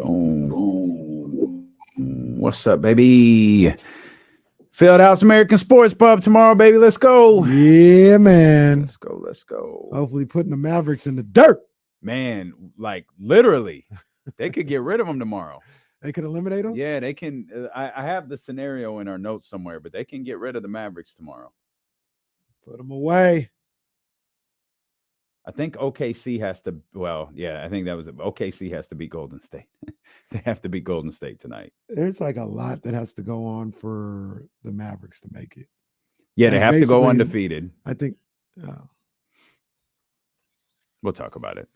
Boom. What's up, baby? Fieldhouse American Sports Pub tomorrow, baby. Let's go. Yeah, man. Let's go. Hopefully putting the Mavericks in the dirt. Man, like literally, they could get rid of them tomorrow. They could eliminate them? Yeah, they can. I have the scenario in our notes somewhere, but they can get rid of the Mavericks tomorrow. Put them away. I think OKC has to. Well, yeah, I think that was it. OKC has to beat Golden State. They have to beat Golden State tonight. There's like a lot that has to go on for the Mavericks to make it. Yeah, they have to go undefeated. I think. We'll talk about it.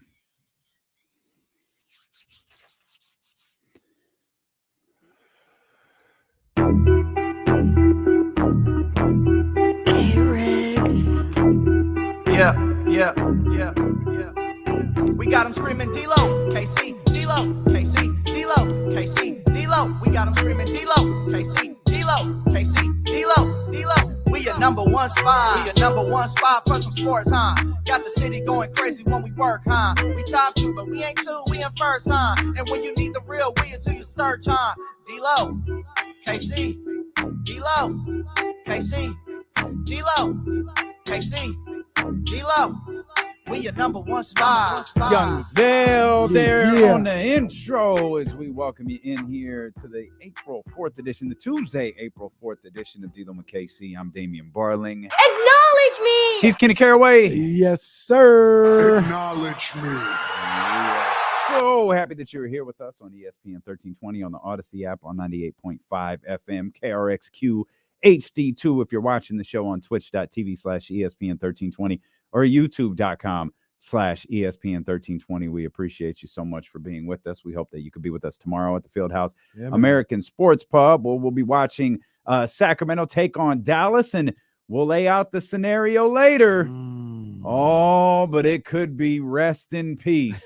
Yeah. We got them screaming D-Lo, KC, D-Lo, KC, D-Lo, KC, D-Lo. We got them screaming D-Lo, KC, D-Lo, KC, D-Lo, D-Lo. We your number one spot. We your number one spot for some sports, huh? Got the city going crazy when we work, huh? We top two, but we ain't two, we in first, huh? And when you need the real, we is who you search, huh? D-Lo, KC, D-Lo, KC, D-Lo, KC, D-Lo. We your number one spot. Young Zell there on the intro as we welcome you in here to the April 4th edition, the Tuesday, April 4th edition of D-Lo and KC. I'm Damian Barling. Acknowledge me! He's Kenny Caraway. Yes, sir. Acknowledge me. So happy that you're here with us on ESPN 1320 on the Odyssey app on 98.5 FM, KRXQ HD2 if you're watching the show on twitch.tv/ESPN1320 or youtube.com/ESPN1320. We appreciate you so much for being with us. We hope that you could be with us tomorrow at the Fieldhouse American Sports Pub. We'll be watching Sacramento take on Dallas, and we'll lay out the scenario later. Oh, but it could be rest in peace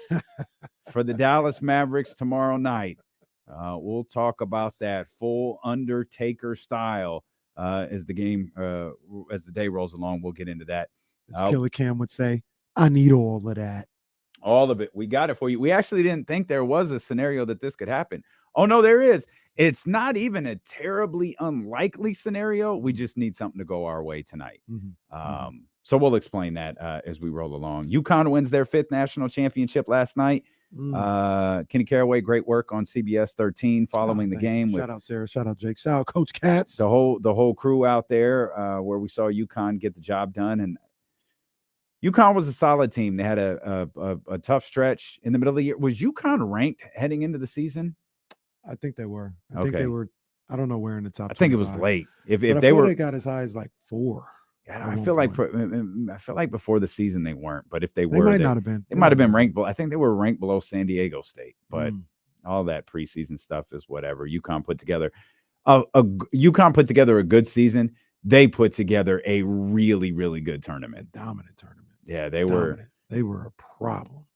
for the Dallas Mavericks tomorrow night. We'll talk about that full Undertaker style as the day rolls along. We'll get into that. As Killer Cam would say, I need all of that. All of it. We got it for you. We actually didn't think there was a scenario that this could happen. Oh, no, there is. It's not even a terribly unlikely scenario. We just need something to go our way tonight. So we'll explain that as we roll along. UConn wins their 5th national championship last night. Kenny Caraway, great work on CBS 13 following the game. Shout out Sarah, shout out Jake, shout out Coach Katz. The whole crew out there where we saw UConn get the job done. And UConn was a solid team. They had a tough stretch in the middle of the year. Was UConn ranked heading into the season? I think they were. I think they were. I don't know where in the top. I think 25. it was late. If they got as high as like 4. Yeah, I feel like before the season they weren't. But if they were, might not have been. They might have been ranked. I think they were ranked below San Diego State. But all that preseason stuff is whatever. UConn put together a good season. They put together a really, really good tournament. Dominant tournament. Yeah, they were a problem.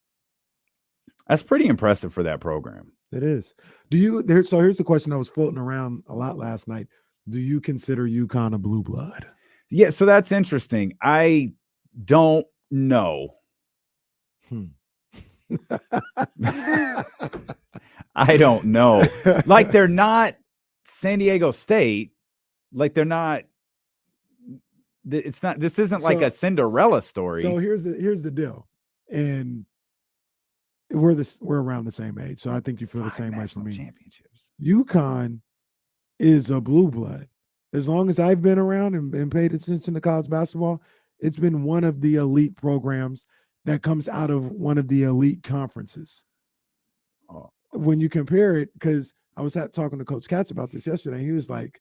That's pretty impressive for that program. It is. So here's the question that was floating around a lot last night. Do you consider UConn a blue blood? Yeah, so that's interesting. I don't know. I don't know. Like they're not San Diego State. Like they're not. It's not. This isn't like a Cinderella story. So here's the deal, and we're around the same age, so I think you feel the same way for me. Championships. UConn is a blue blood. As long as I've been around and paid attention to college basketball, it's been one of the elite programs that comes out of one of the elite conferences. When you compare it, because I was talking to Coach Katz about this yesterday, he was like,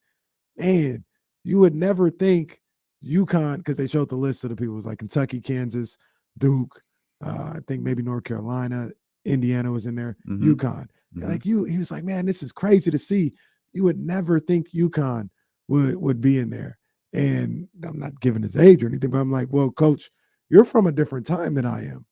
man, you would never think UConn, because they showed the list of the people. It was like Kentucky, Kansas, Duke, I think maybe North Carolina, Indiana was in there, UConn. Like he was like, man, this is crazy to see. You would never think UConn would be in there. And I'm not giving his age or anything, but I'm like, well, Coach, you're from a different time than I am.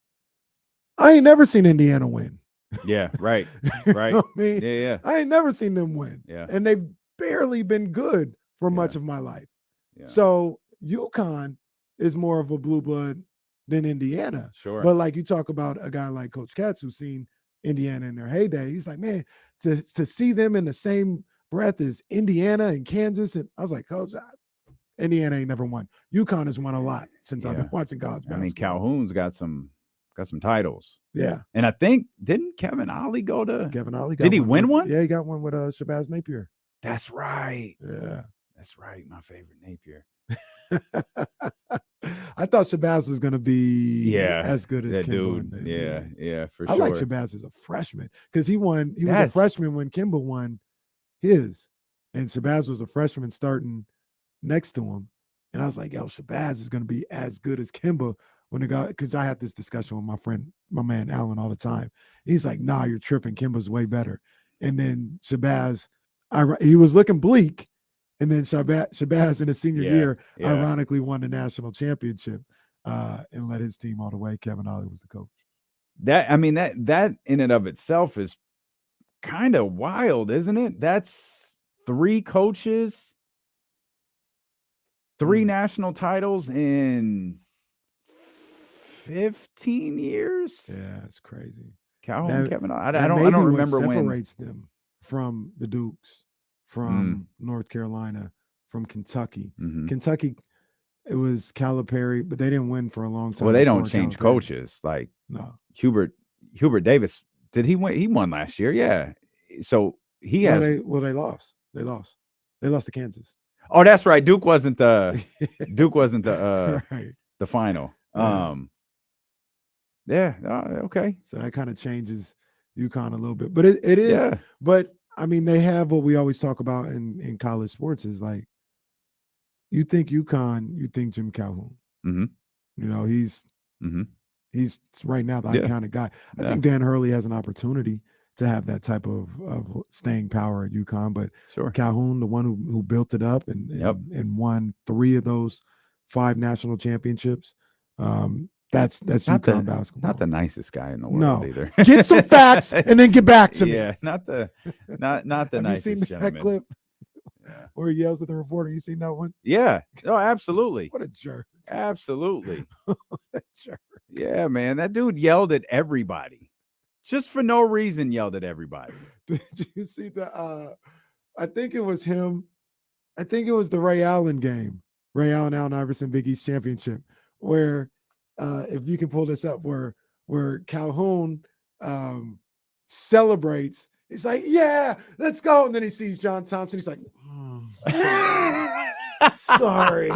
I ain't never seen Indiana win. Yeah, right. You know what I mean? Yeah. I ain't never seen them win. Yeah. And they've barely been good for much of my life. Yeah. So UConn is more of a blue blood than Indiana. Sure. But like you talk about a guy like Coach Katz who's seen Indiana in their heyday. He's like, man, to see them in the same breath as Indiana and Kansas. And I was like, Coach, Indiana ain't never won. UConn has won a lot since I've been watching college basketball. I mean, Calhoun's got some titles. Yeah. And I think, didn't Kevin Ollie go to? Kevin Ollie did he win one? Yeah, he got one with Shabazz Napier. That's right. Yeah. That's right. My favorite Napier. I thought Shabazz was going to be as good as that Kimba. Dude. Yeah, for sure. I like Shabazz as a freshman because he was a freshman when Kimba won his. And Shabazz was a freshman starting next to him. And I was like, yo, Shabazz is going to be as good as Kimba when because I had this discussion with my man Allen all the time. He's like, nah, you're tripping. Kimba's way better. And then Shabazz, he was looking bleak. And then Shabazz in his senior year, ironically won the national championship and led his team all the way. Kevin Ollie was the coach. That in and of itself is kind of wild, isn't it? That's 3 coaches, 3 national titles in 15 years. Yeah, it's crazy. Calhoun, Kevin Ollie. I don't remember when separates them from the Dukes. From North Carolina, from Kentucky. Kentucky, it was Calipari, but they didn't win for a long time. Well, they don't change coaches. Like Hubert Davis, did he win? He won last year. Yeah. So he has. They lost. They lost to Kansas. Oh, that's right. Duke wasn't the right. the final. Okay. So that kind of changes UConn a little bit, but it is. Yeah. But I mean, they have what we always talk about in college sports is like, you think UConn, you think Jim Calhoun. Mm-hmm. You know, he's right now the iconic guy. I think Dan Hurley has an opportunity to have that type of staying power at UConn, but Calhoun, the one who built it up and won 3 of those 5 national championships. That's UConn basketball. Not the nicest guy in the world either. Get some facts and then get back to me. Yeah, not the nicest you seen gentleman. That clip where he yells at the reporter? You seen that one? Yeah. Oh, absolutely. What a jerk. Absolutely. What a jerk. Yeah, man. That dude yelled at everybody. Just for no reason yelled at everybody. Did you see the I think it was him. I think it was the Ray Allen game. Ray Allen, Allen Iverson, Big East championship, where if you can pull this up, where Calhoun celebrates, he's like, "Yeah, let's go!" And then he sees John Thompson. He's like, "Sorry."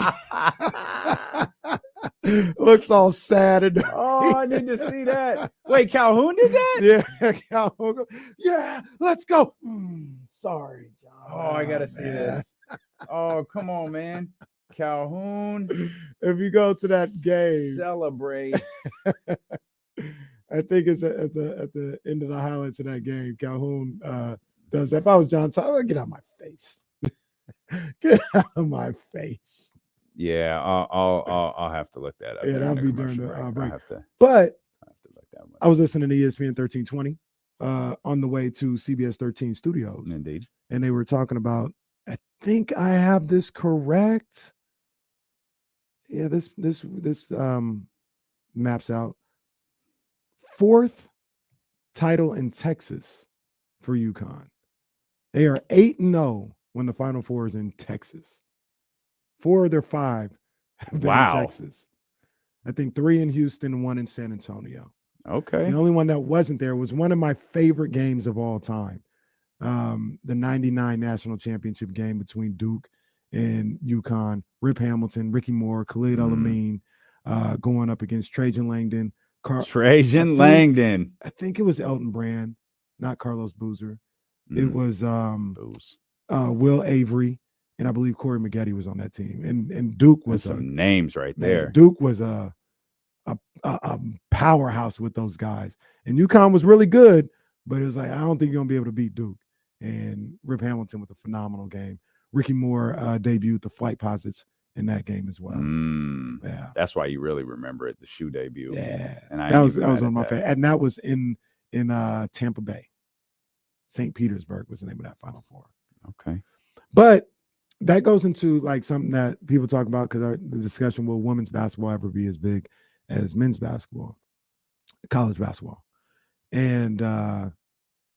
Looks all sad. And I need to see that. Wait, Calhoun did that? Yeah, Calhoun. Yeah, let's go. Sorry, John. Oh, I gotta see this. Oh, come on, man. Calhoun, if you go to that game, celebrate. I think it's at the end of the highlights of that game. Calhoun does that. If I was John Thompson, I'd get out of my face. Get out of my face. Yeah, I'll have to look that up. Yeah, that'll be during the break. I have to look that one. I was listening to ESPN 1320 on the way to CBS 13 studios. Indeed, and they were talking about. I think I have this correct. Yeah, this maps out 4th title in Texas for UConn. They are 8-0 when the Final Four is in Texas. 4 of their 5 have been in Texas. I think 3 in Houston, 1 in San Antonio. Okay. The only one that wasn't there was one of my favorite games of all time. The 99 national championship game between Duke and UConn, Rip Hamilton, Ricky Moore, Khalid El-Amin, going up against Trajan Langdon. Langdon. I think it was Elton Brand, not Carlos Boozer. It was Will Avery, and I believe Corey Maggette was on that team. And Duke was some names right there. Duke was a powerhouse with those guys. And UConn was really good, but it was like, I don't think you're going to be able to beat Duke. And Rip Hamilton with a phenomenal game. Ricky Moore debuted the flight posits in that game as well. Yeah, that's why you really remember it, the shoe debut. Yeah, and that was one of my favorite. And that was in Tampa Bay. St. Petersburg was the name of that Final Four. Okay, but that goes into like something that people talk about because the discussion: will women's basketball ever be as big as men's basketball, college basketball? And a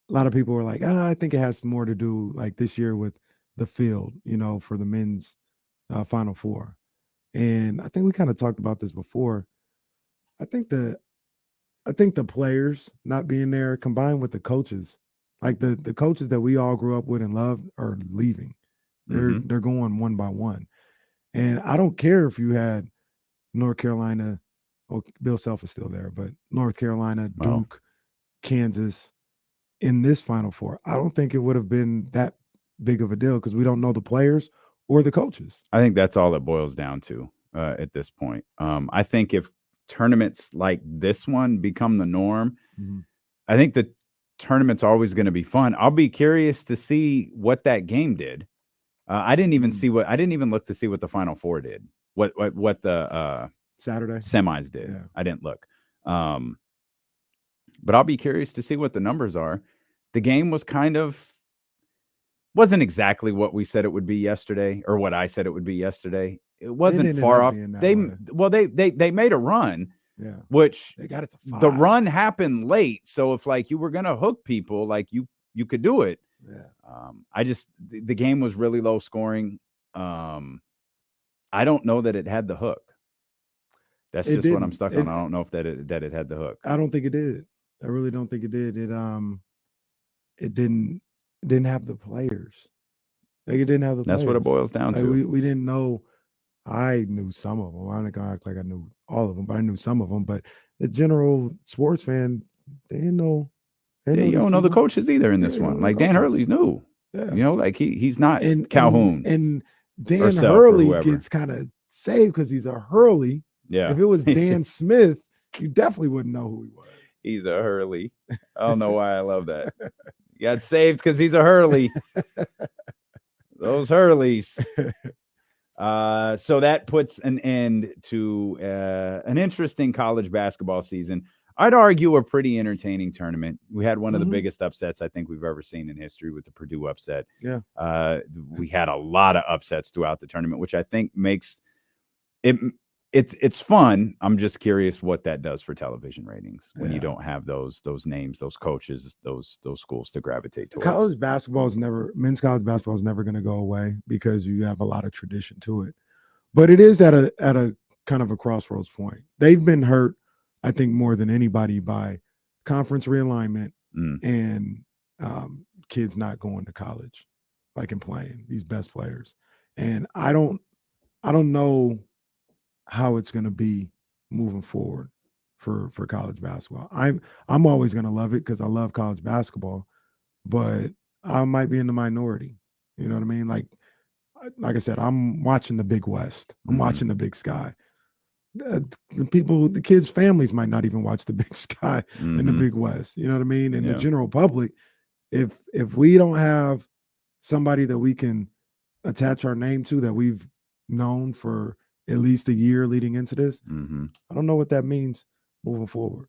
lot of people were like, I think it has more to do like this year with the field, for the men's Final Four. And I think we kind of talked about this before. I think the players not being there combined with the coaches, like the coaches that we all grew up with and loved, are leaving. They're going one by one. And I don't care if you had North Carolina, Bill Self is still there, but North Carolina, Duke, Kansas in this Final Four. I don't think it would have been that big of a deal because we don't know the players or the coaches. I think that's all it boils down to at this point. I think if tournaments like this one become the norm, I think the tournament's always going to be fun. I'll be curious to see what that game did. I didn't even look to see what the Final Four did. What the Saturday semis did. Yeah. I didn't look. But I'll be curious to see what the numbers are. The game wasn't exactly what we said it would be yesterday, or what I said it would be yesterday. It wasn't far off. They made a run, which they got it to 5. The run happened late. So if like you were gonna hook people, like you could do it. Yeah. The game was really low scoring. I don't know that it had the hook. That's just what I'm stuck on. I don't know if that it had the hook. I don't think it did. I really don't think it did. It didn't have the players. Like it didn't have the players. That's what it boils down to. We didn't know. I knew some of them. I'm not gonna act like I knew all of them, but I knew some of them. But the general sports fan, they didn't know. You don't know the coaches either in this one. Like Dan Hurley's new. Yeah. Like he's not Calhoun. And Dan Hurley gets kind of saved because he's a Hurley. Yeah. If it was Dan Smith, you definitely wouldn't know who he was. He's a Hurley. I don't know why I love that. He got saved because he's a Hurley. Those Hurleys. So that puts an end to an interesting college basketball season. I'd argue a pretty entertaining tournament. We had one of the biggest upsets I think we've ever seen in history with the Purdue upset. Yeah. We had a lot of upsets throughout the tournament, which I think makes it it's fun. I'm just curious what that does for television ratings when you don't have those names, those coaches, those schools to gravitate towards. Men's college basketball is never going to go away because you have a lot of tradition to it. But it is at a kind of a crossroads point. They've been hurt, I think, more than anybody by conference realignment and kids not going to college, like and playing these best players. And I don't know how it's going to be moving forward for college basketball. I'm always going to love it because I love college basketball, but I might be in the minority. You know what I mean? Like I said, I'm watching the Big West. I'm watching the Big Sky. The kids' families might not even watch the Big Sky in the Big West. You know what I mean? And the general public, if we don't have somebody that we can attach our name to that we've known for at least a year leading into this, I don't know what that means moving forward.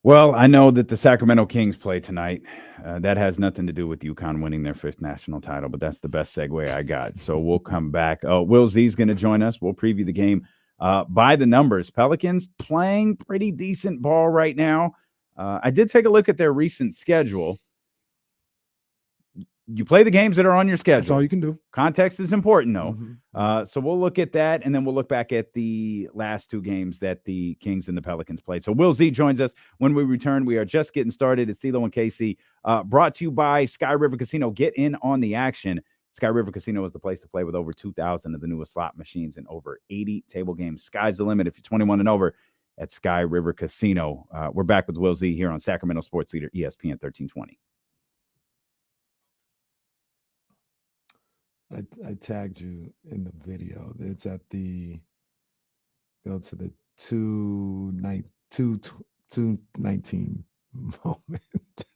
Well, I know that the Sacramento Kings play tonight. That has nothing to do with UConn winning their 5th national title, but that's the best segue I got. So we'll come back. Will Z's going to join us. We'll preview the game by the numbers. Pelicans playing pretty decent ball right now. I did take a look at their recent schedule. You play the games that are on your schedule. That's all you can do. Context is important, though. So we'll look at that, and then we'll look back at the last 2 games that the Kings and the Pelicans played. So Will Z joins us when we return. We are just getting started. It's Thilo and Casey, brought to you by Sky River Casino. Get in on the action. Sky River Casino is the place to play with over 2,000 of the newest slot machines and over 80 table games. Sky's the limit if you're 21 and over at Sky River Casino. We're back with Will Z here on Sacramento Sports Leader ESPN 1320. I tagged you in the video. It's at go to the 219 moment.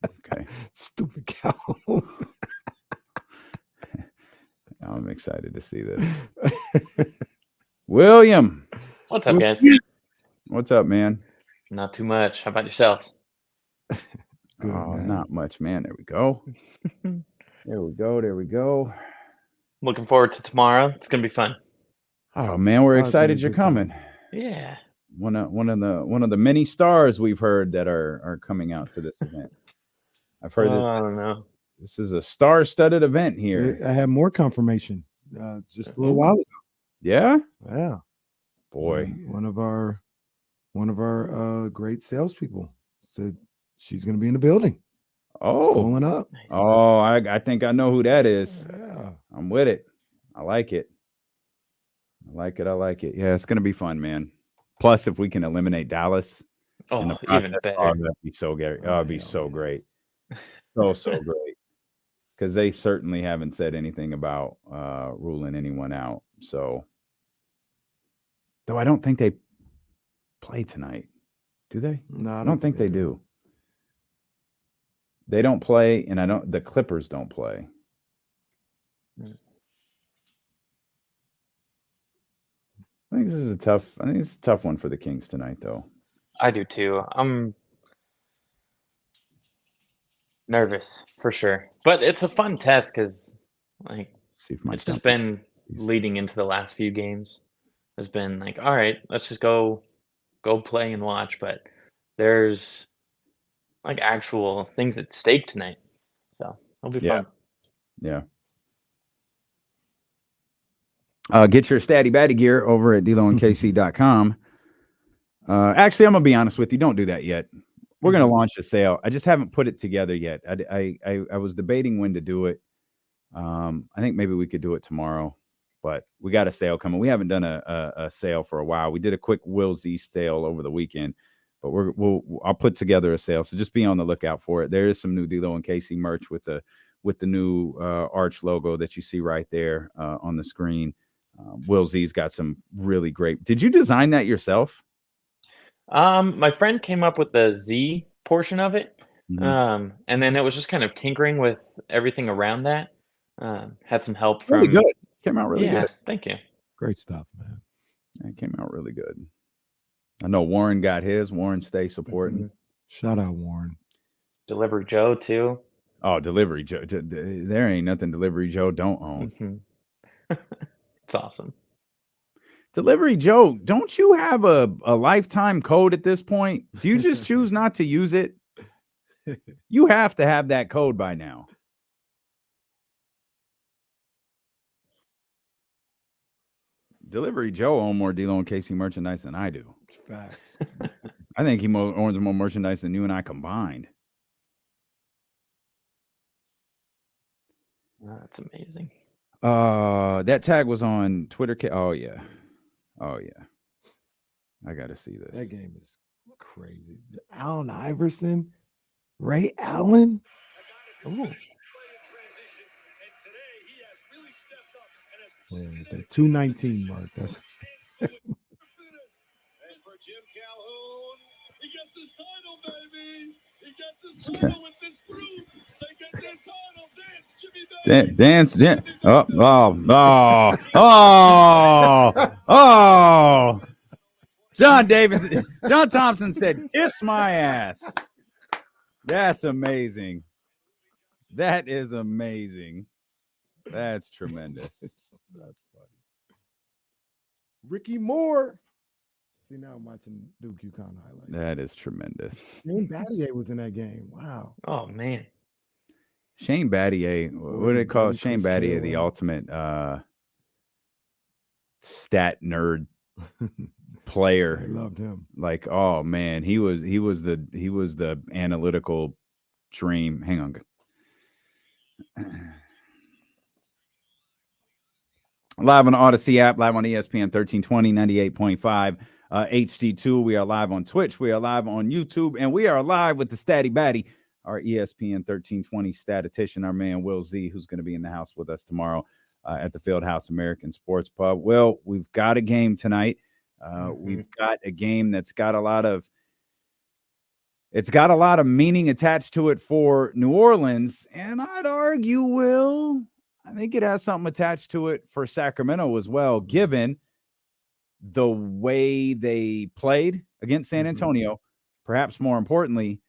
Okay. Stupid cow. I'm excited to see this. William. What's up, guys? What's up, man? Not too much. How about yourselves? Good, man. Not much, man. There we go. There we go. Looking forward to tomorrow. It's going to be fun. Oh, man, we're excited you're coming. Yeah. one of the many stars we've heard that are coming out to this event. I've heard I don't know. this is a star-studded event here. I had more confirmation just a little while ago. Yeah, Yeah, boy. One of our great salespeople said she's going to be in the building. Oh, Pulling up. Nice. oh, I think I know who that is. Yeah. I'm with it. I like it. I like it. Yeah, it's gonna be fun, man. Plus, if we can eliminate Dallas in the Oh, process, even better. that'd be so great. Oh, it'd be so great. So great. Because they certainly haven't said anything about ruling anyone out. So, though I don't think they play tonight. Do they? No, I don't think they do. They don't play, and the Clippers don't play. I think it's a tough one for the Kings tonight, though. I do too. I'm nervous for sure, but it's a fun test because, like, See if Mike it's just Duncan- been leading into the last few games. Has been like, all right, let's just go play and watch. But there's like actual things at stake tonight, so it'll be fun. Yeah. Get your Statty Batty gear over at DeLoandKC.com. Actually, I'm gonna be honest with you. Don't do that yet. We're gonna launch a sale. I just haven't put it together yet. I was debating when to do it. I think maybe we could do it tomorrow, but we got a sale coming. We haven't done a sale for a while. We did a quick Will Z sale over the weekend, but I'll put together a sale. So just be on the lookout for it. There is some new D-Lo and Casey merch with the new Arch logo that you see right there on the screen. Will Z's got some really great. Did you design that yourself? My friend came up with the Z portion of it, Mhm. and then it was just kind of tinkering with everything around that. Had some help Really from. good. Came out really Yeah, good. thank you. Great stuff, man. It came out really good. I know Warren got his. Warren, stay supporting. Mhm. Shout out Warren. Delivery Joe too. Oh, Delivery Joe. There ain't nothing Delivery Joe don't own. Mhm. It's awesome. Delivery Joe, don't you have a lifetime code at this point? Do you just choose not to use it? You have to have that code by now. Delivery Joe owns more D-Lo and Casey merchandise than I do. Facts. I think he owns more merchandise than you and I combined. That's amazing. That tag was on Twitter. Oh yeah. I got to see this. That game is crazy. Allen Iverson, Ray Allen. Ooh. Yeah, the 219 mark. That's Dance. John Thompson said, "Kiss my ass." That's amazing. That is amazing. That's tremendous. That's funny. Ricky Moore. See, now I'm watching Duke UConn highlights. That is tremendous. Shane Battier was in that game. Wow. Oh man. Shane Battier, what do they call it? Shane Battier, the ultimate stat nerd player. I loved him. Like, oh man, he was the analytical dream. Hang on. Live on the Odyssey app, live on ESPN 1320, 98.5 HD2. We are live on Twitch. We are live on YouTube, and we are live with the Statty Batty, our ESPN 1320 statistician, our man Will Z, who's going to be in the house with us tomorrow at the Fieldhouse American Sports Pub. Well, we've got a game tonight. We've got a game that's got a lot of meaning attached to it for New Orleans, and I'd argue, Will, I think it has something attached to it for Sacramento as well, given the way they played against San Antonio. Perhaps more importantly,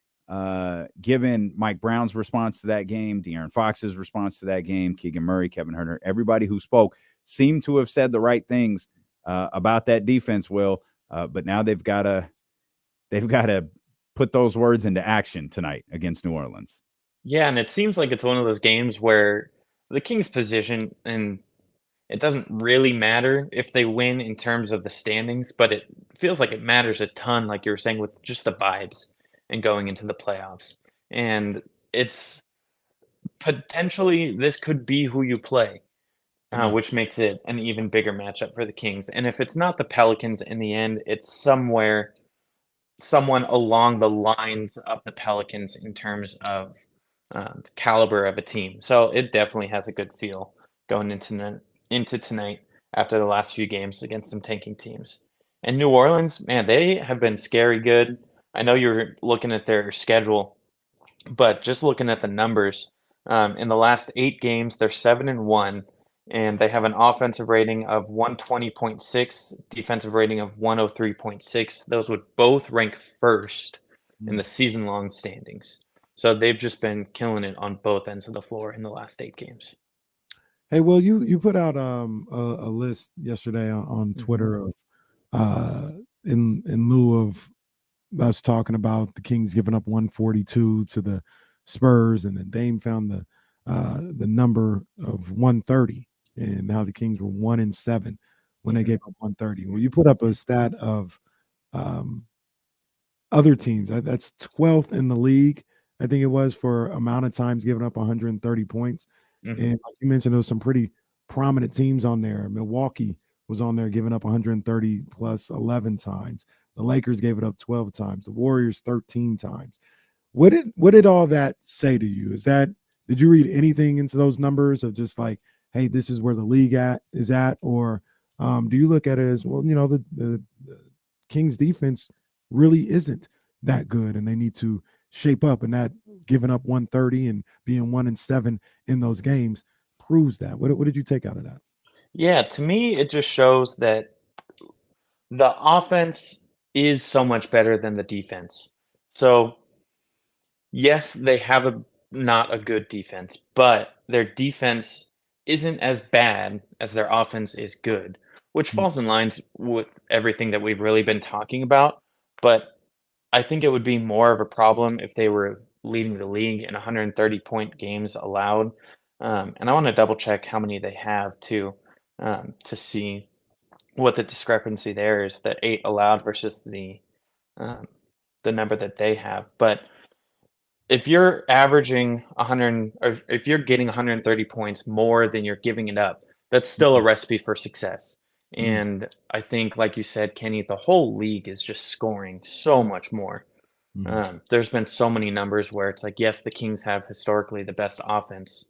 given Mike Brown's response to that game, De'Aaron Fox's response to that game, Keegan Murray, Kevin Huerter, everybody who spoke seemed to have said the right things about that defense, Will. But now they've got to put those words into action tonight against New Orleans. Yeah, and it seems like it's one of those games where the Kings' position, and it doesn't really matter if they win in terms of the standings, but it feels like it matters a ton, like you were saying, with just the vibes and going into the playoffs. And it's potentially this could be who you play, which makes it an even bigger matchup for the Kings. And if it's not the Pelicans in the end, it's someone along the lines of the Pelicans in terms of caliber of a team. So it definitely has a good feel going into tonight after the last few games against some tanking teams. And New Orleans, man, they have been scary good. I know you're looking at their schedule, but just looking at the numbers, in the last 8 games, they're 7-1, and they have an offensive rating of 120.6, defensive rating of 103.6. Those would both rank first in the season-long standings. So they've just been killing it on both ends of the floor in the last 8 games. Hey, Will, you put out a list yesterday on Twitter of in lieu of us talking about the Kings giving up 142 to the Spurs, and then Dame found the number of 130 and how the Kings were 1-7 when they gave up 130. Well, you put up a stat of other teams. That's 12th in the league, I think it was, for amount of times giving up 130 points. And like you mentioned, there was some pretty prominent teams on there. Milwaukee was on there giving up 130 plus 11 times. The Lakers gave it up 12 times. The Warriors 13 times. What did all that say to you? Did you read anything into those numbers of just like, hey, this is where the league is at, or do you look at it as, well, the Kings defense really isn't that good, and they need to shape up, and that giving up 130 and being 1-7 in those games proves that. What did you take out of that? Yeah, to me, it just shows that the offense is so much better than the defense. So, yes, they have not a good defense, but their defense isn't as bad as their offense is good, which falls in lines with everything that we've really been talking about. But I think it would be more of a problem if they were leading the league in 130-point games allowed. And I want to double check how many they have to see what the discrepancy there is, the 8 allowed versus the number that they have. But if you're averaging 100, or if you're getting 130 points more than you're giving it up, that's still a recipe for success. And I think, like you said, Kenny, the whole league is just scoring so much more. There's been so many numbers where it's like, yes, the Kings have historically the best offense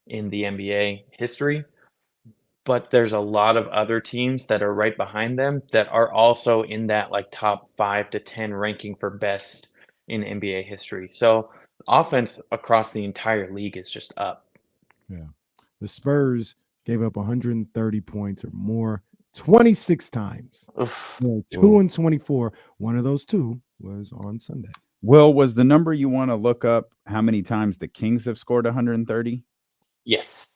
in the NBA history, but there's a lot of other teams that are right behind them that are also in that like top 5 to 10 ranking for best in NBA history. So offense across the entire league is just up. Yeah. The Spurs gave up 130 points or more 26 times. 2-24. One of those 2 was on Sunday. Will, was the number you want to look up how many times the Kings have scored 130? Yes.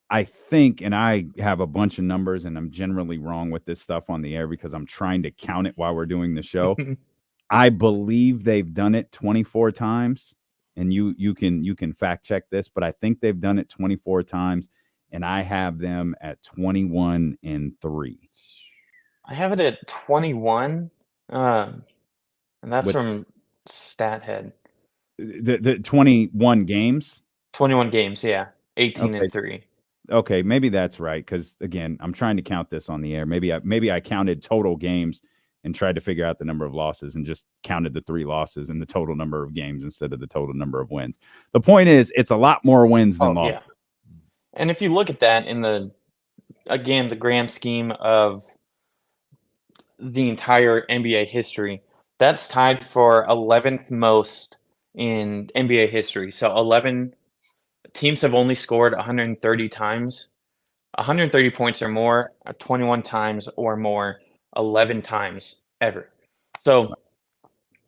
I think, and I have a bunch of numbers, and I'm generally wrong with this stuff on the air because I'm trying to count it while we're doing the show. I believe they've done it 24 times, and you can fact check this, but I think they've done it 24 times, and I have them at 21-3. I have it at 21, and that's from StatHead. The 21 games? 21 games, yeah. 18-3. Okay, maybe that's right, because again, I'm trying to count this on the air. Maybe I counted total games and tried to figure out the number of losses and just counted the 3 losses and the total number of games instead of the total number of wins. The point is, it's a lot more wins than losses. Yeah. And if you look at that in the grand scheme of the entire NBA history, that's tied for 11th most in NBA history. So 11 teams have only scored 130 times, 130 points or more, 21 times or more, 11 times ever. So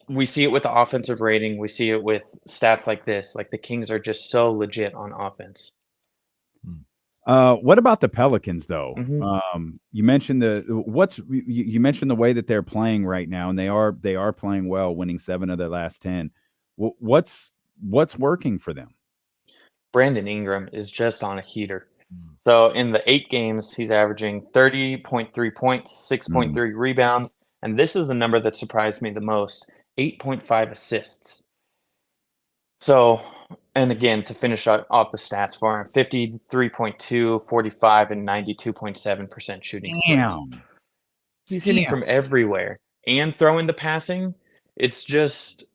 we see it with the offensive rating. We see it with stats like this. Like the Kings are just so legit on offense. What about the Pelicans, though? Mhm. You mentioned you mentioned the way that they're playing right now, and they are playing well, winning 7 of their last 10. What's working for them? Brandon Ingram is just on a heater. Mm. So in the 8 games, he's averaging 30.3 points, Mm, 6.3 rebounds, and this is the number that surprised me the most, 8.5 assists. So, and again, to finish off the stats for him, 53.2, 45, and 92.7% shooting splits. damn, He's hitting damn. from everywhere and throwing the passing. It's just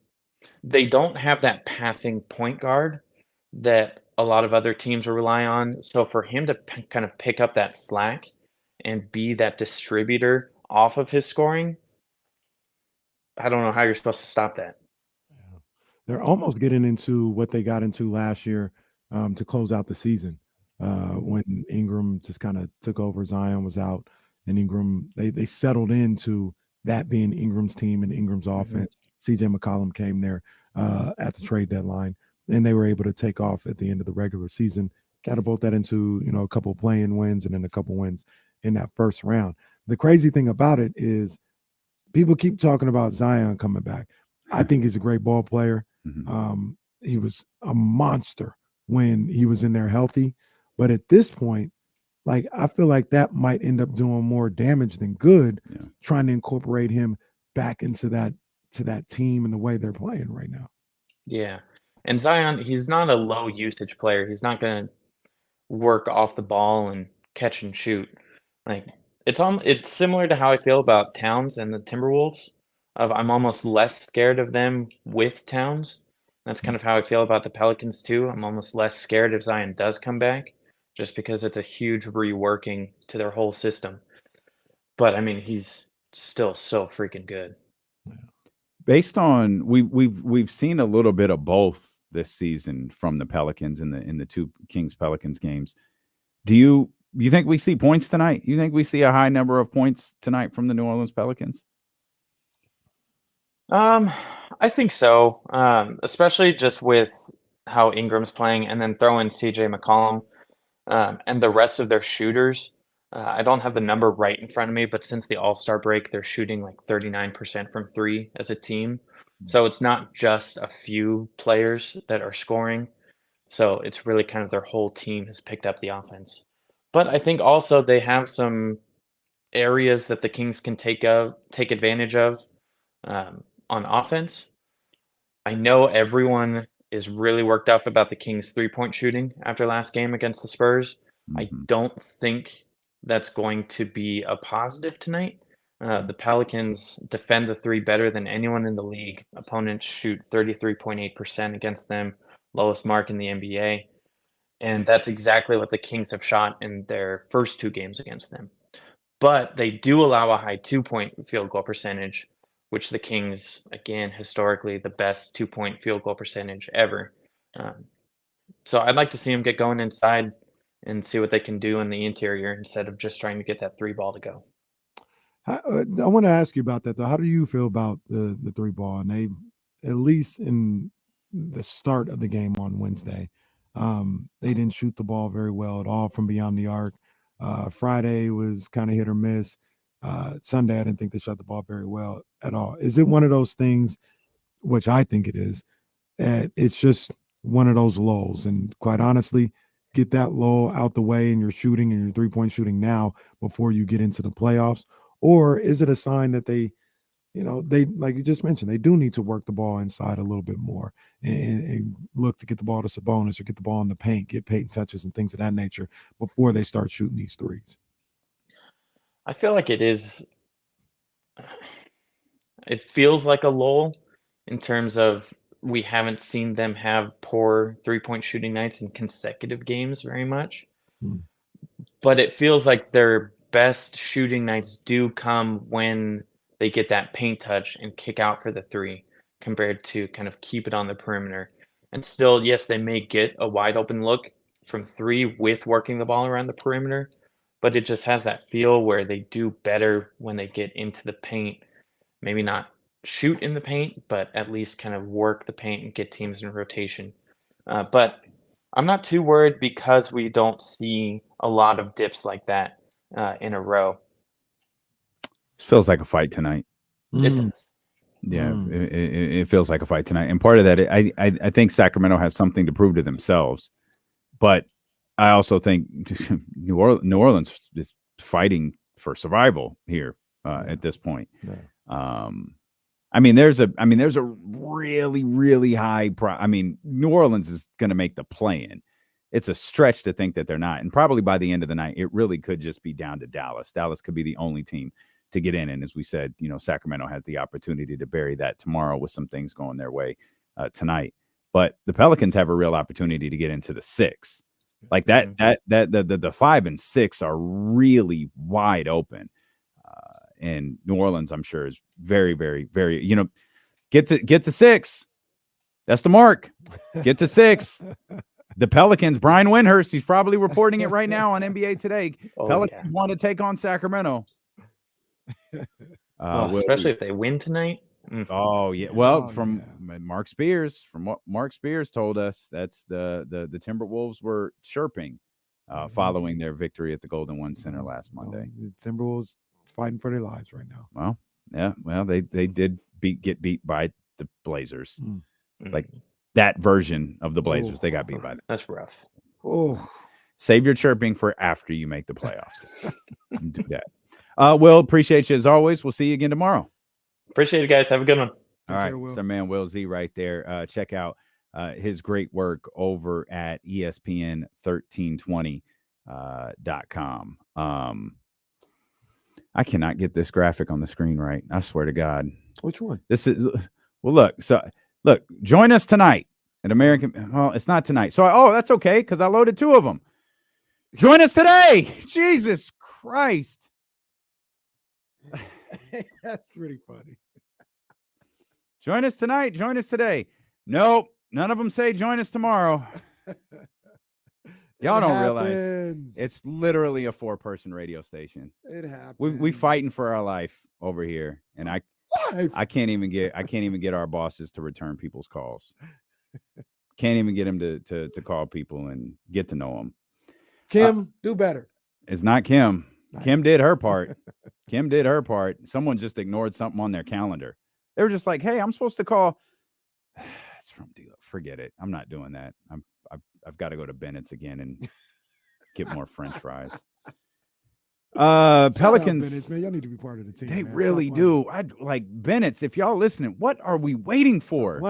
they don't have that passing point guard that a lot of other teams will rely on. So for him to kind of pick up that slack and be that distributor off of his scoring, I don't know how you're supposed to stop that. Yeah. They're almost getting into what they got into last year to close out the season when Ingram just kind of took over. Zion was out, and Ingram they settled into that being Ingram's team and Ingram's offense. CJ McCollum came there at the trade deadline, and they were able to take off at the end of the regular season, catapult that into a couple playing wins and then a couple wins in that first round. The crazy thing about it is people keep talking about Zion coming back. I think he's a great ball player. He was a monster when he was in there healthy. But at this point, like I feel like that might end up doing more damage than good, trying to incorporate him back into that team and the way they're playing right now. Yeah. And Zion, he's not a low usage player. He's not going to work off the ball and catch and shoot. Like it's similar to how I feel about Towns and the Timberwolves. I'm almost less scared of them with Towns. That's kind of how I feel about the Pelicans too. I'm almost less scared if Zion does come back, just because it's a huge reworking to their whole system. But I mean, he's still so freaking good. Based on we've seen a little bit of both this season from the Pelicans in the 2 Kings Pelicans games. Do you think we see points tonight? You think we see a high number of points tonight from the New Orleans Pelicans? I think so. Especially just with how Ingram's playing, and then throw in CJ McCollum, and the rest of their shooters. I don't have the number right in front of me, but since the All-Star break, they're shooting like 39% from 3 as a team. So it's not just a few players that are scoring. So it's really kind of their whole team has picked up the offense. But I think also they have some areas that the Kings can take advantage of on offense. I know everyone is really worked up about the Kings' three-point shooting after last game against the Spurs. I don't think that's going to be a positive tonight. The Pelicans defend the three better than anyone in the league. Opponents shoot 33.8% against them, lowest mark in the NBA. And that's exactly what the Kings have shot in their first 2 games against them. But they do allow a high 2-point field goal percentage, which the Kings, again, historically, the best 2-point field goal percentage ever. So I'd like to see them get going inside and see what they can do in the interior instead of just trying to get that 3 ball to go. I want to ask you about that though. How do you feel about the 3 ball? And they, at least in the start of the game on Wednesday, they didn't shoot the ball very well at all from beyond the arc. Friday was kind of hit or miss. Sunday, I didn't think they shot the ball very well at all. Is it one of those things, which I think it is, it's just one of those lulls? And quite honestly, get that lull out the way and you're shooting and your 3-point shooting now before you get into the playoffs? Or is it a sign that they like you just mentioned, they do need to work the ball inside a little bit more and look to get the ball to Sabonis or get the ball in the paint, get paint touches and things of that nature before they start shooting these threes? I feel like it feels like a lull in terms of we haven't seen them have poor 3-point shooting nights in consecutive games very much. But it feels like their best shooting nights do come when they get that paint touch and kick out for the 3 compared to kind of keep it on the perimeter. And still, yes, they may get a wide open look from 3 with working the ball around the perimeter, but it just has that feel where they do better when they get into the paint. Maybe not shoot in the paint, but at least kind of work the paint and get teams in rotation. But I'm not too worried because we don't see a lot of dips like that in a row. Feels like a fight tonight. It does. Yeah, it feels like a fight tonight. And part of that, I think Sacramento has something to prove to themselves. But I also think New Orleans is fighting for survival here at this point. Yeah. I mean, there's a really, really high New Orleans is going to make the play-in. It's a stretch to think that they're not. And probably by the end of the night, it really could just be down to Dallas. Dallas could be the only team to get in. And as we said, Sacramento has the opportunity to bury that tomorrow with some things going their way tonight. But the Pelicans have a real opportunity to get into the 6. Like the 5 and 6 are really wide open. And New Orleans, I'm sure, is very, very, very, get to 6. That's the mark. Get to 6. The Pelicans, Brian Windhurst, he's probably reporting it right now on NBA Today. Pelicans want to take on Sacramento. Especially if they win tonight. Oh yeah. Well, from Mark Spears, from what Mark Spears told us, that's the Timberwolves were chirping following their victory at the Golden One Center last Monday. The Timberwolves fighting for their lives right now. Well, yeah. Well, they did get beat by the Blazers. Like that version of the Blazers. They got beat by them. That's rough. Oh. Save your chirping for after you make the playoffs. Do that. Will, appreciate you as always. We'll see you again tomorrow. Appreciate it, guys. Have a good one. All right. It's our man Will Z right there. Check out his great work over at ESPN 1320.com. I cannot get this graphic on the screen right. I swear to God. Which one? This is look, join us tonight at American. Well, it's not tonight. So that's okay, because I loaded 2 of them. Join us today. Jesus Christ. That's pretty funny. Join us tonight. Join us today. Nope. None of them say join us tomorrow. Y'all don't realize it's literally a 4-person radio station. It happens. We fighting for our life over here, and I can't even get our bosses to return people's calls. Can't even get them to call people and get to know them. Kim, do better. It's not Kim. Kim did her part. Kim did her part. Someone just ignored something on their calendar. They were just like, "Hey, I'm supposed to call." It's from D-Lo. Forget it. I'm not doing that. I've got to go to Bennett's again and get more French fries. Pelicans, Bennett's, man, y'all need to be part of the team. They man. really do. I'd like Bennett's. If y'all listening, what are we waiting for?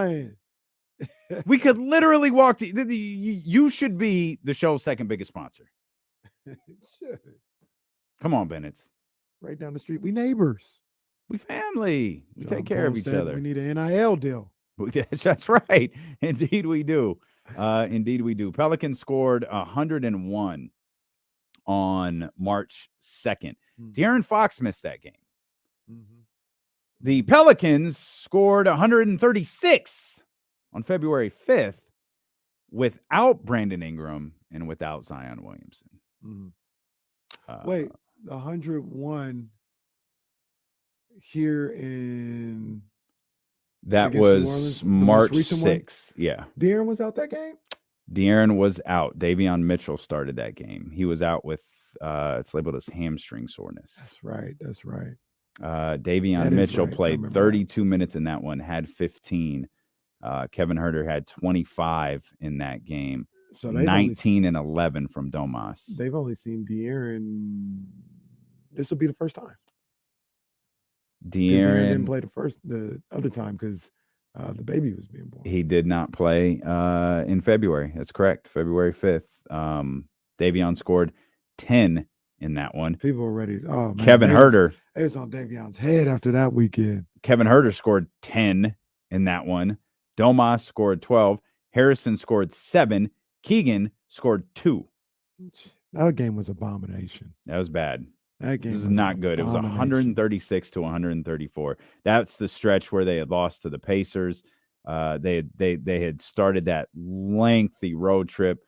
We could literally walk to. You should be the show's second biggest sponsor. Come on, Bennett's. Right down the street. We neighbors. We family. We take care of each other. We need an NIL deal. That's right. Indeed, we do. Indeed, we do. Pelicans scored 101 on March 2nd. De'Aaron Fox missed that game. The Pelicans scored 136 on February 5th without Brandon Ingram and without Zion Williamson. Wait, 101 here in that was March 6th. Yeah. De'Aaron was out that game? De'Aaron was out. Davion Mitchell started that game. He was out with it's labeled as hamstring soreness. That's right. Davion Mitchell played 32 minutes in that one, had 15. Kevin Huerter had 25 in that game. So 19 and 11 from Domas. They've only seen De'Aaron. This will be the first time. De'Aaron didn't play the other time because the baby was being born. He did not play in February. That's correct. February 5th. Davion scored 10 in that one. People were ready. Oh, man. Kevin Huerter. It was on Davion's head after that weekend. Kevin Huerter scored 10 in that one. Domas scored 12. Harrison scored 7. Keegan scored 2. That game was abomination. That was bad. That game was not good. It was 136 to 134. That's the stretch where they had lost to the Pacers. They had started that lengthy road trip.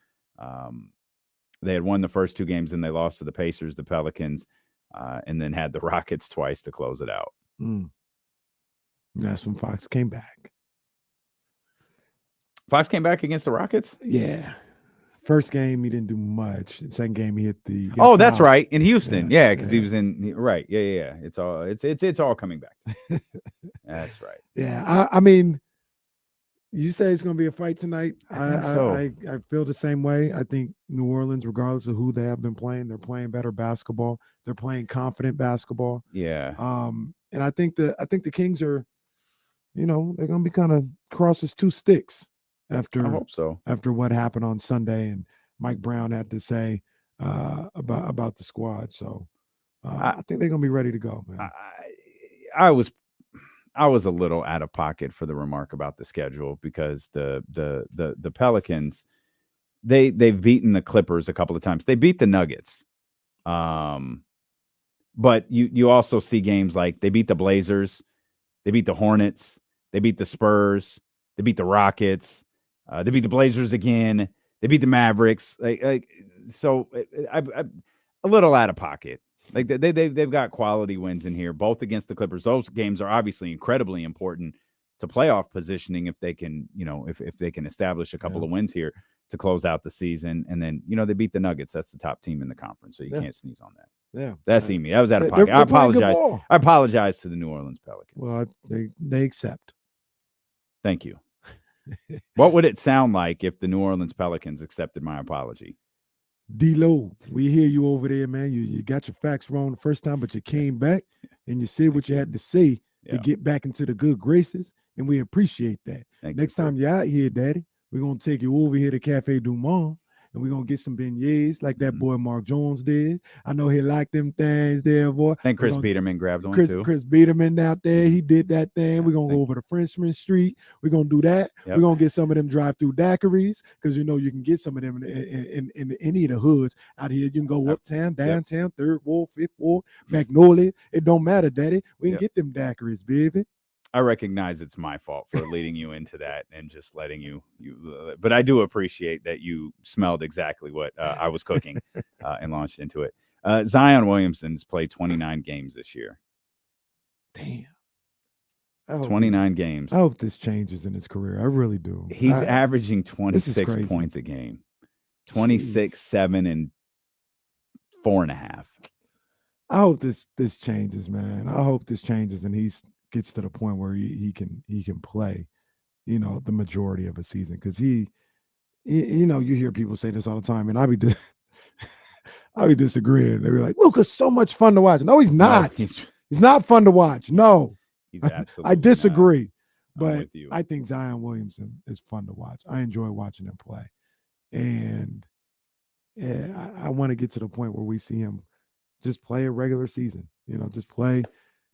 They had won the first 2 games, and they lost to the Pacers, the Pelicans, and then had the Rockets twice to close it out. That's when Fox came back. Fox came back against the Rockets? Yeah. First game, he didn't do much. Second game, he hit the. He got that's fouled. right. In Houston. Yeah, Yeah, because he was in right. Yeah. It's all coming back. That's right. Yeah, I mean, you say it's going to be a fight tonight. I think so. I feel the same way. I think New Orleans, regardless of who they have been playing, they're playing better basketball. They're playing confident basketball. Yeah. And I think the Kings are, they're going to be kind of cross as two sticks I after hope so. what happened on Sunday and Mike Brown had to say about the squad. So I think they're going to be ready to go, man. I was a little out of pocket for the remark about the schedule because the Pelicans, they've beaten the Clippers a couple of times. They beat the Nuggets. But you also see games like they beat the Blazers, they beat the Hornets, they beat the Spurs, they beat the Rockets, they beat the Blazers again, they beat the Mavericks. So I'm a little out of pocket. Like they've got quality wins in here, both against the Clippers. Those games are obviously incredibly important to playoff positioning if they can, if they can establish a couple of wins here to close out the season. And then, they beat the Nuggets. That's the top team in the conference, so you can't sneeze on that. Yeah, that's me. That was out of pocket. I apologize. I apologize to the New Orleans Pelicans. Well, they accept. Thank you. What would it sound like if the New Orleans Pelicans accepted my apology? D-Lo, we hear you over there, man. You got your facts wrong the first time, but you came back and you said what you had to say to get back into the good graces, and we appreciate that. Next time you're out here, Daddy, we're going to take you over here to Cafe Du Monde, and we're going to get some beignets like that boy Mark Jones did. I know he liked them things there, boy. And Chris Biederman grabbed one, too. Chris Biederman out there, he did that thing. We're going to go over to Frenchman Street. We're going to do that. Yep. We're going to get some of them drive-through daiquiris because, you can get some of them in any of the hoods out here. You can go uptown, downtown, Third Ward, Fifth Ward, Magnolia. It don't matter, Daddy. We can get them daiquiris, baby. I recognize it's my fault for leading you into that and just letting you but I do appreciate that you smelled exactly what I was cooking and launched into it. Zion Williamson's played 29 games this year. Damn. 29 games. I hope this changes in his career. I really do. He's averaging 26 points a game. 26, 7, and 4.5. I hope this changes, man. I hope this changes and he's gets to the point where he can play, the majority of a season. Because you hear people say this all the time, and I be disagreeing. They be like, "Luka's so much fun to watch." No, he's not. No, he's not fun to watch. No, he's absolutely. I disagree, not. But I think Zion Williamson is fun to watch. I enjoy watching him play, and I want to get to the point where we see him just play a regular season. Just play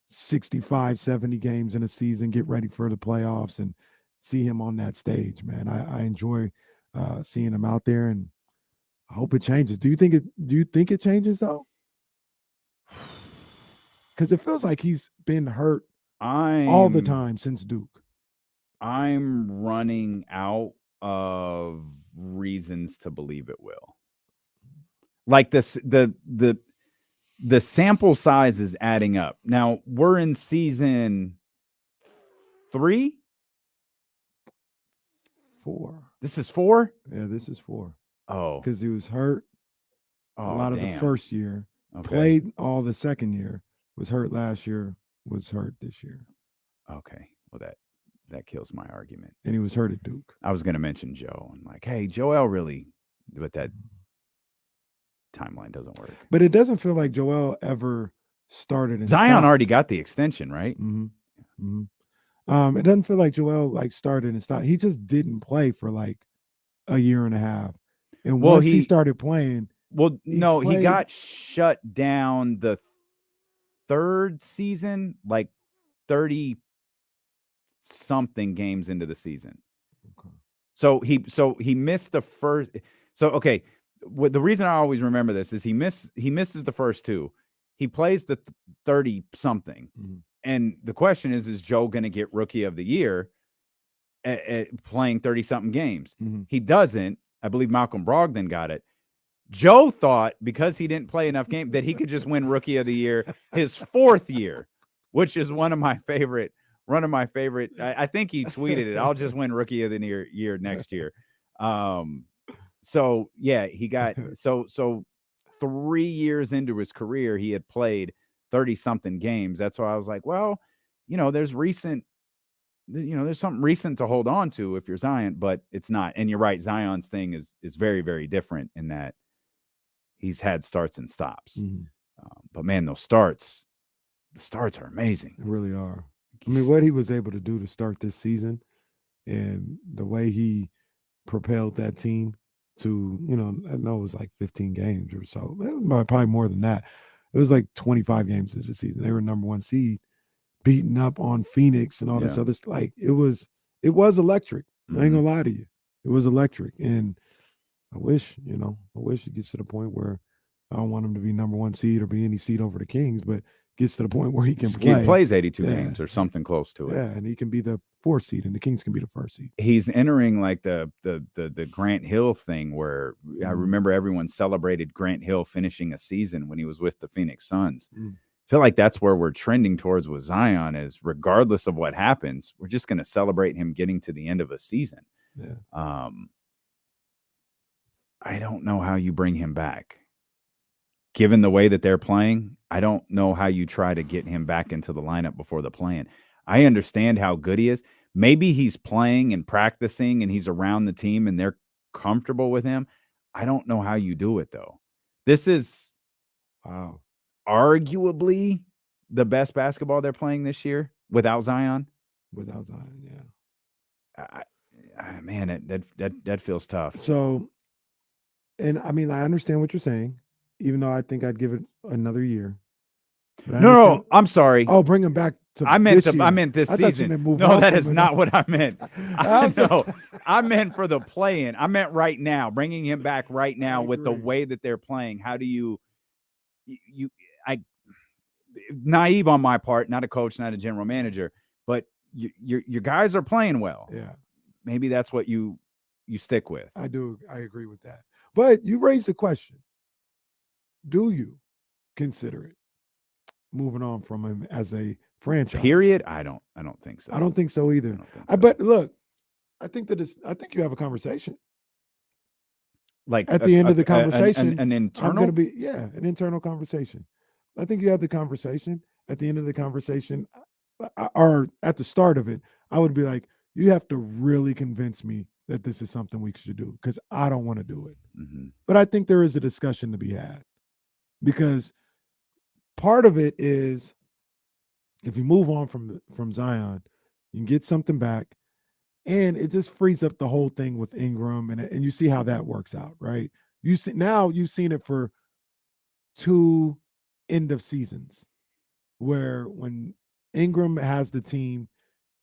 65, 70 games in a season, get ready for the playoffs and see him on that stage, man. I enjoy seeing him out there, and I hope it changes. Do you think it changes though? Because it feels like he's been hurt all the time since Duke. I'm running out of reasons to believe it will. Like this, the sample size is adding up. Now we're in season 3, 4. This is 4. Yeah, this is 4. Oh, because he was hurt a lot of the first year. Okay. Played all the second year. Was hurt last year. Was hurt this year. Okay, well that kills my argument. And he was hurt at Duke. I was going to mention Joe and like, hey, Joel really, but that timeline doesn't work. But it doesn't feel like Joel ever started. And Zion stopped. already got the extension, right? Mm-hmm. Mm-hmm. It doesn't feel like Joel started and stopped. He just didn't play for like a year and a half. And once he started playing, he got shut down the third season, like 30 something games into the season. Okay. So he missed the first. So okay, the reason I always remember this is he misses the first 2. He plays the 30 something, and the question is Joe going to get Rookie of the Year at playing 30 something games? He doesn't. I believe Malcolm Brogdon got it. Joe thought because he didn't play enough games that he could just win Rookie of the Year his 4th year, which is one of my favorite. I think he tweeted it. I'll just win Rookie of the Year next year. So yeah, he got so 3 years into his career, he had played 30 something games. That's why I was like, well, there's something recent to hold on to if you're Zion, but it's not. And you're right, Zion's thing is very, very different in that he's had starts and stops. But man, the starts are amazing. They really are. I mean, what he was able to do to start this season and the way he propelled that team to, I know it was like 15 games or so. It was probably more than that. It was like 25 games of the season. They were number 1 seed, beating up on Phoenix and all this other stuff. Like it was electric. I ain't gonna lie to you. It was electric. And I wish it gets to the point where I don't want him to be number 1 seed or be any seed over the Kings, but gets to the point where he can play. He plays 82 games or something close to it. Yeah, and he can be the 4th seed, and the Kings can be the 1st seed. He's entering like the Grant Hill thing where I remember everyone celebrated Grant Hill finishing a season when he was with the Phoenix Suns. I feel like that's where we're trending towards with Zion is regardless of what happens, we're just going to celebrate him getting to the end of a season. Yeah. I don't know how you bring him back. Given the way that they're playing, I don't know how you try to get him back into the lineup before the play-in. I understand how good he is. Maybe he's playing and practicing and he's around the team and they're comfortable with him. I don't know how you do it, though. This is arguably the best basketball they're playing this year without Zion. Without Zion, yeah. Man, that feels tough. So, and I mean, I understand what you're saying. Even though I think I'd give it another year. No, I'm sorry. Oh, bring him back to I meant this I season. No, that is not what I meant. I meant for the play-in. I meant right now, bringing him back right now with the way that they're playing. How do you naive on my part, not a coach, not a general manager, but your guys are playing well. Yeah. Maybe that's what you stick with. I do. I agree with that. But you raised the question. Do you consider it moving on from him as a franchise? Period. I don't think so. I don't think so either. So. But look, I think you have a conversation. Like at the end of the conversation, an internal. I'm going to be an internal conversation. I think you have the conversation. At the end of the conversation, or at the start of it, I would be like, you have to really convince me that this is something we should do because I don't want to do it. But I think there is a discussion to be had. Because part of it is if you move on from Zion, you can get something back, and it just frees up the whole thing with Ingram, and you see how that works out, right? You've seen it for 2 end of seasons where when Ingram has the team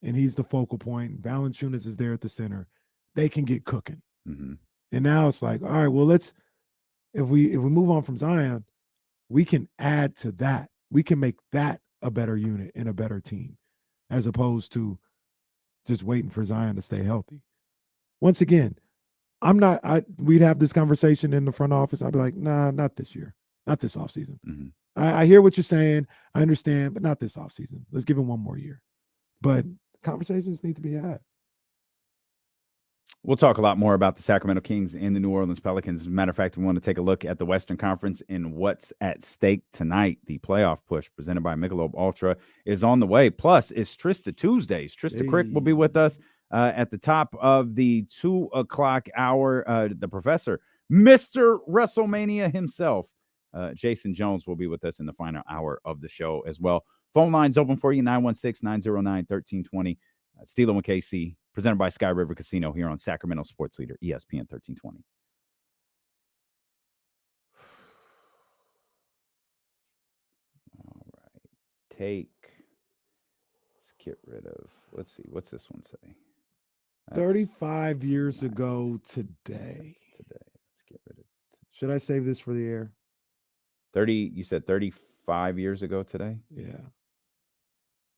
and he's the focal point, Valanciunas is there at the center, they can get cooking. And now it's like, all right, well, if we move on from Zion, we can add to that. We can make that a better unit and a better team as opposed to just waiting for Zion to stay healthy. Once again, we'd have this conversation in the front office. I'd be like, nah, not this year, not this offseason. I hear what you're saying. I understand, but not this offseason. Let's give him 1 more year. But conversations need to be had. We'll talk a lot more about the Sacramento Kings and the New Orleans Pelicans. As a matter of fact, we want to take a look at the Western Conference and what's at stake tonight. The playoff push presented by Michelob Ultra is on the way. Plus, it's Trysta Tuesdays. Trysta Krick will be with us at the top of the 2 o'clock hour. The professor, Mr. WrestleMania himself, Jason Jones, will be with us in the final hour of the show as well. Phone lines open for you, 916-909-1320. Steelo and KC, presented by Sky River Casino here on Sacramento Sports Leader, ESPN 1320. All right. Let's get rid of, let's see, what's this one say? 35 years ago today. Let's get rid of. Should I save this for the air? 30, you said 35 years ago today? Yeah.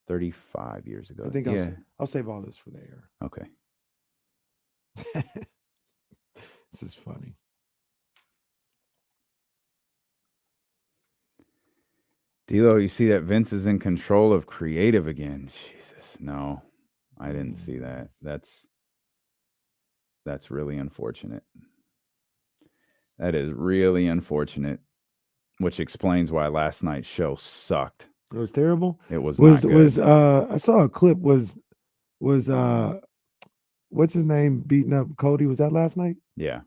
35 years ago. I think I'll save all this for the air. Okay. This is funny. D'Lo, you see that Vince is in control of creative again. Jesus, no, I didn't see that. That's really unfortunate. That is really unfortunate, which explains why last night's show sucked. It was terrible. It was not good. I saw a clip. Was what's his name beating up Cody? Was that last night? Yeah.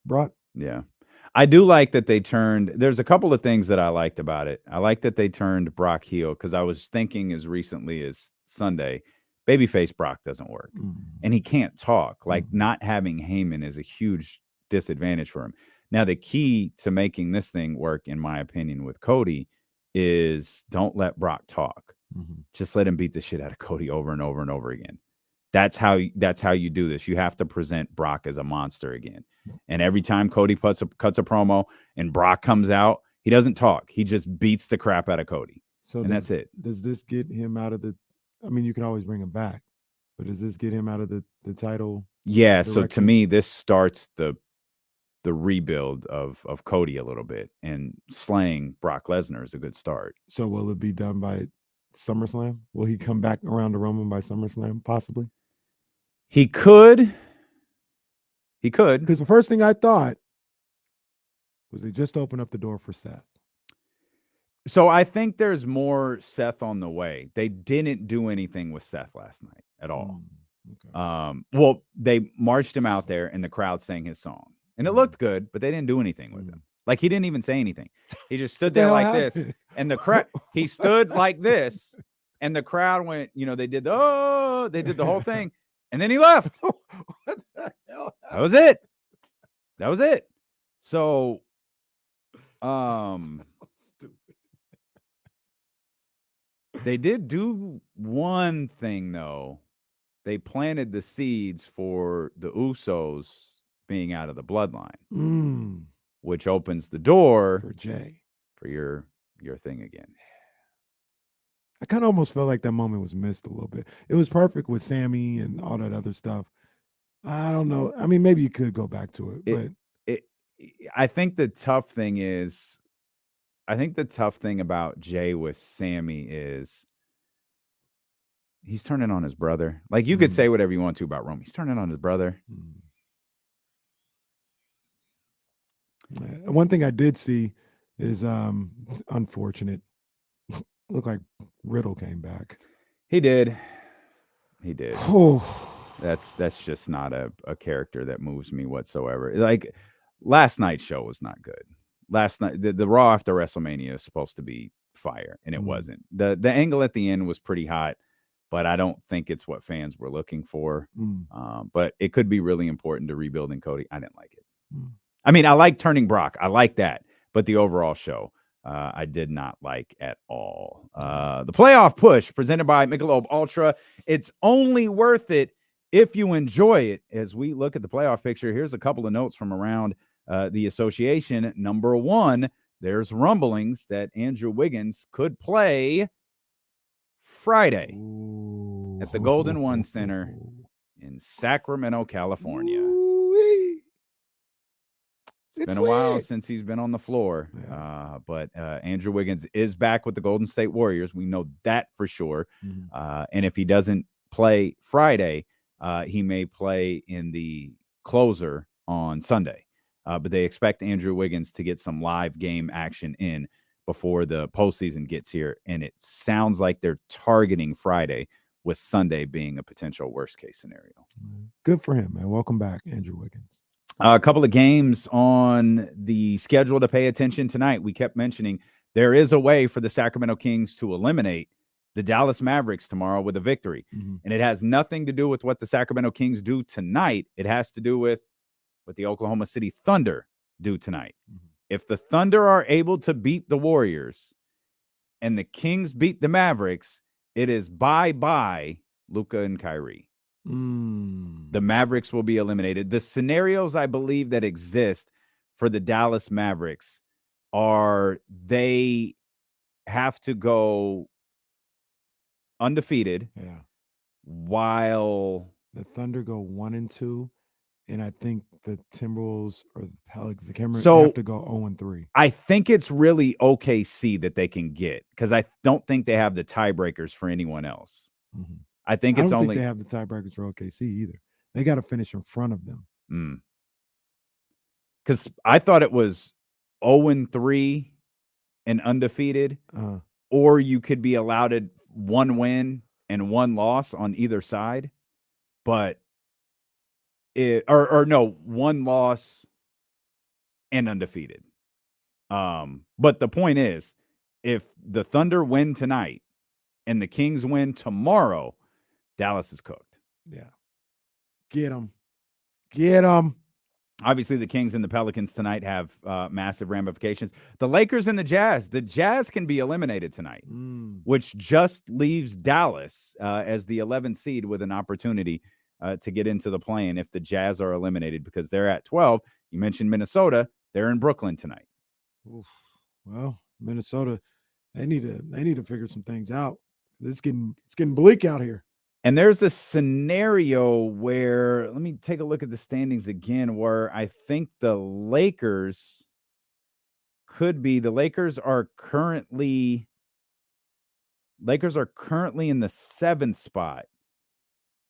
Brock? Yeah. I do like that they turned. There's a couple of things that I liked about it. I like that they turned Brock heel because I was thinking as recently as Sunday, babyface Brock doesn't work. And he can't talk. Like not having Heyman is a huge disadvantage for him. Now, the key to making this thing work, in my opinion, with Cody is don't let Brock talk. Just let him beat the shit out of Cody over and over and over again. That's how you do this. You have to present Brock as a monster again. And every time Cody cuts a promo and Brock comes out, he doesn't talk. He just beats the crap out of Cody. That's it. Does this get him out of the I mean, you can always bring him back, but does this get him out of the title? Yeah, so to me, this starts the rebuild of Cody a little bit, and slaying Brock Lesnar is a good start. So will it be done by SummerSlam? Will he come back around to Roman by SummerSlam, possibly? He could. Because the first thing I thought was they just opened up the door for Seth. So I think there's more Seth on the way. They didn't do anything with Seth last night at all. Okay. Well, they marched him out there and the crowd sang his song. And it looked good, but they didn't do anything with him. Like, he didn't even say anything. He just stood there like this. And the crowd, he stood like this. And the crowd went, they did the whole thing. And then he left. What the hell? That was it. So, they did do one thing, though. They planted the seeds for the Usos being out of the bloodline, which opens the door for Jay for your thing again. I kind of almost felt like that moment was missed a little bit. It was perfect with Sammy and all that other stuff. I don't know. I mean, maybe you could go back to it, but I think the tough thing about Jay with Sammy is he's turning on his brother. Like, you could say whatever you want to about Roman. He's turning on his brother. One thing I did see is unfortunate. Looked like Riddle came back. He did. Oh. That's just not a character that moves me whatsoever. Like, last night's show was not good. Last night, the Raw after WrestleMania is supposed to be fire, and it wasn't. The angle at the end was pretty hot, but I don't think it's what fans were looking for. But it could be really important to rebuilding Cody. I didn't like it. I mean, I like turning Brock. I like that. But the overall show, I did not like at all. The playoff push presented by Michelob Ultra. It's only worth it if you enjoy it. As we look at the playoff picture, here's a couple of notes from around the association. Number one, there's rumblings that Andrew Wiggins could play Friday at the Golden One Center in Sacramento, California. It's been a while since he's been on the floor, but Andrew Wiggins is back with the Golden State Warriors. We know that for sure. And if he doesn't play Friday, he may play in the closer on Sunday. But they expect Andrew Wiggins to get some live game action in before the postseason gets here. And it sounds like they're targeting Friday, with Sunday being a potential worst case scenario. Good for him, man. Welcome back, Andrew Wiggins. A couple of games on the schedule to pay attention tonight. We kept mentioning there is a way for the Sacramento Kings to eliminate the Dallas Mavericks tomorrow with a victory. And it has nothing to do with what the Sacramento Kings do tonight. It has to do with what the Oklahoma City Thunder do tonight. If the Thunder are able to beat the Warriors and the Kings beat the Mavericks, it is bye-bye Luka and Kyrie. The Mavericks will be eliminated. The scenarios I believe that exist for the Dallas Mavericks are they have to go undefeated while the Thunder go 1-2, and I think the Timberwolves or the Pelicans have to go 0-3. I think it's really OKC that they can get, because I don't think they have the tiebreakers for anyone else. I don't think they have the tiebreakers for OKC either. They got to finish in front of them. because I thought it was 0-3 and undefeated, or you could be allowed 1 win and 1 loss on either side, but no, 1 loss and undefeated. But the point is, if the Thunder win tonight and the Kings win tomorrow, Dallas is cooked. Yeah. Get them. Get them. Obviously, the Kings and the Pelicans tonight have massive ramifications. The Lakers and the Jazz can be eliminated tonight, which just leaves Dallas as the 11th seed with an opportunity to get into the play-in if the Jazz are eliminated, because they're at 12. You mentioned Minnesota. They're in Brooklyn tonight. Oof. Well, Minnesota, they need to figure some things out. It's getting bleak out here. And there's a scenario where, let me take a look at the standings again, where I think the Lakers are currently in the 7th spot.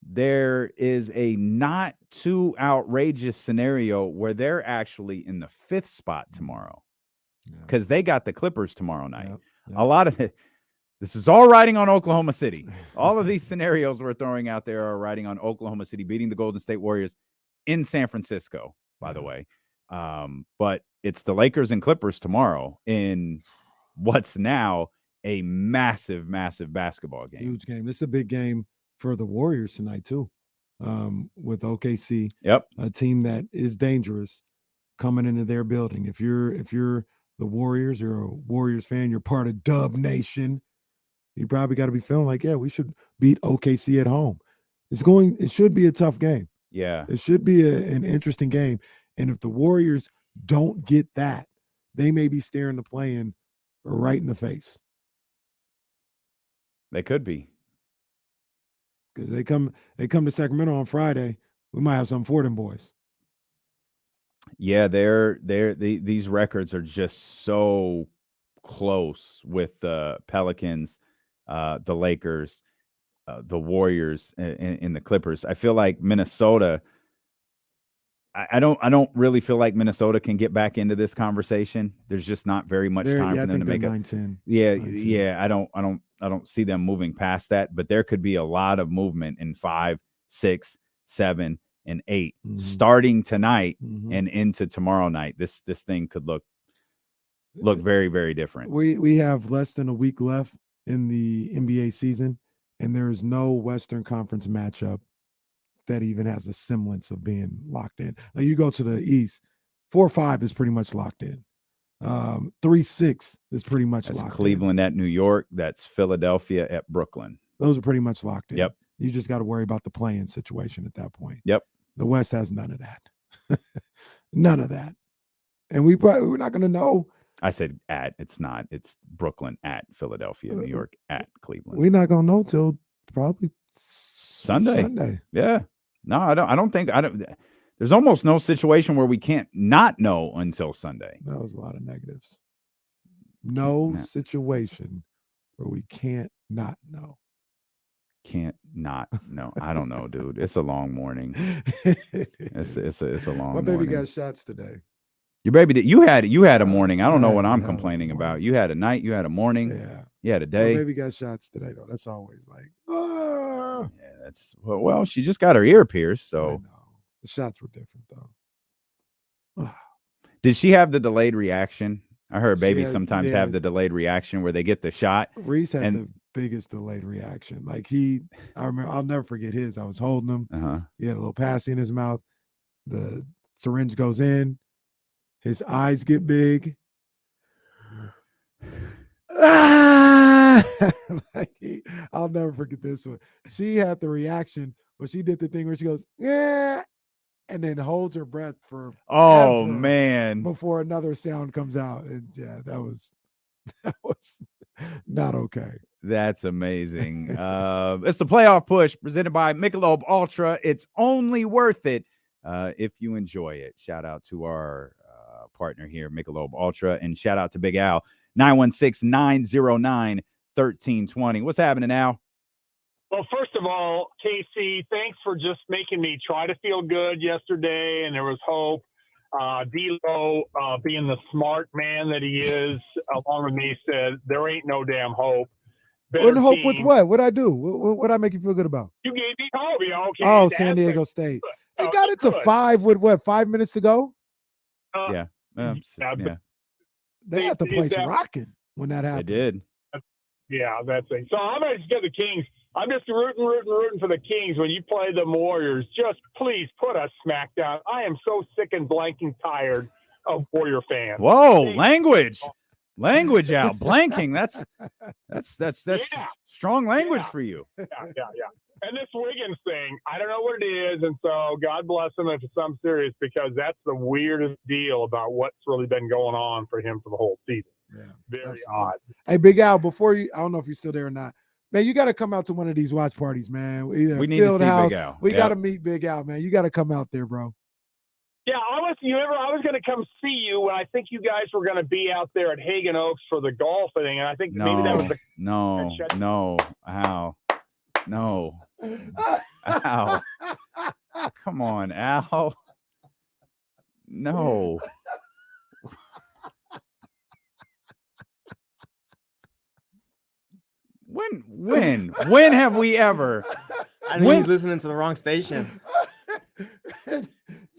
There is a not too outrageous scenario where they're actually in the 5th spot tomorrow, because they got the Clippers tomorrow night. Yep. A lot of this is all riding on Oklahoma City. All of these scenarios we're throwing out there are riding on Oklahoma City beating the Golden State Warriors in San Francisco, by the way. But it's the Lakers and Clippers tomorrow in what's now a massive, massive basketball game. Huge game. This is a big game for the Warriors tonight too, with OKC. Yep, a team that is dangerous coming into their building. If you're the Warriors, you're a Warriors fan, you're part of Dub Nation, you probably got to be feeling like, yeah, we should beat OKC at home. It should be a tough game. Yeah, it should be an interesting game. And if the Warriors don't get that, they may be staring the play-in right in the face. they could be. Because they come to Sacramento on Friday, we might have something for them boys. Yeah, these records are just so close with the Pelicans, the Lakers, the Warriors, and the Clippers. I feel like Minnesota. I don't really feel like Minnesota can get back into this conversation. There's just not very much time for them to make it. 9-10. Yeah. I don't see them moving past that, but there could be a lot of movement in 5, 6, 7, and 8 starting tonight and into tomorrow night. This thing could look very, very different. We have less than a week left in the NBA season, and there's no Western Conference matchup that even has a semblance of being locked in. Like, you go to the East, 4-5 is pretty much locked in. 3-6 is pretty much That's locked Cleveland at New York. That's Philadelphia at Brooklyn. Those are pretty much locked in. Yep. You just got to worry about the play-in situation at that point. Yep. The West has none of that. None of that. And we're not going to know. I said at. It's not. It's Brooklyn at Philadelphia, New York at Cleveland. We're not going to know till probably Sunday. Yeah. No, I don't think. There's almost no situation where we can't not know until Sunday. That was a lot of negatives. No situation where we can't not know. Can't not know. I don't know, dude. It's a long morning. It's a long. My baby morning. got shots today. Your baby you had a morning. I don't know what I'm complaining about. You had a night. You had a morning. Yeah. You had a day. My baby got shots today, though. That's always like, ah. Yeah, that's well. She just got her ear pierced, I so know. The shots were different, though. Did she have the delayed reaction? I heard babies had- sometimes yeah. have the delayed reaction where they get the shot. Reese had And- the biggest delayed reaction. Like, I remember, I'll never forget his. I was holding him. He had a little passy in his mouth. The syringe goes in. His eyes get big. I'll never forget this one. She had the reaction, but she did the thing where she goes, yeah, and then holds her breath for Oh forever man. before another sound comes out. And yeah, that was not okay. That's amazing. It's the playoff push presented by Michelob Ultra. It's only worth it if you enjoy it. Shout out to our partner here, Michelob Ultra, and shout out to Big Al, 916-909-1320. What's happening, Al? Well, first of all, Casey, thanks for just making me try to feel good yesterday, and there was hope. D'Lo, being the smart man that he is, along with me, said there ain't no damn hope. Better Wouldn't hope with team. what? What'd I do? What I make you feel good about? You gave me hope. Okay. Oh, San Diego State. They got it to 5 with what? 5 minutes to go. Yeah. They had the place rocking when that happened. They did. Yeah, that's it. So I'm going to get the Kings. I'm just rooting for the Kings. When you play the Warriors, just please put us smack down. I am so sick and blanking tired of Warrior fans. Whoa, language out. Blanking. That's strong language for you. Yeah. And this Wiggins thing, I don't know what it is, and so God bless him if it's something serious, because that's the weirdest deal about what's really been going on for him for the whole season. Yeah, very odd. Hey, Big Al, before you, I don't know if you're still there or not. Man, you got to come out to one of these watch parties, man. We need to see Big Al. We got to meet Big Al, man. You got to come out there, bro. Yeah, I was going to come see you when I think you guys were going to be out there at Hagen Oaks for the golf thing, and I think maybe that was no. Al. Come on, Al. No. When have we ever? I think he's listening to the wrong station.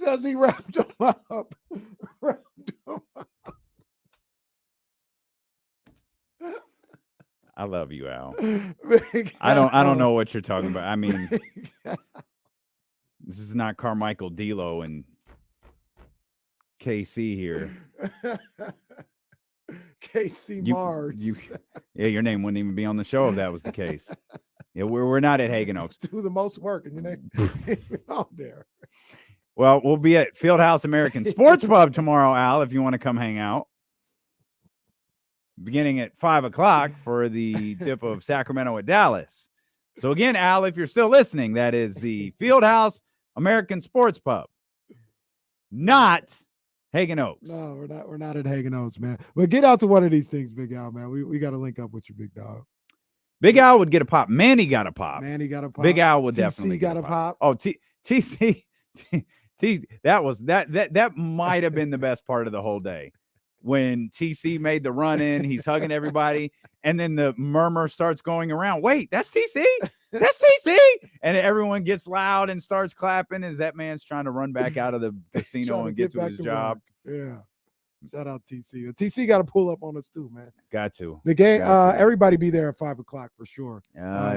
Does he wrapped him up? I love you, Al. I don't know what you're talking about. I mean, this is not Carmichael D'Lo and KC here. KC Mars. Your name wouldn't even be on the show if that was the case. Yeah, we're not at Hagen Oaks. Do the most work, and your name out there. Well, we'll be at Fieldhouse American Sports Pub tomorrow, Al, if you want to come hang out. Beginning at 5:00 for the tip of Sacramento at Dallas. So again, Al, if you're still listening, that is the Fieldhouse American Sports Pub, not Hagen Oaks. No, we're not at Hagen Oaks, man. But get out to one of these things, Big Al, man. We got to link up with you, big dog. Big Al would get a pop. Manny got a pop. Big Al would definitely get a pop. Oh, TC. That might have been the best part of the whole day. When TC made the run in, he's hugging everybody, and then the murmur starts going around. Wait, that's TC? That's TC? And everyone gets loud and starts clapping as that man's trying to run back out of the casino and get to his job. Work. Yeah. Shout out TC. TC got to pull up on us too, man. Got to. The game. Everybody be there at 5:00 for sure.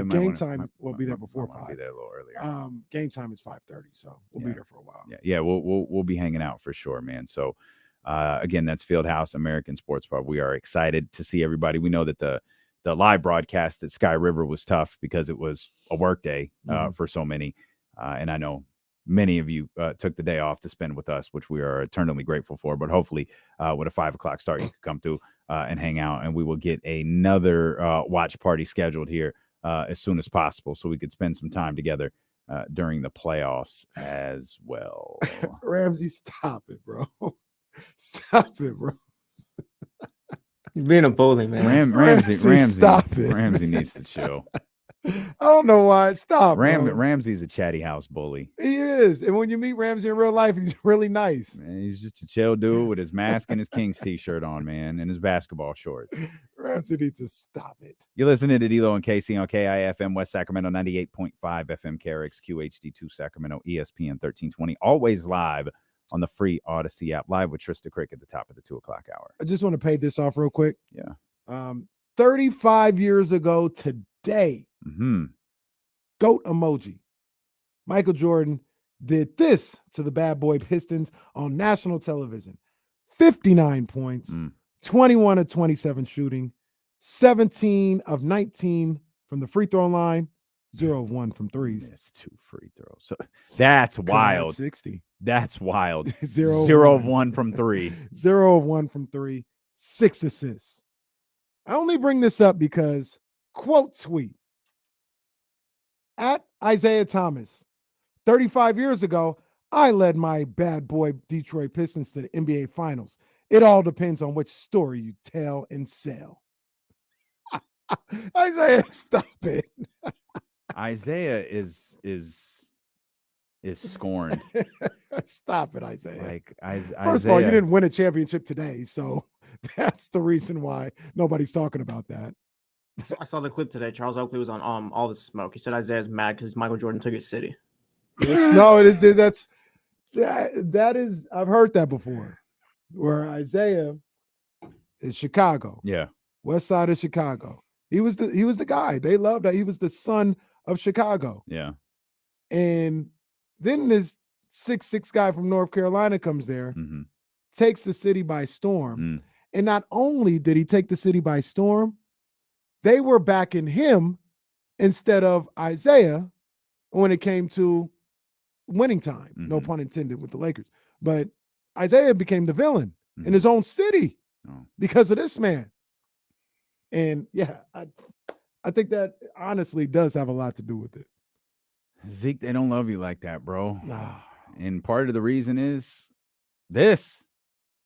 Game time. We'll be there before 5. Be there a little earlier. Game time is 5:30, so we'll be there for a while. Yeah. We'll be hanging out for sure, man. So. Again, that's Fieldhouse American Sports Pub. We are excited to see everybody. We know that the live broadcast at Sky River was tough because it was a work day for so many. And I know many of you took the day off to spend with us, which we are eternally grateful for. But hopefully with a 5:00 start, you can come through and hang out, and we will get another watch party scheduled here as soon as possible so we could spend some time together during the playoffs as well. Ramsey, stop it, bro. Stop it, bro. He's being a bully, man. Ramsey, stop it. Ramsey needs to chill. I don't know why. Stop. Ramsey's a chatty house bully. He is. And when you meet Ramsey in real life, he's really nice. Man, he's just a chill dude with his mask and his Kings t-shirt on, man, and his basketball shorts. Ramsey needs to stop it. You're listening to D'Lo and Casey on KIFM West Sacramento, 98.5 FM KRXQ HD2 Sacramento, ESPN 1320. Always live on the free Odyssey app, live with Trysta Krick at the top of the 2:00 hour. I just want to pay this off real quick. Yeah. 35 years ago today, GOAT emoji. Michael Jordan did this to the bad boy Pistons on national television. 59 points, 21 of 27 shooting, 17 of 19 from the free throw line, 0 of 1 from threes. That's 2 free throws. So that's wild. 60. That's wild. 0 of 1 from 3. 0 of 1 from 3. 6 assists. I only bring this up because quote tweet at Isaiah Thomas. 35 years ago, I led my bad boy Detroit Pistons to the NBA Finals. It all depends on which story you tell and sell. Isaiah, stop it. Isaiah is is scorned. Stop it, Isaiah. Like First of all, you didn't win a championship today, so that's the reason why nobody's talking about that. I saw the clip today. Charles Oakley was on All the Smoke. He said Isaiah's mad because Michael Jordan took his city. No, that is. I've heard that before. Where Isaiah is Chicago, west side of Chicago. He was the guy. They loved that. He was the son of Chicago. Yeah. And then this 6'6" guy from North Carolina comes there, takes the city by storm. And not only did he take the city by storm, they were backing him instead of Isaiah when it came to winning time. No pun intended with the Lakers. But Isaiah became the villain in his own city because of this man. And yeah, I think that honestly does have a lot to do with it. Zeke, they don't love you like that, bro. And part of the reason is this.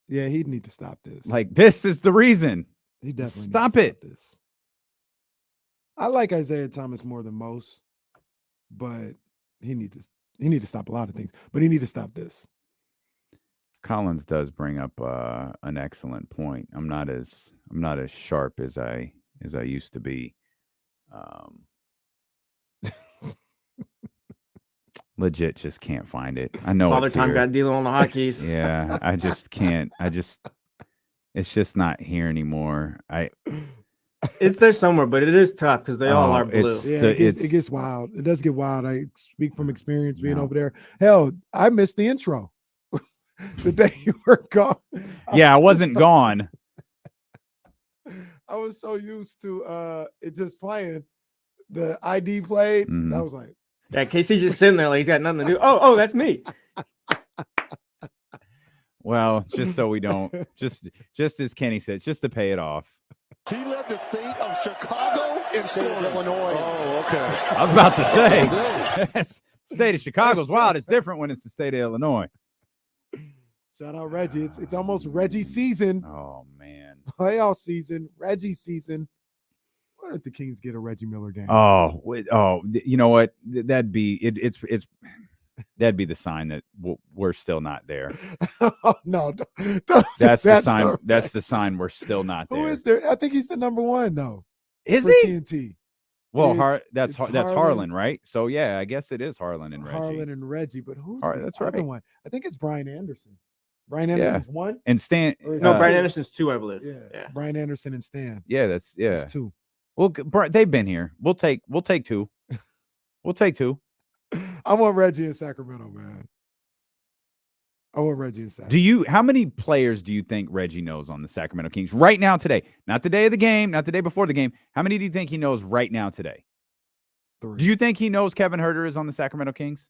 Yeah, he'd need to stop this. Like, this is the reason. He definitely stop needs to it. Stop this. I like Isaiah Thomas more than most, but he need to stop a lot of things. But he need to stop this. Collins does bring up an excellent point. I'm not as sharp as I used to be. Legit just can't find it. I know Father it's Time here. got dealing on the hotkeys. Yeah, I just can't. It's just not here anymore. It's there somewhere, but it is tough because they all are blue. Yeah, it gets wild. It does get wild. I speak from experience being over there. Hell, I missed the intro the day you were gone. Yeah, I wasn't gone. I was so used to it just playing. The ID played, and I was like, yeah, KC just sitting there like he's got nothing to do. Oh, that's me. Well, just so we don't, just as Kenny said, just to pay it off. He led the state of Chicago in scoring. Illinois. Oh, okay. I was about to say, state of Chicago's wild. It's different when it's the state of Illinois. Shout out Reggie. It's almost Reggie season. Oh man, playoff season, Reggie season. Why don't the Kings get a Reggie Miller game? You know what? That'd be it's that'd be the sign that we're still not there. No, that's the sign. Correct. That's the sign we're still not there. Who is there? I think he's the number one though. Is he? TNT. Well, that's Harlan, right? So yeah, I guess it is Harlan and Reggie. Harlan and Reggie, but who's that's the other one? I think it's Brian Anderson. Brian Anderson's one, and Stan. No, Brian Anderson's two, I believe. Yeah, Brian Anderson and Stan. Yeah, that's It's two. Well, they've been here. We'll take two. We'll take two. I want Reggie in Sacramento, man. I want Reggie in Sacramento. How many players do you think Reggie knows on the Sacramento Kings right now today? Not the day of the game, not the day before the game. How many do you think he knows right now today? 3. Do you think he knows Kevin Huerter is on the Sacramento Kings?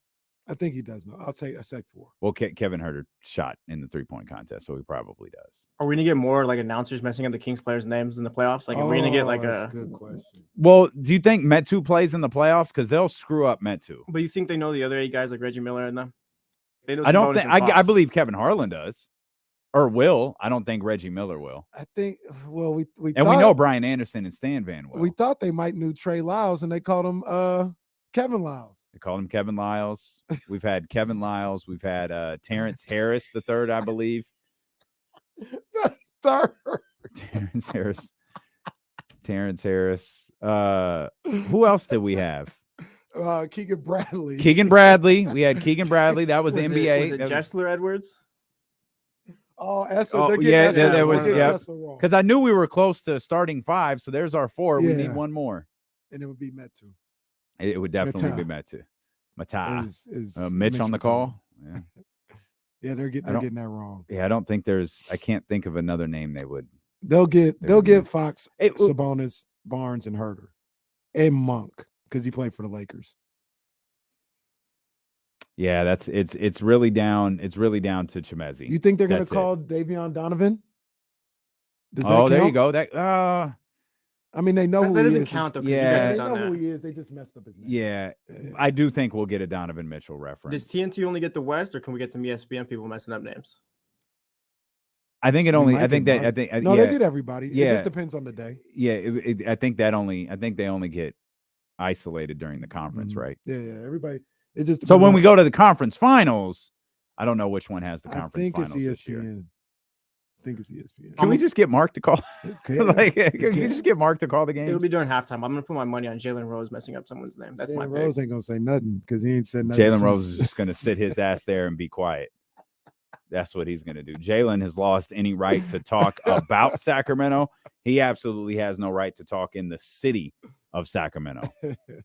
I think he does know. I said 4. Well, Kevin Huerter shot in the 3-point contest, so he probably does. Are we gonna get more like announcers messing up the Kings players' names in the playoffs? Like, are we gonna get like that's a good question? Well, do you think Metu plays in the playoffs? Because they'll screw up Metu. But you think they know the other 8 guys like Reggie Miller and them? They know. I don't think. I believe Kevin Harlan does, or will. I don't think Reggie Miller will. I think. Well, we know Brian Anderson and Stan Van will. We thought they might knew Trey Lyles, and they called him Kevin Lyles. They called him Kevin Lyles. We've had Kevin Lyles. We've had Terrence Harris the third, I believe. The third. Terrence Harris. Who else did we have? Keegan Bradley. We had Keegan Bradley. That was NBA. Was it Jessler Edwards? Yeah, there was. Yeah, because I knew we were close to starting 5. So there's our 4. Yeah. We need one more, and it would be Metu. It would definitely be Metu. Mitch on the call. Yeah. Yeah, they're getting that wrong. Yeah, I can't think of another name they would. They'll get Fox, Sabonis, Barnes, and Huerter, and Monk because he played for the Lakers. Yeah, it's really down. It's really down to Chimezie. You think they're going to call Davion Donovan? There you go. I mean, they know that doesn't count though. Yeah, you guys have they done know that. who he is. They just messed up his name. Yeah, I do think we'll get a Donovan Mitchell reference. Does TNT only get the West, or can we get some ESPN people messing up names? I think No, they get everybody. Yeah. It just depends on the day. Yeah, I think they only get isolated during the conference, right? Yeah. Everybody. It just So when we go to the conference finals, I don't know which one has the I conference think finals it's ESPN. this year. I think it's ESPN. Can we just get Mark to call? Okay. Like, can you just get Mark to call the game? It'll be during halftime. I'm gonna put my money on Jalen Rose messing up someone's name. That's my Jalen pick. Rose ain't gonna say nothing because he ain't said nothing. Jalen Rose is just going to sit his ass there and be quiet. That's what he's going to do. Jalen has lost any right to talk about Sacramento. He absolutely has no right to talk in the city of Sacramento.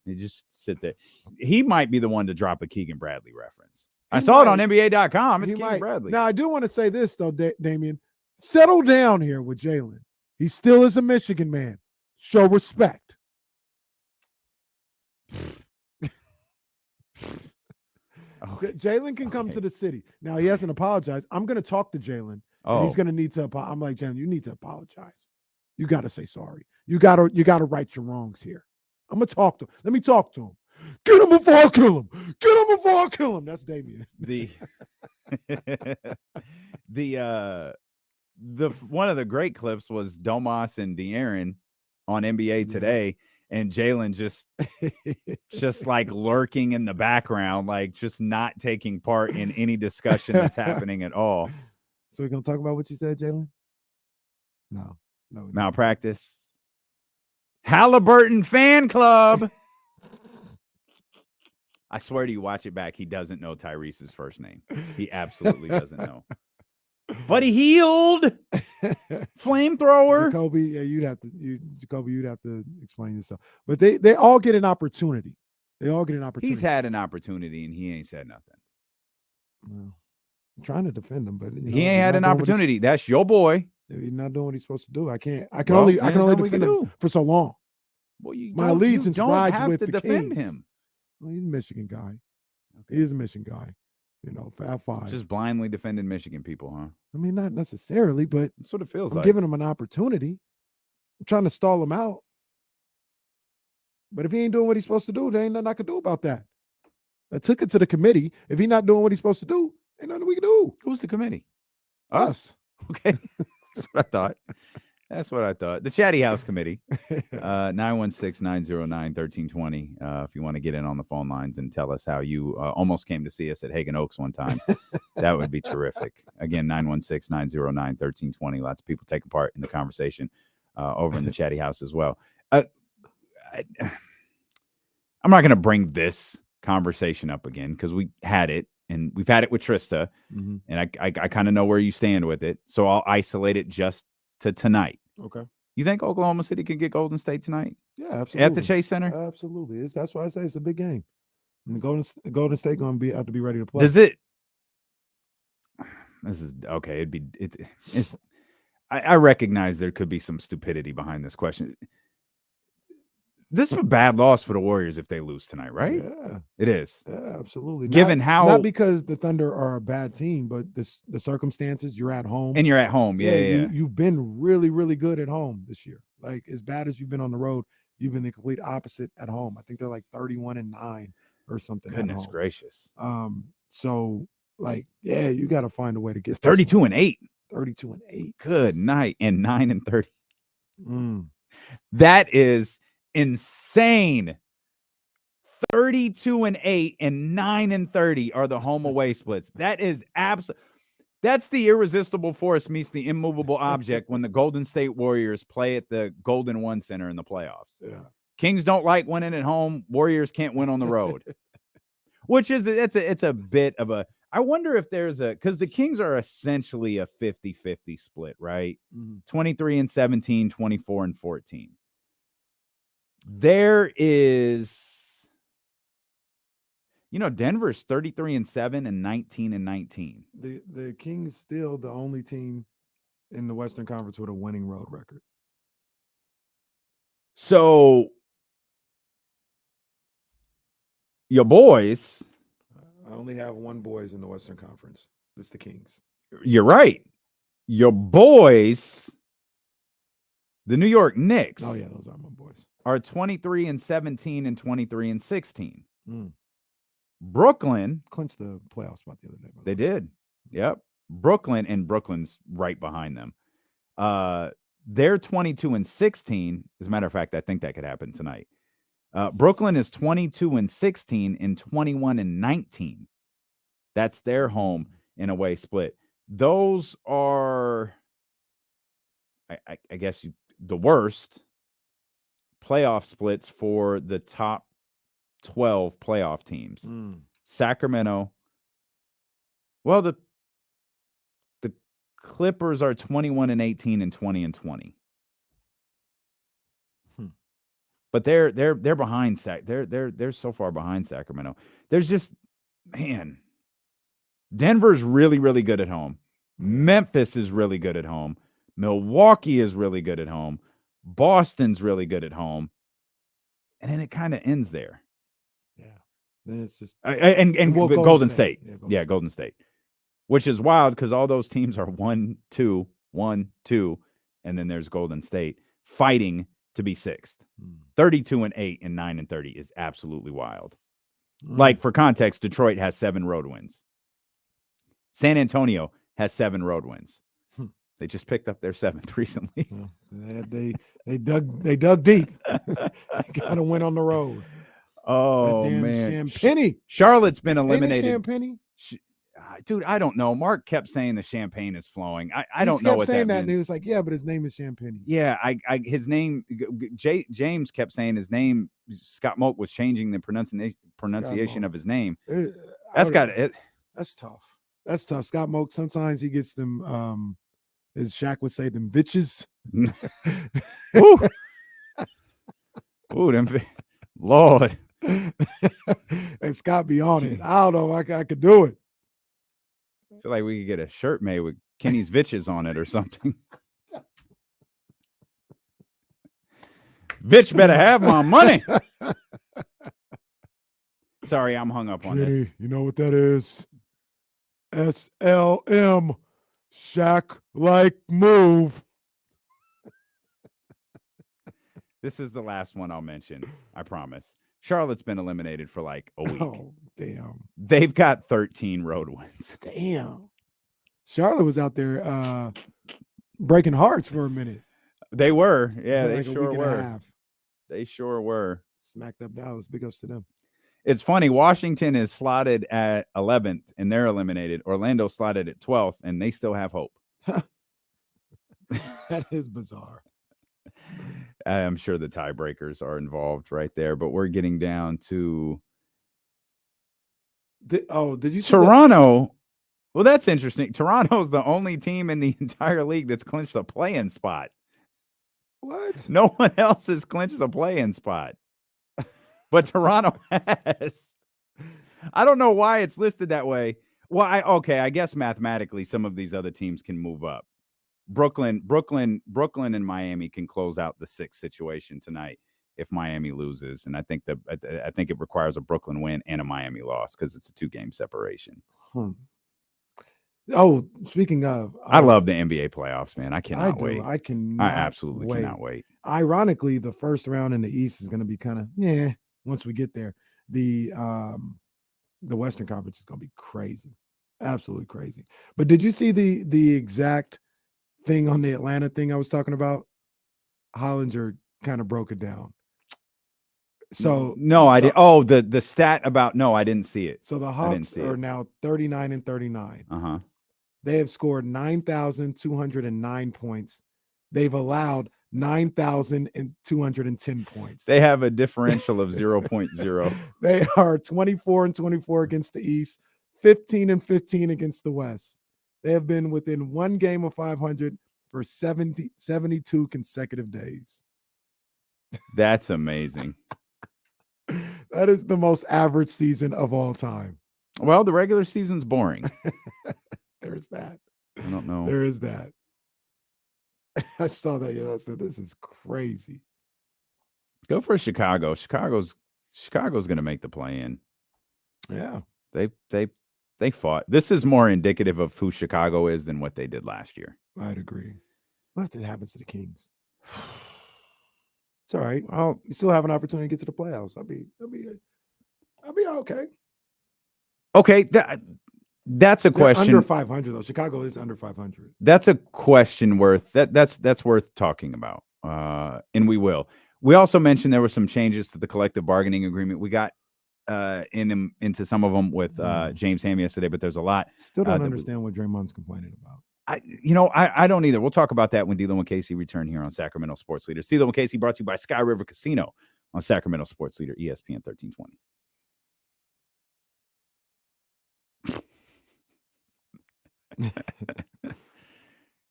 He just sit there. He might be the one to drop a Keegan Bradley reference. I saw it on NBA.com. It's Keegan Bradley. Now, I do want to say this, though, Damian. Settle down here with Jalen. He still is a Michigan man. Show respect. Jalen can come to the city. Now, he hasn't apologized. I'm going to talk to Jalen. And he's going to need to apologize. I'm like, Jalen, you need to apologize. You got to say sorry. You got to right your wrongs here. I'm going to talk to him. Let me talk to him. Get him before I kill him. Get him before I kill him. That's Damian. The one of the great clips was Domas and De'Aaron on NBA Today, and Jalen just like lurking in the background, like just not taking part in any discussion that's happening at all. So we're gonna talk about what you said, Jalen? No. Malpractice. Halliburton fan club. I swear to you, watch it back. He doesn't know Tyrese's first name. He absolutely doesn't know. But he healed. Flamethrower. Jacoby, yeah, you'd have to explain yourself. But they all get an opportunity. They all get an opportunity. He's had an opportunity and he ain't said nothing. Well, I'm trying to defend him, but he ain't had an opportunity. That's your boy. He's not doing what he's supposed to do. I can only defend him for so long. Well, my allegiance rides with the defend Kings. him. Well, he's a Michigan guy. Okay. He is a Michigan guy. Fab Five. Just blindly defending Michigan people, huh? I mean, not necessarily, but that's what it feels I'm like. giving him an opportunity. I'm trying to stall him out. But if he ain't doing what he's supposed to do, there ain't nothing I can do about that. I took it to the committee. If he's not doing what he's supposed to do, ain't nothing we can do. Who's the committee? Us. Okay. That's what I thought. That's what I thought. The Chatty House Committee, 916-909-1320. If you want to get in on the phone lines and tell us how you almost came to see us at Hagen Oaks one time, that would be terrific. Again, 916-909-1320. Lots of people taking part in the conversation over in the Chatty House as well. I'm not going to bring this conversation up again because we had it, and we've had it with Trysta, and I kind of know where you stand with it. So I'll isolate it just to tonight. Okay. You think Oklahoma City can get Golden State tonight? Yeah, absolutely. At the Chase Center? Absolutely. That's why I say it's a big game. And the Golden State going to have to be ready to play. Does it? This is okay. I recognize there could be some stupidity behind this question. This is a bad loss for the Warriors if they lose tonight, right? Yeah, it is. Yeah, absolutely. Given not because the Thunder are a bad team, but the circumstances. You're at home, and you're at home. Yeah. You've been really, really good at home this year. Like as bad as you've been on the road, you've been the complete opposite at home. I think they're like 31-9 or something. Goodness gracious. So like, yeah, you got to find a way to get 32-8. 32-8. Good night. And 9-30. That is insane. 32-8 and 9-30 are the home away splits. That is that's the irresistible force meets the immovable object when the Golden State Warriors play at the Golden One Center in the playoffs. Yeah. Kings don't like winning at home. Warriors can't win on the road. Which is it's a bit of a I wonder if there's because the Kings are essentially a 50-50 split, right? 23-17, 24-14. There is, Denver's 33-7 and 19-19. The Kings still the only team in the Western Conference with a winning road record. So your boys. I only have one boys in the Western Conference. It's the Kings. You're right. Your boys, the New York Knicks. Oh yeah, those are my boys. Are 23-17 and 23-16. Brooklyn clinched the playoff spot the other day. They did. Yep. Brooklyn's right behind them. They're 22-16. As a matter of fact, I think that could happen tonight. Brooklyn is 22-16 and 21-19. That's their home and away split. Those are, I guess, the worst playoff splits for the top 12 playoff teams. Sacramento. Well, the Clippers are 21-18 and 20-20. But they're behind they're so far behind Sacramento. There's just, man, Denver's really, really good at home. Memphis is really good at home. Milwaukee is really good at home. Boston's really good at home. And then it kind of ends there. Yeah. Then it's just Golden State. Yeah, Golden State. Which is wild because all those teams are 1-2, 1-2, and then there's Golden State fighting to be sixth. 32-8 and 9-30 is absolutely wild. Like, for context, Detroit has 7 road wins. San Antonio has 7 road wins. They just picked up their 7th recently. They dug deep. They got to win on the road. Oh, man. Champagne. Charlotte's been eliminated. Champagne? Dude, I don't know. Mark kept saying the champagne is flowing. I don't know what that means. And he was like, yeah, but his name is Champagne. Yeah, his name, James kept saying his name, Scott Moak was changing the pronunciation of his name. That's tough. That's tough. Scott Moak, sometimes he gets them, as Shaq would say, them bitches. Ooh. Ooh, them, Lord. And Scott be on it. I don't know. I could do it. I feel like we could get a shirt made with Kenny's Vitches on it or something. Vitch better have my money. Sorry, I'm hung up on Kenny, this. You know what that is? SLM. Shaq like move. This is the last one I'll mention. I promise. Charlotte's been eliminated for like a week. Oh, damn. They've got 13 road wins. Damn. Charlotte was out there breaking hearts for a minute. They were. Yeah, they like sure were. They sure were. Smacked up Dallas. Big ups to them. It's funny. Washington is slotted at 11th, and they're eliminated. Orlando slotted at 12th, and they still have hope. That is bizarre. I'm sure the tiebreakers are involved right there, but we're getting down to did you see Toronto? Well, that's interesting. Toronto's the only team in the entire league that's clinched a play-in spot. What? No one else has clinched a play-in spot, but Toronto has. I don't know why it's listed that way. Well, I guess mathematically some of these other teams can move up. Brooklyn, and Miami can close out the 6th situation tonight if Miami loses, and I think it requires a Brooklyn win and a Miami loss because it's a 2-game separation. Oh, speaking of, I love the NBA playoffs, man. I cannot wait. I absolutely cannot wait. Ironically, the first round in the East is going to be kind of once we get there. The Western Conference is going to be crazy, absolutely crazy. But did you see the exact thing on the Atlanta thing I was talking about? Hollinger kind of broke it down. So no, I did. Oh, the stat about I didn't see it. So the Hawks are now 39-39. Uh-huh. They have scored 9,209 points. They've allowed 9,210 points. They have a differential of 0.0. They are 24-24 against the East, 15-15 against the West. They have been within 1 game of 500 for 72 consecutive days. That's amazing. That is the most average season of all time. Well, the regular season's boring. There's that. I don't know. There is that. I saw that. I said, this is crazy. Go for Chicago. Chicago's going to make the play-in. Yeah. They fought. This is more indicative of who Chicago is than what they did last year. I'd agree. What if that happens to the Kings? It's all right. Well, you still have an opportunity to get to the playoffs. I'll be okay. Okay, that's a question. They're under 500 though. Chicago is under 500. That's a question worth that's worth talking about. And we will. We also mentioned there were some changes to the collective bargaining agreement. We got into some of them with James Ham yesterday, but there's a lot. Still don't understand what Draymond's complaining about. I don't either. We'll talk about that when D'Lo and Casey return here on Sacramento Sports Leader. D'Lo and Casey brought to you by Sky River Casino on Sacramento Sports Leader, ESPN 1320.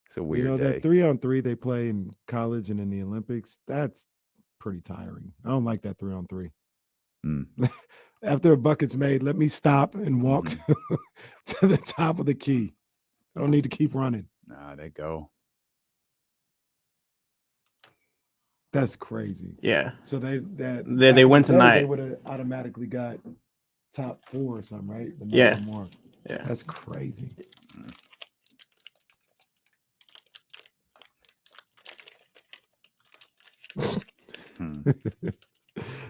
It's a weird day. That 3-on-3 they play in college and in the Olympics, that's pretty tiring. I don't like that 3-on-3. After a bucket's made, let me stop and walk to the top of the key. I don't need to keep running. Nah, they go. That's crazy. Yeah. So they went tonight. They would have automatically got top 4 or something, right? But yeah. More. Yeah. That's crazy.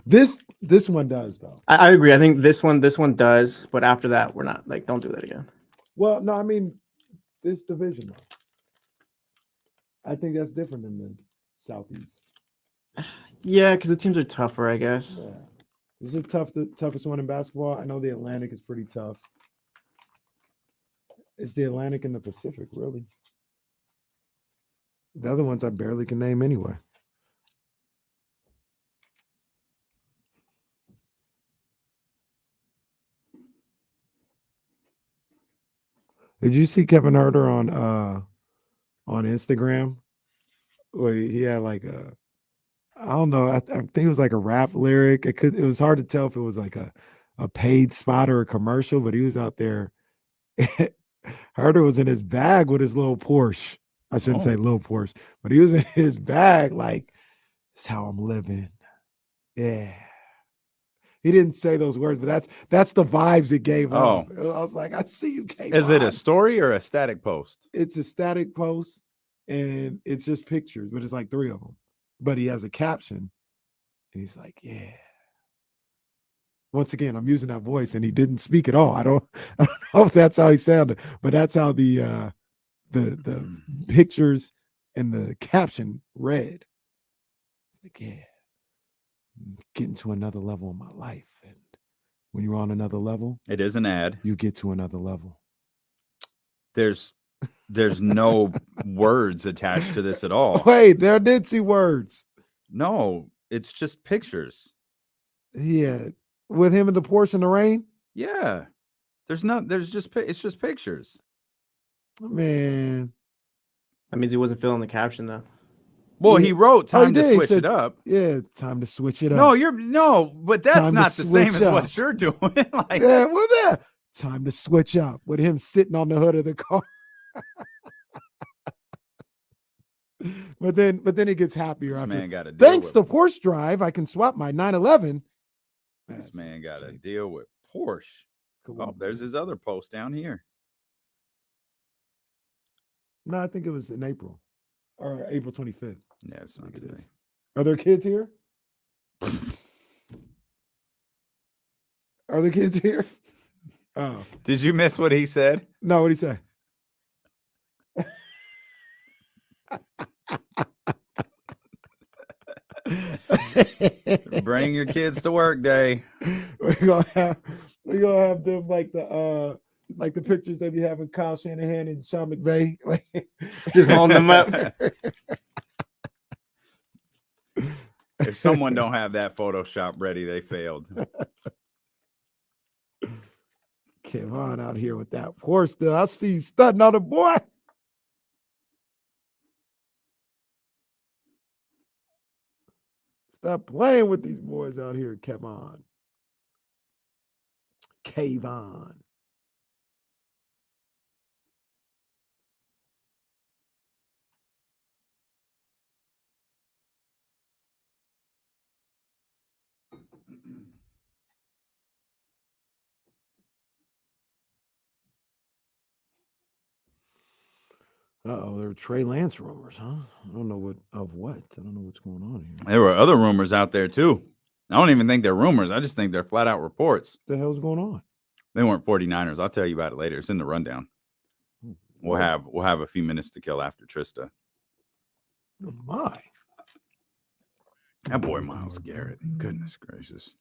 This one does though. I agree. I think this one does, but after that, we're not like, don't do that again. Well, no, I mean this division though. I think that's different than the Southeast. Yeah, because the teams are tougher, I guess. Yeah. Is it the toughest one in basketball? I know the Atlantic is pretty tough. It's the Atlantic and the Pacific, really. The other ones I barely can name anyway. Did you see Kevin Herter on Instagram? Where he had like I don't know, I think it was like a rap lyric. It was hard to tell if it was like a paid spot or a commercial, but he was out there. Herter was in his bag with his little Porsche. I shouldn't say little Porsche, but he was in his bag like, "It's how I'm living." Yeah. He didn't say those words, but that's the vibes it gave off. I was like, I see you, K. Is it a story or a static post? It's a static post, and it's just pictures, but it's like 3 of them. But he has a caption, and he's like, yeah. Once again, I'm using that voice, and he didn't speak at all. I don't know if that's how he sounded, but that's how the pictures and the caption read. It's like, yeah. Getting to another level in my life, and when you're on another level, it is an ad. You get to another level. There's no words attached to this at all. Wait, there did see words. No, it's just pictures. Yeah, with him in the Porsche in the rain. Yeah, it's just pictures. Man, that means he wasn't filling the caption though. Well, he wrote time to switch it up. Yeah, time to switch it up. But that's time not the same as what you're doing. Like, yeah, well, yeah. Time to switch up with him sitting on the hood of the car. but then he gets happier this after. Man got to deal Thanks to Porsche Drive, I can swap my 911. This man got to deal with Porsche. Oh, there's his other post down here. No, I think it was in April or April 25th. Yeah, it's not today. Are there kids here? Are there kids here? Oh. Did you miss what he said? No, what did he say? Bring your kids to work day. We're gonna have them like the pictures they be having Kyle Shanahan and Sean McVay. Just holding them up. If someone don't have that Photoshop ready, they failed. Come on out here with that Porsche still. I see you studying on the boy. Stop playing with these boys out here, Kevon. Kayvon. Uh-oh, there are Trey Lance rumors, huh? I don't know what. I don't know what's going on here. There were other rumors out there too. I don't even think they're rumors. I just think they're flat out reports. What the hell's going on? They weren't 49ers. I'll tell you about it later. It's in the rundown. We'll have a few minutes to kill after Trysta. Oh my. That boy Myles Garrett. Goodness gracious.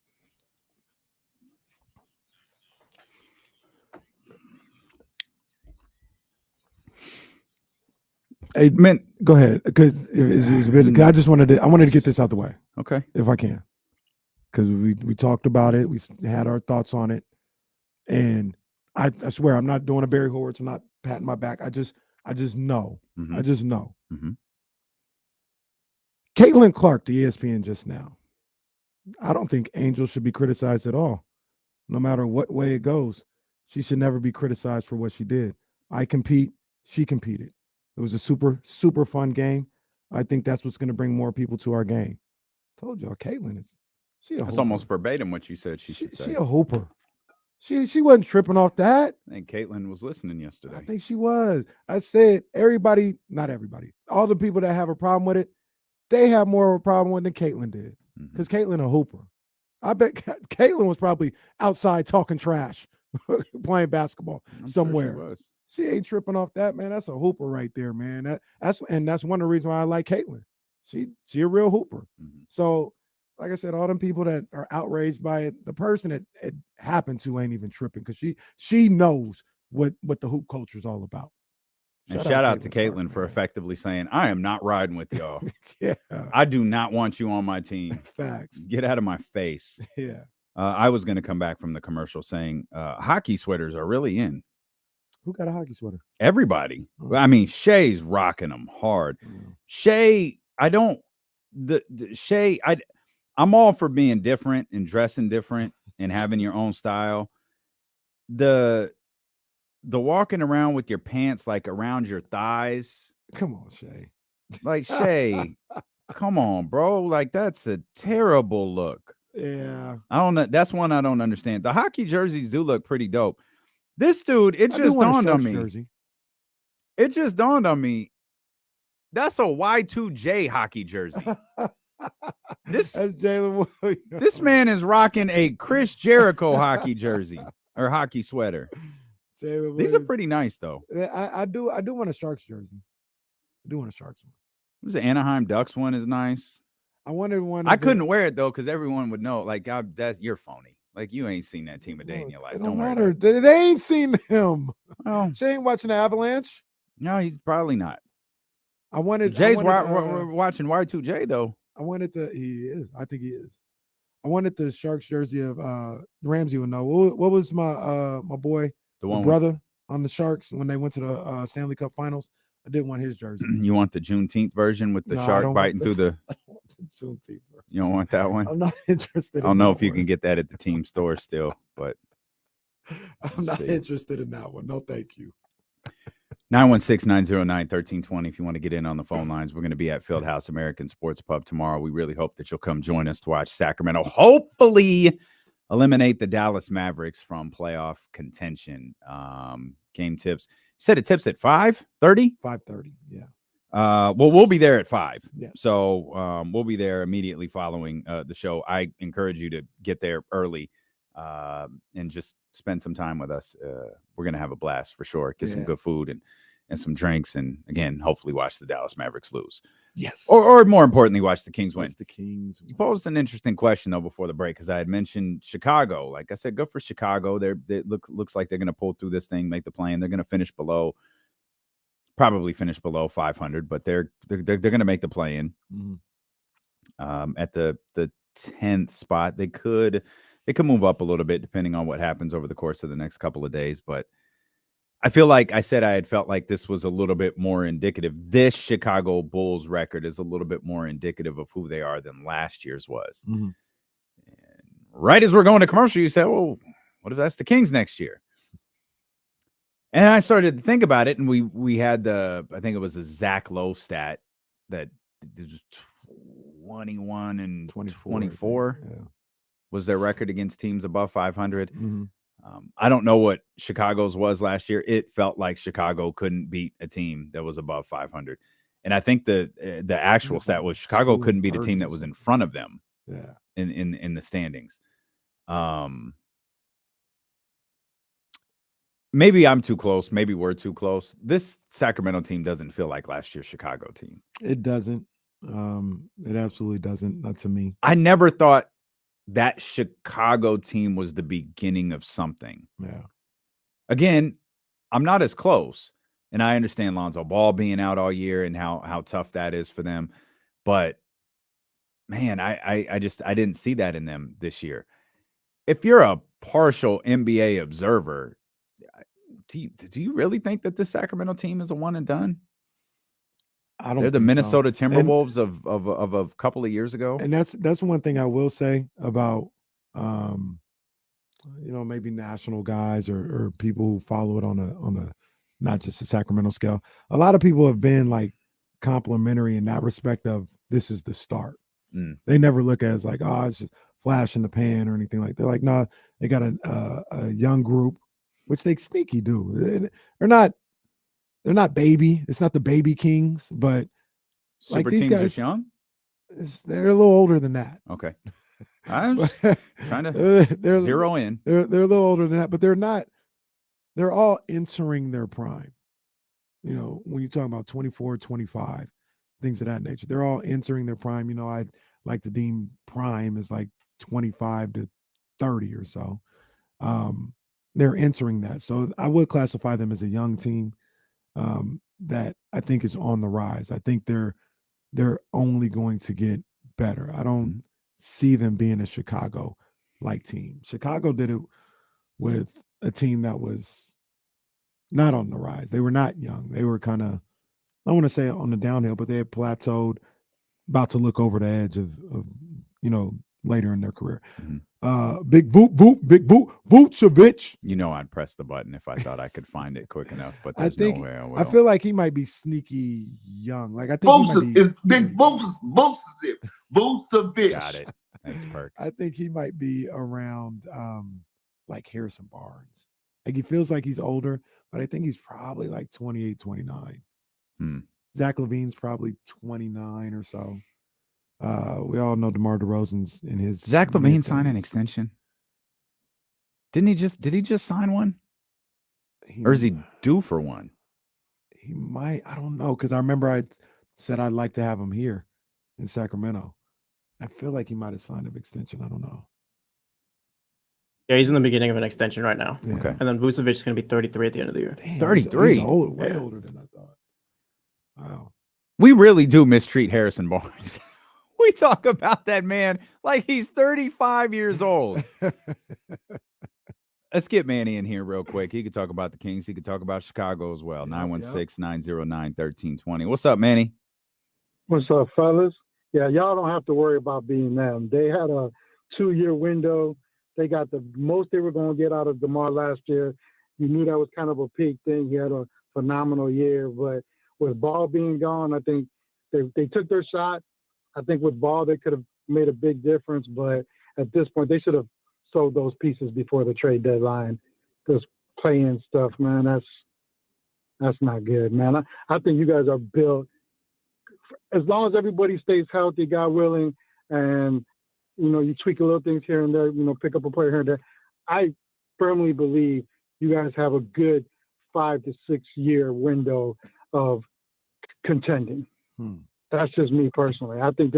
Hey, man, go ahead. Because I just wanted to get this out the way. Okay. If I can. Because we talked about it. We had our thoughts on it. And I swear I'm not doing a Barry Horowitz. I'm not patting my back. I just know. Mm-hmm. I just know. Mm-hmm. Caitlin Clark, the ESPN just now. I don't think Angel should be criticized at all. No matter what way it goes. She should never be criticized for what she did. I compete. She competed. It was a super, super fun game. I think that's what's going to bring more people to our game. Told y'all, Caitlin is That's hooper. Almost verbatim what you said she should say. She a hooper. She wasn't tripping off that. I think Caitlin was listening yesterday. I think she was. I said everybody, not everybody, all the people that have a problem with it, they have more of a problem with it than Caitlin did. Because Caitlin a hooper. I bet Caitlin was probably outside talking trash, playing basketball somewhere. Sure she ain't tripping off that, man. That's a hooper right there, man. That's one of the reasons why I like Caitlin. She a real hooper. So, like I said, all them people that are outraged by it, the person that it happened to ain't even tripping because she knows what the hoop culture is all about. And shout out to Caitlin for effectively saying, I am not riding with y'all. Yeah. I do not want you on my team. Facts. Get out of my face. Yeah. I was going to come back from the commercial saying hockey sweaters are really in. Who got a hockey sweater? Everybody. Oh. I mean, Shay's rocking them hard. Shay, I'm all for being different and dressing different and having your own style. The walking around with your pants like around your thighs. Come on, Shay. Like, Shay, come on, bro. Like, that's a terrible look. Yeah. I don't know. That's one I don't understand. The hockey jerseys do look pretty dope. This dude, it just dawned on me. Jersey. It just dawned on me. That's a Y2J hockey jersey. That's Jalen Williams. This man is rocking a Chris Jericho hockey jersey or hockey sweater. These are pretty nice, though. I do want a Sharks jersey. I do want a Sharks one. There's an Anaheim Ducks one is nice. I wanted one. I couldn't wear it though because everyone would know. Like, you're phony. Like, you ain't seen that team a day in your life. Don't matter. They ain't seen them. Oh, she ain't watching the Avalanche. No, he's probably not. Jay's watching Y2J though. He is. I think he is. I wanted the Sharks jersey of Ramsey would know. What was my boy, my brother on the Sharks when they went to the Stanley Cup Finals? I did want his jersey. You want the Juneteenth version with the shark biting through the Juneteenth. You don't want that one? I'm not interested. I don't know if you can get that at the team store still, but I'm not interested in that one. No, thank you. 916-909-1320 if you want to get in on the phone lines. We're going to be at Fieldhouse American Sports Pub tomorrow. We really hope that you'll come join us to watch Sacramento hopefully eliminate the Dallas Mavericks from playoff contention. Game tips. You said it tips at 5:30? 5:30, yeah. Well, we'll be there at 5. Yes. So we'll be there immediately following the show. I encourage you to get there early and just spend some time with us. We're going to have a blast for sure. Get some good food and some drinks. And again, hopefully watch the Dallas Mavericks lose. Yes. Or more importantly, watch the Kings win. The Kings. You posed an interesting question, though, before the break, because I had mentioned Chicago. Like I said, good for Chicago. They looks like they're going to pull through this thing, make the play, and they're going to finish probably finish below 500, but they're going to make the play in. Mm-hmm. At the 10th spot. They could move up a little bit depending on what happens over the course of the next couple of days, but I feel like I said I had felt like this was a little bit more indicative. This Chicago Bulls record is a little bit more indicative of who they are than last year's was. Mm-hmm. And right as we're going to commercial, you said, well, what if that's the Kings next year? And I started to think about it, and we had I think it was a Zach Lowe stat that it was 21 and 24 was their record against teams above 500. Mm-hmm. I don't know what Chicago's was last year. It felt like Chicago couldn't beat a team that was above 500. And I think the actual stat was Chicago couldn't beat a team that was in front of them in the standings. Maybe I'm too close. Maybe we're too close. This Sacramento team doesn't feel like last year's Chicago team. It doesn't. It absolutely doesn't. Not to me. I never thought that Chicago team was the beginning of something. Yeah. Again, I'm not as close, and I understand Lonzo Ball being out all year and how tough that is for them. But man, I didn't see that in them this year. If you're a partial NBA observer, do you really think that this Sacramento team is a one and done? I don't. They're the think Minnesota so. Timberwolves of a couple of years ago. And that's one thing I will say about maybe national guys or people who follow it on a not just a Sacramento scale. A lot of people have been like complimentary in that respect of this is the start. They never look at it as like, oh, it's just flash in the pan or anything like that. They're like, no, they got a young group, which they sneaky do. They're not baby. It's not the baby Kings, but Super like these teams guys, are young. They're a little older than that. Okay, I'm just trying to they're zero in. They're a little older than that, but they're not. They're all entering their prime. When you talk about 24, 25, things of that nature, they're all entering their prime. I like to deem prime as like 25 to 30 or so. They're entering that. So I would classify them as a young team that I think is on the rise. I think they're only going to get better. I don't see them being a Chicago-like team. Chicago did it with a team that was not on the rise. They were not young. They were kind of, I want to say on the downhill, but they had plateaued, about to look over the edge of later in their career. Big Vucevic. I'd press the button if I thought I could find it quick enough, but I there's no way I will. I feel like he might be sneaky young. Like I think he might be big Vucevic. Got it. Thanks, Perk. I think he might be around like Harrison Barnes. Like he feels like he's older, but I think he's probably like 28, 29. Zach LaVine's probably 29 or so. We all know DeMar DeRozan's in his. Zach LaVine sign an extension? Did he just sign one? Or is he due for one? He might. I don't know, because I remember I said I'd like to have him here in Sacramento. I feel like he might have signed an extension. I don't know. Yeah, he's in the beginning of an extension right now. Yeah. Okay. And then Vucevic is going to be 33 at the end of the year. Damn, 33. He's old, way older than I thought. Wow. We really do mistreat Harrison Barnes. We talk about that man like he's 35 years old. Let's get Manny in here real quick. He could talk about the Kings. He could talk about Chicago as well. 916-909-1320. What's up, Manny? What's up, fellas? Yeah, y'all don't have to worry about being them. They had a 2-year window. They got the most they were going to get out of DeMar last year. You knew that was kind of a peak thing. He had a phenomenal year. But with Ball being gone, I think they took their shot. I think with Ball, they could have made a big difference. But at this point, they should have sold those pieces before the trade deadline. This play-in stuff, man, that's not good, man. I think you guys are built. As long as everybody stays healthy, God willing, and you tweak a little things here and there, pick up a player here and there. I firmly believe you guys have a good 5 to 6 year window of contending. That's just me personally. I think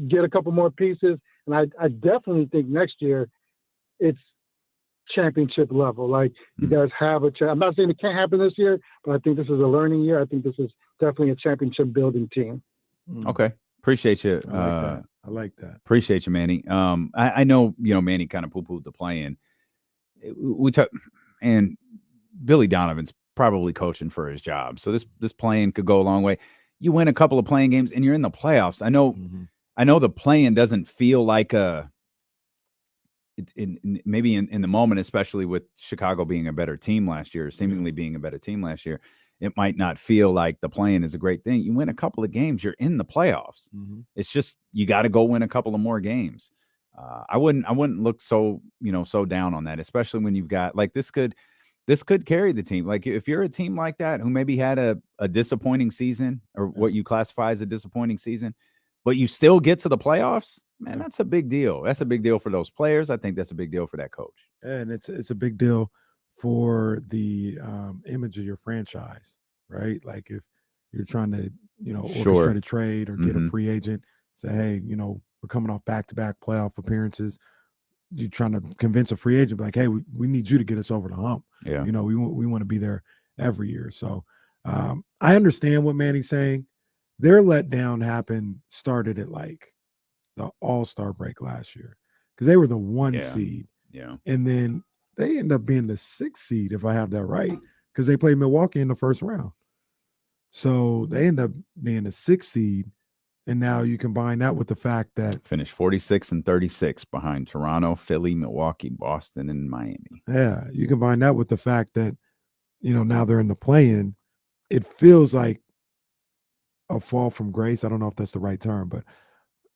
get a couple more pieces, and I definitely think next year it's championship level. Like you guys have I'm not saying it can't happen this year, but I think this is a learning year. I think this is definitely a championship building team. Okay. Appreciate you. I like that. Appreciate you, Manny. I know, Manny kind of poo-pooed the play-in. We talk, and Billy Donovan's probably coaching for his job. So this play-in could go a long way. You win a couple of playing games and you're in the playoffs. I know the play-in doesn't feel like maybe in the moment, especially with Chicago being a better team last year, seemingly being a better team last year, it might not feel like the play-in is a great thing. You win a couple of games, you're in the playoffs. It's just you got to go win a couple of more games. I wouldn't look so down on that, especially when you've got like this could carry the team. Like if you're a team like that who maybe had a disappointing season or what you classify as a disappointing season, but you still get to the playoffs, man, that's a big deal. That's a big deal for those players. I think that's a big deal for that coach. And it's a big deal for the image of your franchise, right? Like if you're trying to orchestrate a trade or get a free agent. Say, hey, we're coming off back-to-back playoff appearances. You're trying to convince a free agent, like, hey, we need you to get us over the hump. Yeah. We want to be there every year. So I understand what Manny's saying. Their letdown started at like the All-Star break last year because they were the 1 seed. Yeah. And then they end up being the 6th seed, if I have that right, because they played Milwaukee in the first round. So they end up being the 6th seed. And now you combine that with the fact that finished 46 and 36 behind Toronto, Philly, Milwaukee, Boston, and Miami. Yeah. You combine that with the fact that, now they're in the play-in. It feels like a fall from grace. I don't know if that's the right term, but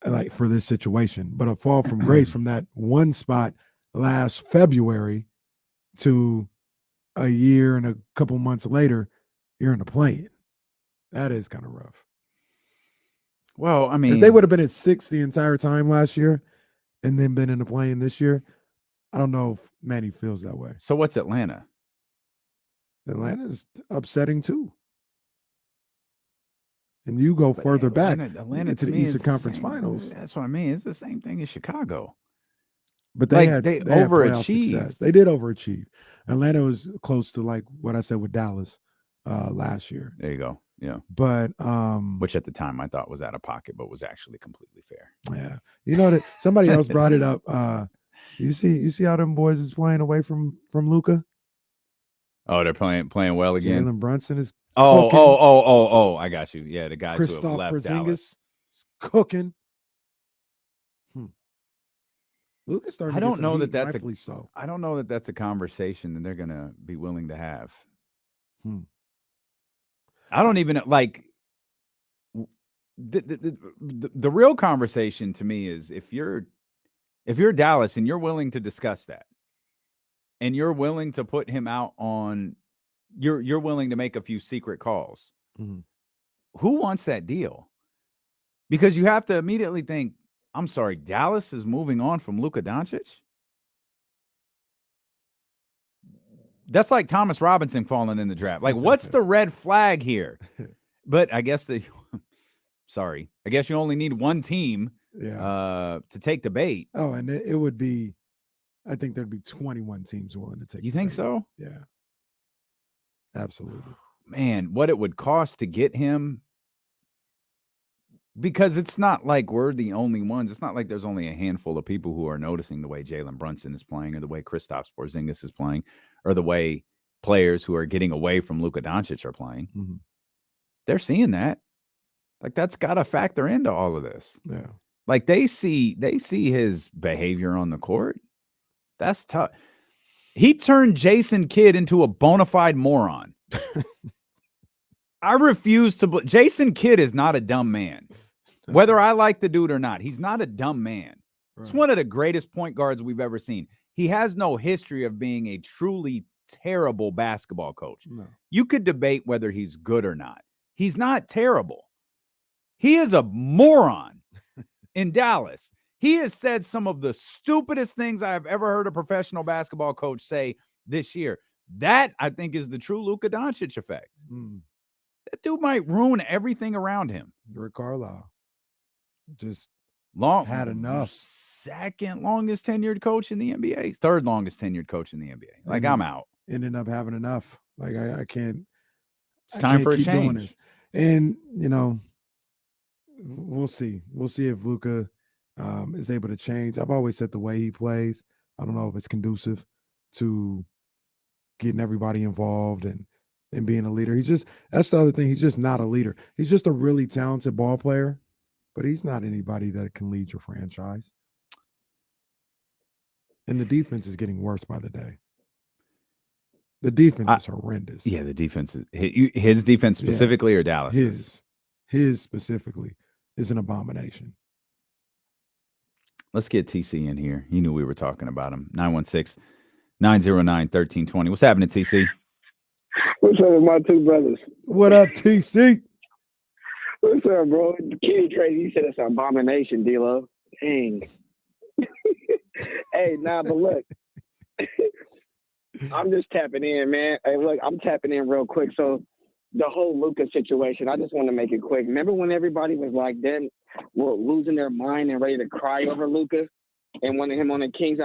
like for this situation, but a fall from grace from that 1 spot last February to a year and a couple months later, you're in the play-in. That is kind of rough. Well, I mean, if they would have been at 6 the entire time last year and then been in the play-in this year, I don't know if Manny feels that way. So what's Atlanta? Atlanta's upsetting too. And you go further back Atlanta to the Eastern Conference Finals. That's what I mean. It's the same thing as Chicago. But they overachieved. They did overachieve. Atlanta was close to like what I said with Dallas last year. There you go. Yeah. But which at the time I thought was out of pocket, but was actually completely fair. Yeah. That somebody else brought it up. You see how them boys is playing away from Luka? Oh, they're playing well again. Jalen Brunson is Oh, I got you. Yeah, the guys who have left Dallas. Cooking. Luka's starting I don't know that that's I don't know that that's a conversation that they're going to be willing to have. I don't even like the real conversation to me is if you're Dallas and you're willing to discuss that and you're willing to put him out on you're willing to make a few secret calls. Who wants that deal? Because you have to immediately think, I'm sorry, Dallas is moving on from Luka Doncic? That's like Thomas Robinson falling in the draft. Like, what's the red flag here? But I guess I guess you only need one team to take the bait. Oh, and it would be, I think there'd be 21 teams willing to take. You think so? Yeah. Absolutely. Man, what it would cost to get him. Because it's not like we're the only ones. It's not like there's only a handful of people who are noticing the way Jalen Brunson is playing or the way Kristaps Porzingis is playing or the way players who are getting away from Luka Doncic are playing. They're seeing that. Like, that's got to factor into all of this. Yeah. Like, they see his behavior on the court. That's tough. He turned Jason Kidd into a bona fide moron. I refuse to. Jason Kidd is not a dumb man. Whether I like the dude or not, he's not a dumb man. Right. He's one of the greatest point guards we've ever seen. He has no history of being a truly terrible basketball coach. No. You could debate whether he's good or not. He's not terrible. He is a moron in Dallas. He has said some of the stupidest things I have ever heard a professional basketball coach say this year. That, I think, is the true Luka Doncic effect. That dude might ruin everything around him. Rick Carlisle just had enough. Second longest tenured coach in the NBA. Third longest tenured coach in the NBA. Like, I'm out. Ended up having enough. Like, I can't. It's time for a change. And, we'll see. We'll see if Luka is able to change. I've always said the way he plays, I don't know if it's conducive to getting everybody involved and being a leader. That's the other thing. He's just not a leader. He's just a really talented ball player, but he's not anybody that can lead your franchise. And the defense is getting worse by the day. The defense is horrendous. Yeah, the defense is his defense specifically or Dallas? His specifically is an abomination. Let's get TC in here. He knew we were talking about him. 916-909-1320. What's happening, TC? What's up with my two brothers? What up, TC? What's up, bro? Kenny Tracy, you said it's an abomination, D-Lo. Dang. Hey, but look. I'm just tapping in, man. Hey, look, I'm tapping in real quick. So the whole Luka situation, I just want to make it quick. Remember when everybody was like, then losing their mind and ready to cry over Luka and wanted him on the Kings?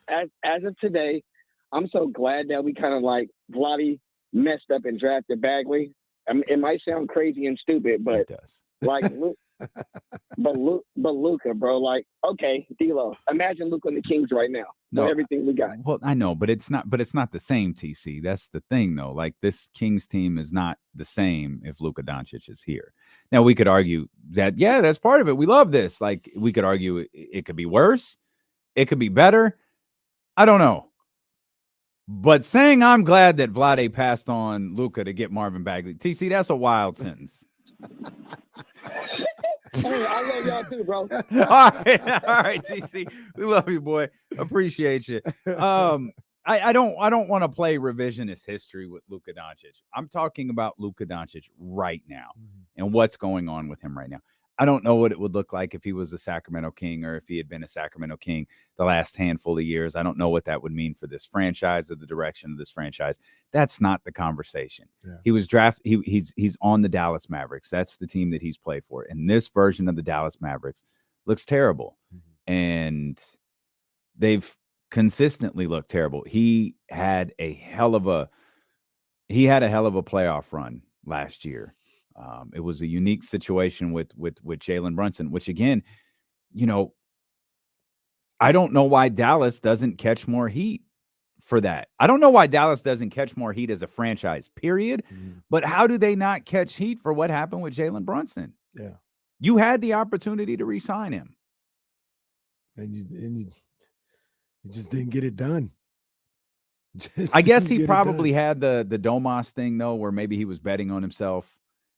As of today, I'm so glad that we kind of like Vladdy messed up and drafted Bagley. I mean, it might sound crazy and stupid, but it does. Like, but Luka, bro, like, okay, D'Lo, imagine Luka on the Kings right now. No, everything we got. Well, I know, but it's not the same, TC. That's the thing, though. Like, this Kings team is not the same if Luka Doncic is here. Now, we could argue that, yeah, that's part of it. We love this. Like, we could argue it could be worse. It could be better. I don't know. But saying I'm glad that Vlade passed on Luka to get Marvin Bagley, TC, that's a wild sentence. Hey, I love y'all too, bro. all right, TC. We love you, boy. Appreciate you. I don't want to play revisionist history with Luka Doncic. I'm talking about Luka Doncic right now and what's going on with him right now. I don't know what it would look like if he was a Sacramento King or if he had been a Sacramento King the last handful of years. I don't know what that would mean for this franchise or the direction of this franchise. That's not the conversation. Yeah. He was drafted. He's on the Dallas Mavericks. That's the team that he's played for. And this version of the Dallas Mavericks looks terrible. And they've consistently looked terrible. He had a hell of a playoff run last year. It was a unique situation with Jalen Brunson, which again, you know, I don't know why Dallas doesn't catch more heat for that. I don't know why Dallas doesn't catch more heat as a franchise, period. But how do they not catch heat for what happened with Jalen Brunson? Yeah. You had the opportunity to re-sign him. And you just didn't get it done. I guess he probably had the Domas thing, though, where maybe he was betting on himself.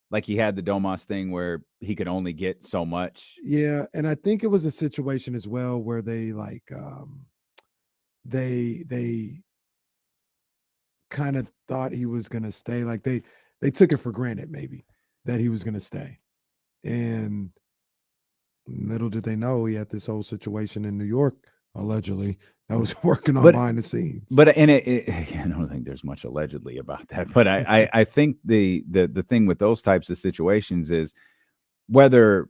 Like he had the Domas thing where he could only get so much. Yeah, and I think it was a situation as well where they like they kind of thought he was going to stay. Like they took it for granted maybe that he was going to stay. And little did they know he had this whole situation in New York, allegedly, that was working on behind the scenes. But I don't think there's much allegedly about that. But I think the thing with those types of situations is whether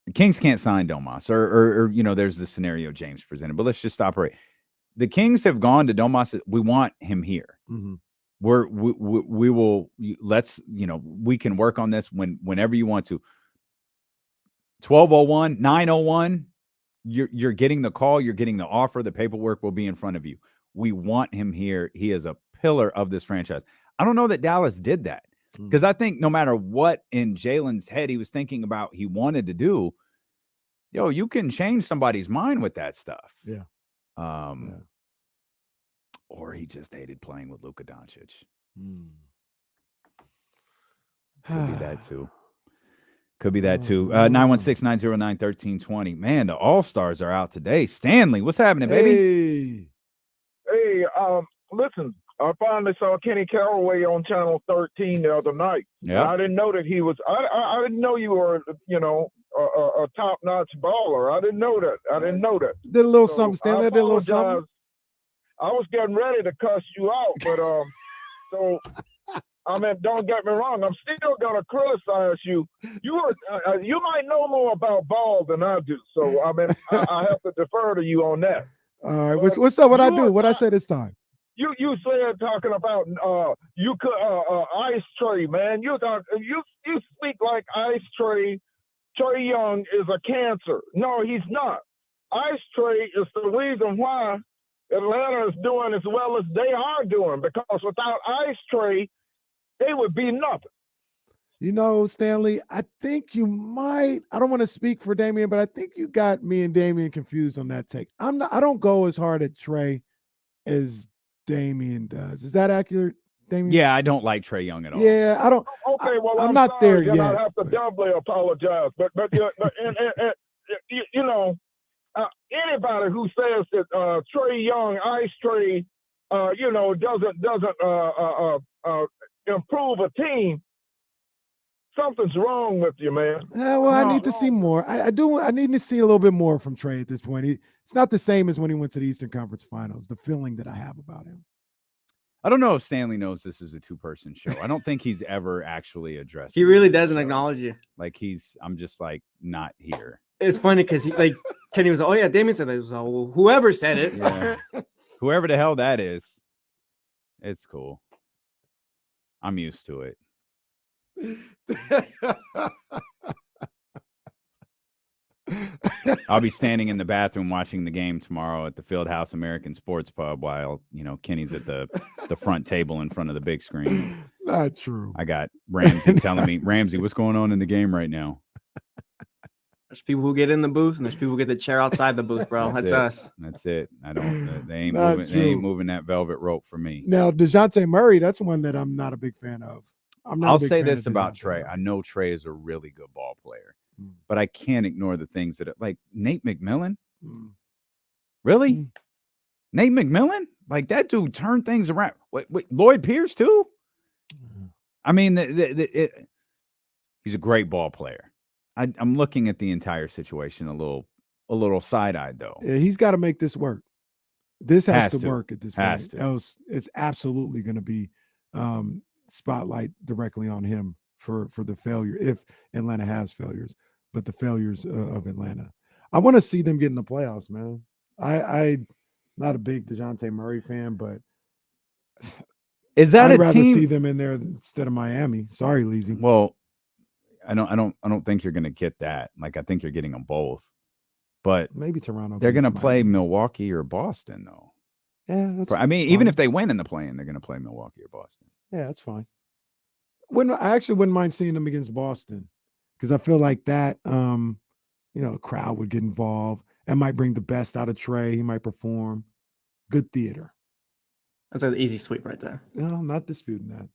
the Kings can't sign Domas or you know, there's the scenario James presented. But let's just stop right. The Kings have gone to Domas. We want him here. We will. Let's, you know, we can work on this whenever you want to. 12:01, 9:01. You're getting the call, you're getting the offer, the paperwork will be in front of you. We want him here. He is a pillar of this franchise. I don't know that Dallas did that because I think no matter what in Jalen's head he was thinking about he wanted to do, you can change somebody's mind with that stuff. Yeah. Or he just hated playing with Luka Doncic. Could be that too. Could be that too. 916-909-1320. Man, the All-Stars are out today. Stanley, what's happening, baby? Hey, listen, I finally saw Kenny Callaway on Channel 13 the other night. Yeah. I didn't know that he was, I didn't know you were, you know, a top-notch baller. I didn't know that. Did a little something, Stanley. Did a little something. I was getting ready to cuss you out, but so I mean, don't get me wrong. I'm still gonna criticize you. You might know more about ball than I do, so I mean, I have to defer to you on that. All right, what's up? What I do? What I say this time? You said talking about Ice Trey, man. You speak like Ice Trey. Trae Young is a cancer. No, he's not. Ice Trey is the reason why Atlanta is doing as well as they are doing, because without Ice Trey, they would be nothing. You know, Stanley, I think you might, I don't want to speak for Damian, but I think you got me and Damian confused on that take. I don't go as hard at Trey as Damian does. Is that accurate, Damian? Yeah, I don't like Trae Young at all. Yeah, I don't. Okay, well, I'm not there yet. I have to doubly apologize. But you know, anybody who says that Trae Young, Ice Trey, you know, doesn't improve a team, something's wrong with you, man. Well, I need to see more. I need to see a little bit more from Trae at this point. It's not the same as when he went to the Eastern Conference Finals, the feeling that I have about him. I don't know if Stanley knows this is a 2-person show. I don't think he's ever actually addressed. He really doesn't acknowledge you. Like I'm just like not here. It's funny because Kenny was, oh yeah, Damien said that. He was like, well, whoever said it. Yeah. Whoever the hell that is, it's cool. I'm used to it. I'll be standing in the bathroom watching the game tomorrow at the Fieldhouse American Sports Pub while, Kenny's at the front table in front of the big screen. Not true. I got Ramsey telling me, Ramsey, what's going on in the game right now? There's people who get in the booth and there's people who get the chair outside the booth, bro. That's us. That's it. They ain't moving that velvet rope for me. Now, DeJounte Murray, that's one that I'm not a big fan of. I'll say this about Trey. I know Trey is a really good ball player, but I can't ignore the things that like Nate McMillan. Really? Nate McMillan? Like that dude turned things around. Wait, Lloyd Pierce too? I mean, he's a great ball player. I'm looking at the entire situation a little side-eyed though. Yeah, he's got to make this work. This has to work at this point. Else, it's absolutely going to be spotlight directly on him for the failure if Atlanta has failures, but the failures of Atlanta. I want to see them get in the playoffs, man. I'm not a big DeJounte Murray fan, but is that I'd a rather team? see them in there instead of Miami. Sorry, Leezy. Well, I don't think you're going to get that. Like I think you're getting them both. But maybe Toronto. They're going to play Milwaukee or Boston, though. Yeah, that's even if they win in the play-in, they're going to play Milwaukee or Boston. Yeah, that's fine. I actually wouldn't mind seeing them against Boston because I feel like that, the crowd would get involved. That might bring the best out of Trey. He might perform. Good theater. That's an easy sweep right there. No, I'm not disputing that.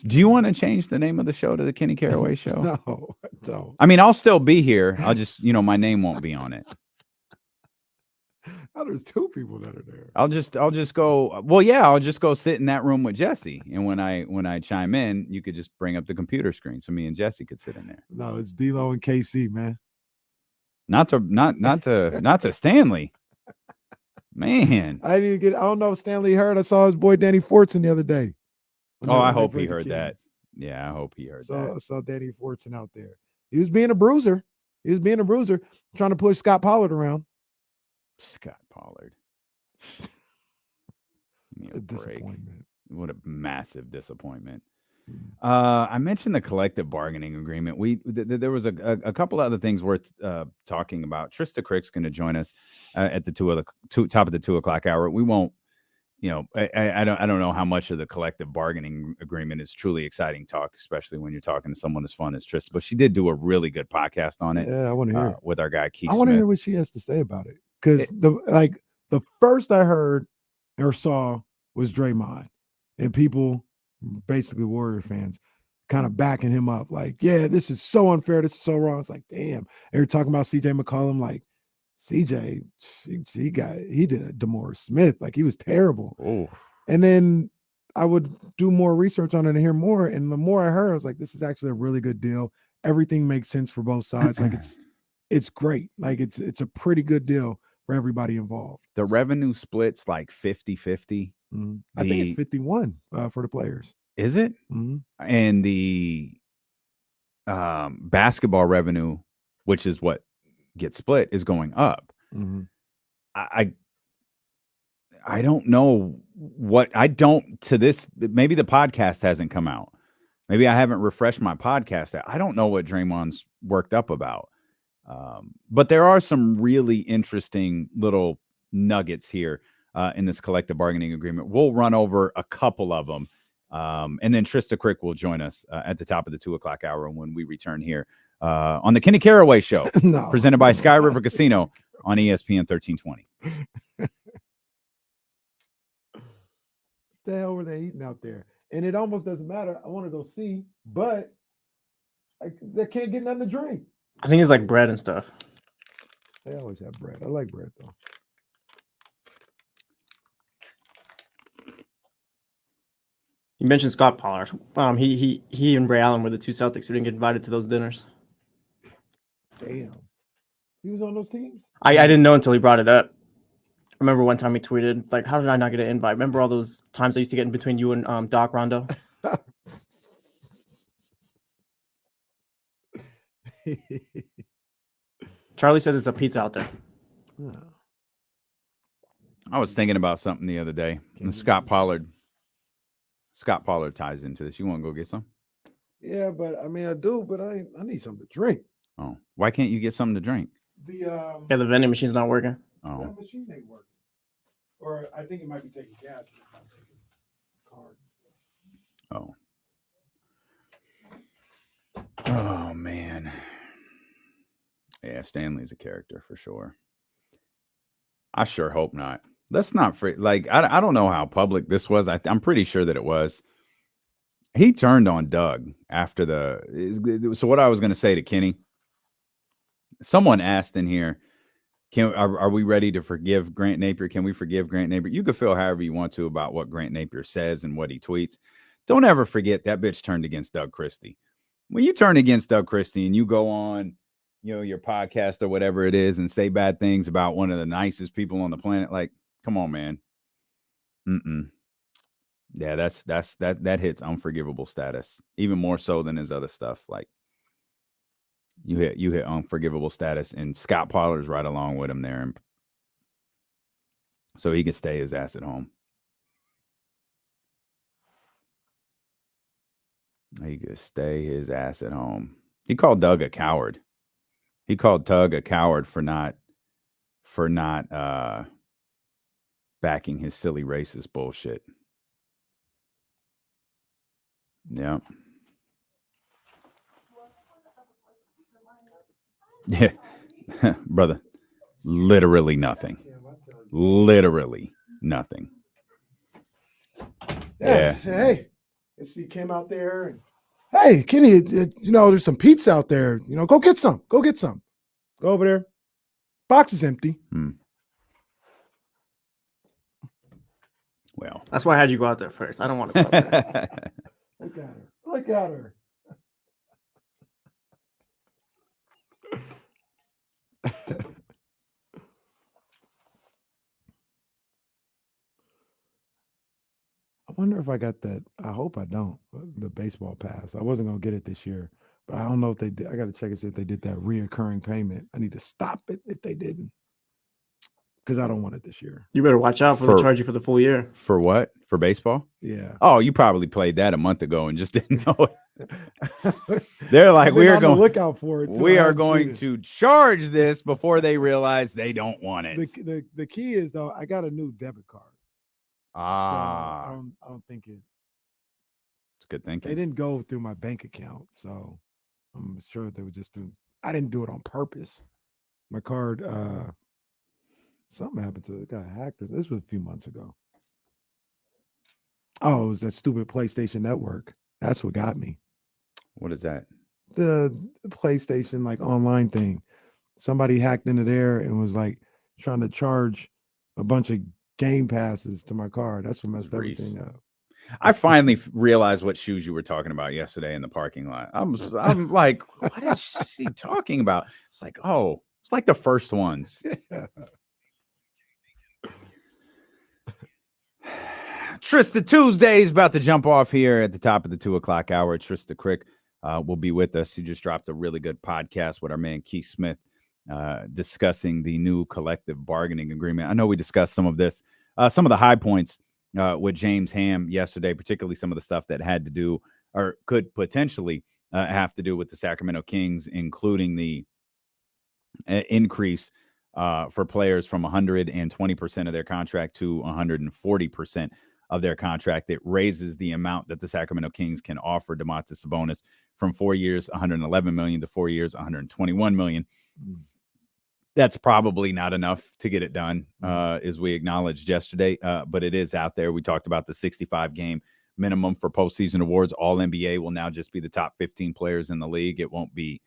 Do you want to change the name of the show to the Kenny Caraway Show? No, I don't. I mean, I'll still be here. I'll just, my name won't be on it. Oh, there's 2 people that are there. I'll just go. Well, yeah, I'll just go sit in that room with Jesse, and when I chime in, you could just bring up the computer screen so me and Jesse could sit in there. No, it's D-Lo and KC, man. Not to Stanley. Man, I don't know if Stanley heard. I saw his boy Danny Fortson the other day. Oh, I hope he heard that. Yeah, I hope he heard that. I saw Danny Fortson out there. He was being a bruiser. Trying to push Scott Pollard around. Scott Pollard. A disappointment. What a massive disappointment. I mentioned the collective bargaining agreement. There was a couple other things worth talking about. Trysta Krick's going to join us at the top of the 2:00 hour. We won't. I don't know how much of the collective bargaining agreement is truly exciting talk, especially when you're talking to someone as fun as Trysta. But she did do a really good podcast on it. Yeah, I want to hear it. With our guy Keith. I want to hear what she has to say about it because the first I heard or saw was Draymond and people, basically Warrior fans, kind of backing him up. Like, yeah, this is so unfair. This is so wrong. It's like, damn. They were talking about CJ McCollum, like. CJ, he did a DeMaurice Smith, like he was terrible. Oh, and then I would do more research on it and hear more. And the more I heard, I was like, this is actually a really good deal. Everything makes sense for both sides. Like it's great. Like it's a pretty good deal for everybody involved. The revenue splits like 50-50. I think it's 51 for the players. Is it? Mm-hmm. And the basketball revenue, which is what get split, is going up. Mm-hmm. I don't know what to this. Maybe the podcast hasn't come out. Maybe I haven't refreshed my podcast. I don't know what Draymond's worked up about. But there are some really interesting little nuggets here in this collective bargaining agreement. We'll run over a couple of them. And then Trysta Krick will join us at the top of the 2:00 hour when we return here on the Kenny Caraway Show, presented by Sky River Casino on ESPN 1320. What the hell were they eating out there? And it almost doesn't matter. I want to go see, but they can't get nothing to drink. I think it's like bread and stuff. They always have bread. I like bread, though. You mentioned Scott Pollard. He and Ray Allen were the 2 Celtics who didn't get invited to those dinners. Damn. He was on those teams? I didn't know until he brought it up. remember one time he tweeted, like, how did I not get an invite? Remember all those times I used to get in between you and Doc Rondo? Charlie says it's a pizza out there. I was thinking about something the other day. And Scott Pollard ties into this. You want to go get some? Yeah, but I mean, I do, but I need something to drink. Oh, why can't you get something to drink? Yeah, the vending machine's not working. Oh, that machine ain't working. Or I think it might be taking cash, but it's not taking card. Oh man. Yeah, Stanley's a character for sure. I sure hope not. Let's not I don't know how public this was. I'm pretty sure that it was. He turned on Doug after so what I was going to say to Kenny, someone asked in here, are we ready to forgive Grant Napier? Can we forgive Grant Napier? You can feel however you want to about what Grant Napier says and what he tweets. Don't ever forget that bitch turned against Doug Christie. When you turn against Doug Christie and you go on, your podcast or whatever it is and say bad things about one of the nicest people on the planet, like, come on, man. Yeah, that hits unforgivable status, even more so than his other stuff. Like, you hit unforgivable status, and Scott Pollard's right along with him there, and so he can stay his ass at home. He could stay his ass at home. He called Doug a coward. He called Doug a coward for not backing his silly racist bullshit. Yeah. Yeah. Brother, literally nothing. Literally nothing. Yeah. Hey, he came out there and, hey, Kenny, there's some pizza out there. Go get some. Go get some. Go over there. Box is empty. Well, that's why I had you go out there first. I don't want to go out there. Look at her. Look at her. I wonder if I got that. I hope I don't. The baseball pass. I wasn't going to get it this year, but I don't know if they did. I got to check and see if they did that reoccurring payment. I need to stop it if they didn't, because I don't want it this year. You better watch out for the charge you for the full year. For what? For baseball? Yeah. Oh, you probably played that a month ago and just didn't know it. They're like, we're going to look out for it. We are going to charge this before they realize they don't want it. The key is, though, I got a new debit card. So I don't think it's good thinking. They didn't go through my bank account, so I'm sure they were just doing. I didn't do it on purpose. My card, something happened to it. It got hacked. This was a few months ago. Oh, it was that stupid PlayStation Network. That's what got me. What is that? The PlayStation online thing. Somebody hacked into there and was trying to charge a bunch of game passes to my card. That's what messed everything up. I finally realized what shoes you were talking about yesterday in the parking lot. I'm like, what is she talking about? It's like, oh, it's like the first ones. Yeah. Trysta Tuesday is about to jump off here at the top of the 2:00 hour. Trysta Krick will be with us. He just dropped a really good podcast with our man Keith Smith, discussing the new collective bargaining agreement. I know we discussed some of this, some of the high points with James Ham yesterday, particularly some of the stuff that had to do or could potentially have to do with the Sacramento Kings, including the increase for players from 120% of their contract to 140% of their contract. It raises the amount that the Sacramento Kings can offer Domantas Sabonis from 4 years, $111 million to 4 years, $121 million. That's probably not enough to get it done, as we acknowledged yesterday, but it is out there. We talked about the 65-game minimum for postseason awards. All NBA will now just be the top 15 players in the league. It won't be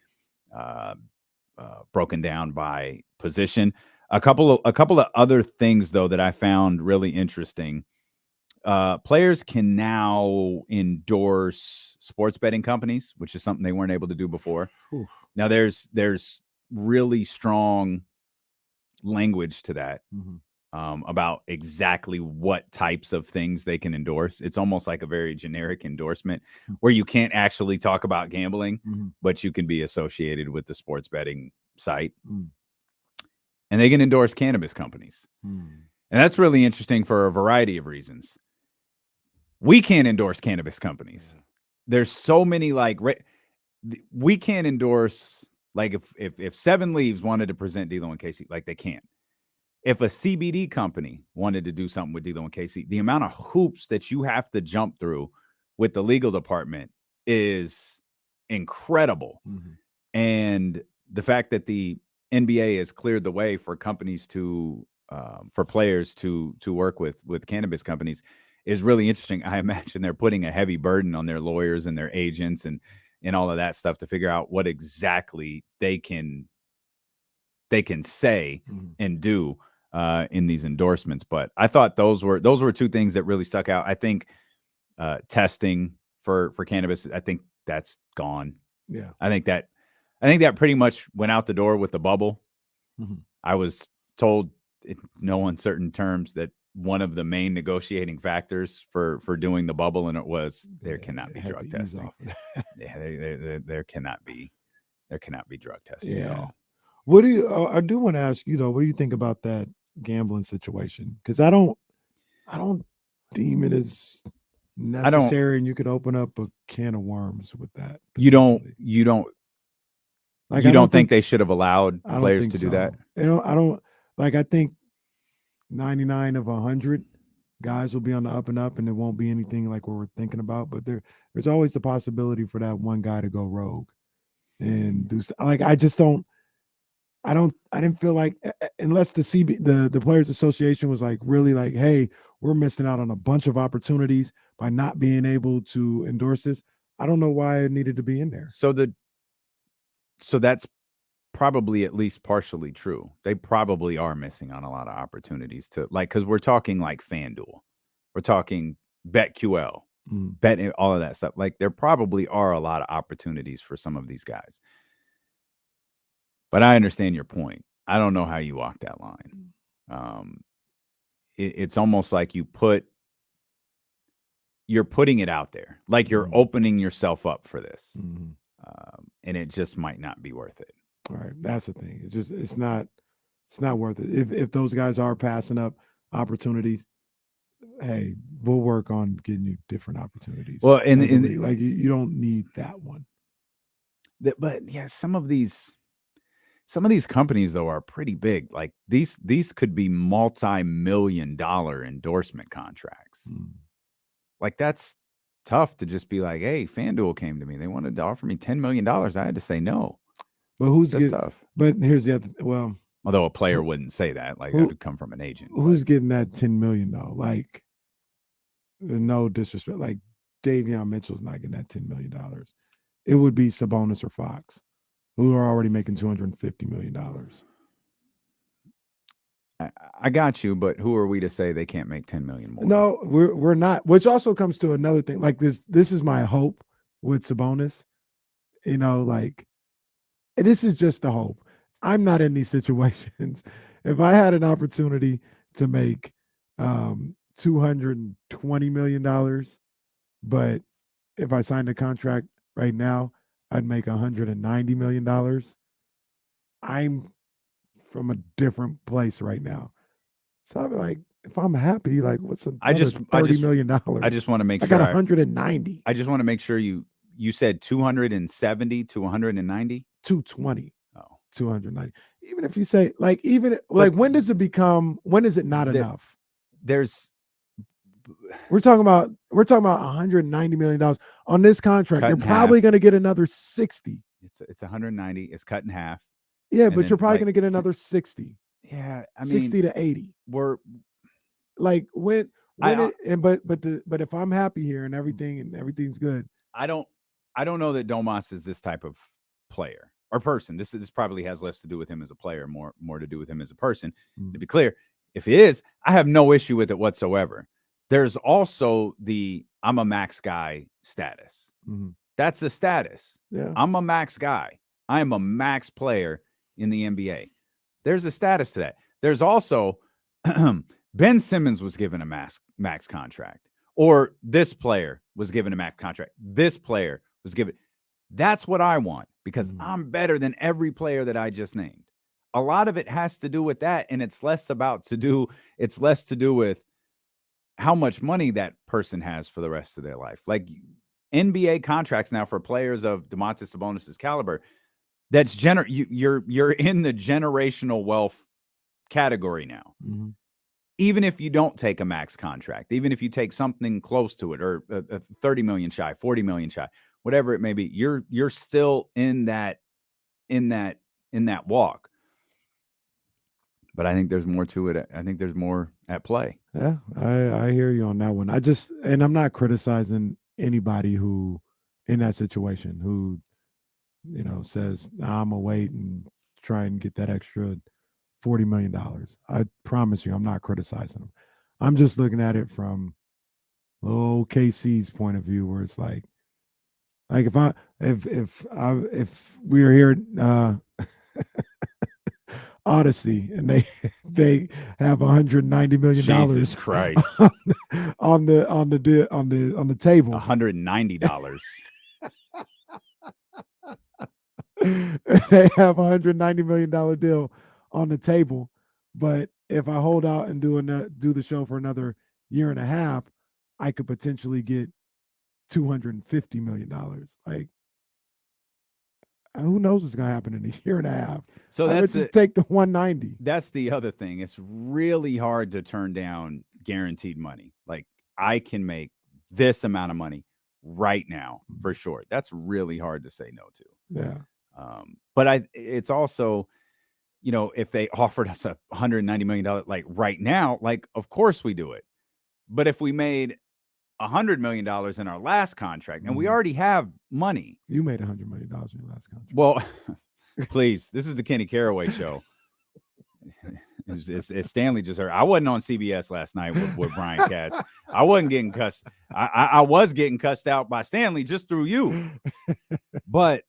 broken down by position. A couple of other things, though, that I found really interesting. Players can now endorse sports betting companies, which is something they weren't able to do before. Oof. Now there's really strong language to that. about exactly what types of things they can endorse. It's almost like a very generic endorsement where you can't actually talk about gambling, but you can be associated with the sports betting site. And they can endorse cannabis companies. And that's really interesting for a variety of reasons. We can't endorse cannabis companies. There's so many, like, we can't endorse, like, if Seven Leaves wanted to present D'Lo and Casey, like, they can't. If a CBD company wanted to do something with D'Lo and Casey, the amount of hoops that you have to jump through with the legal department is incredible. And the fact that the NBA has cleared the way for companies to, for players to work with cannabis companies is really interesting. I imagine they're putting a heavy burden on their lawyers and their agents and all of that stuff to figure out what exactly they can say and do in these endorsements. But I thought those were two things that really stuck out. I think testing for cannabis, I think that's gone. Yeah. I think that pretty much went out the door with the bubble. I was told in no uncertain terms that one of the main negotiating factors for doing the bubble, and it was there cannot be drug testing. There cannot be drug testing at all. What do you? I do want to ask you though. What do you think about that gambling situation? Because I don't deem it as necessary, and you could open up a can of worms with that. You don't think they should have allowed players to do that? I don't like. I think 99 of 100 guys will be on the up and up, and it won't be anything like what we're thinking about. But there's always the possibility for that one guy to go rogue and do like. I just don't. I didn't feel like, unless the Players Association was like really like, hey, we're missing out on a bunch of opportunities by not being able to endorse this. I don't know why it needed to be in there. So that's probably at least partially true. They probably are missing on a lot of opportunities to, like, because we're talking like FanDuel, we're talking BetQL, bet all of that stuff. Like, there probably are a lot of opportunities for some of these guys. But I understand your point. I don't know how you walk that line. It's almost like you're putting it out there, like you're opening yourself up for this, and it just might not be worth it. All right, that's the thing. It's not worth it. If those guys are passing up opportunities, hey, we'll work on getting you different opportunities. Well, and like you don't need that one. But yeah, some of these companies though are pretty big. Like these could be multi-million-dollar endorsement contracts. Like, that's tough to just be like, hey, FanDuel came to me. They wanted to offer me $10 million. I had to say no. But that's tough. But here's the other. Well, although a player wouldn't say that, like that would come from an agent. Who's getting that $10 million though? Like, no disrespect. Like, Davion Mitchell's not getting that $10 million. It would be Sabonis or Fox, who are already making $250 million. I got you, but who are we to say they can't make 10 million more? No, we're not. Which also comes to another thing. Like this is my hope with Sabonis. You know, like, and this is just the hope. I'm not in these situations. If I had an opportunity to make $220 million, but if I signed a contract right now, I'd make $190 million. I'm from a different place right now. So I'm like, if I'm happy, like, what's $30 million? I just want to make sure I got 190. I just want to make sure you said 270 to 190? 220. Oh. 290. Even if you say like, when does it not enough? We're talking about $190 million on this contract. You're probably going to get another 60. It's 190. It's cut in half. Yeah, but you're probably going to get another 60. Yeah, I mean 60 to 80. We're like but if I'm happy here and everything's good. I don't know that Domas is this type of player or person. This probably has less to do with him as a player, more to do with him as a person. To be clear, if it is, I have no issue with it whatsoever. There's also the I'm a max guy status. That's a status. Yeah. I'm a max guy. I am a max player in the NBA. There's a status to that. There's also Ben Simmons was given a max contract, or this player was given a max contract. This player was given. That's what I want, because I'm better than every player that I just named. A lot of it has to do with that, and it's less to do with how much money that person has for the rest of their life. Like NBA contracts now for players of Domantas Sabonis's caliber, that's you're in the generational wealth category now. Mm-hmm. Even if you don't take a max contract, even if you take something close to it, or a 30 million shy, 40 million shy, whatever it may be, you're still in that walk. But I think there's more to it. I think there's more at play. Yeah, I hear you on that one. And I'm not criticizing anybody who in that situation who, says, nah, I'm gonna wait and try and get that extra $40 million. I promise you, I'm not criticizing them. I'm just looking at it from KC's point of view, where it's like if we were here Odyssey and they have $190 million Jesus Christ on the table. $190. They have $190 million deal on the table, but if I hold out and do the show for another year and a half, I could potentially get $250 million. Like, who knows what's going to happen in a year and a half? So let's just take the 190. That's the other thing. It's really hard to turn down guaranteed money. Like, I can make this amount of money right now for sure. That's really hard to say no to. Yeah. But it's also, if they offered us a $190 million, like right now, like, of course we do it. But if we made $100 million in our last contract, and we already have money. You made $100 million in your last contract. Well, please, this is the Kenny Caraway show. It's Stanley just heard. I wasn't on CBS last night with Brian Katz. I wasn't getting cussed. I was getting cussed out by Stanley just through you. But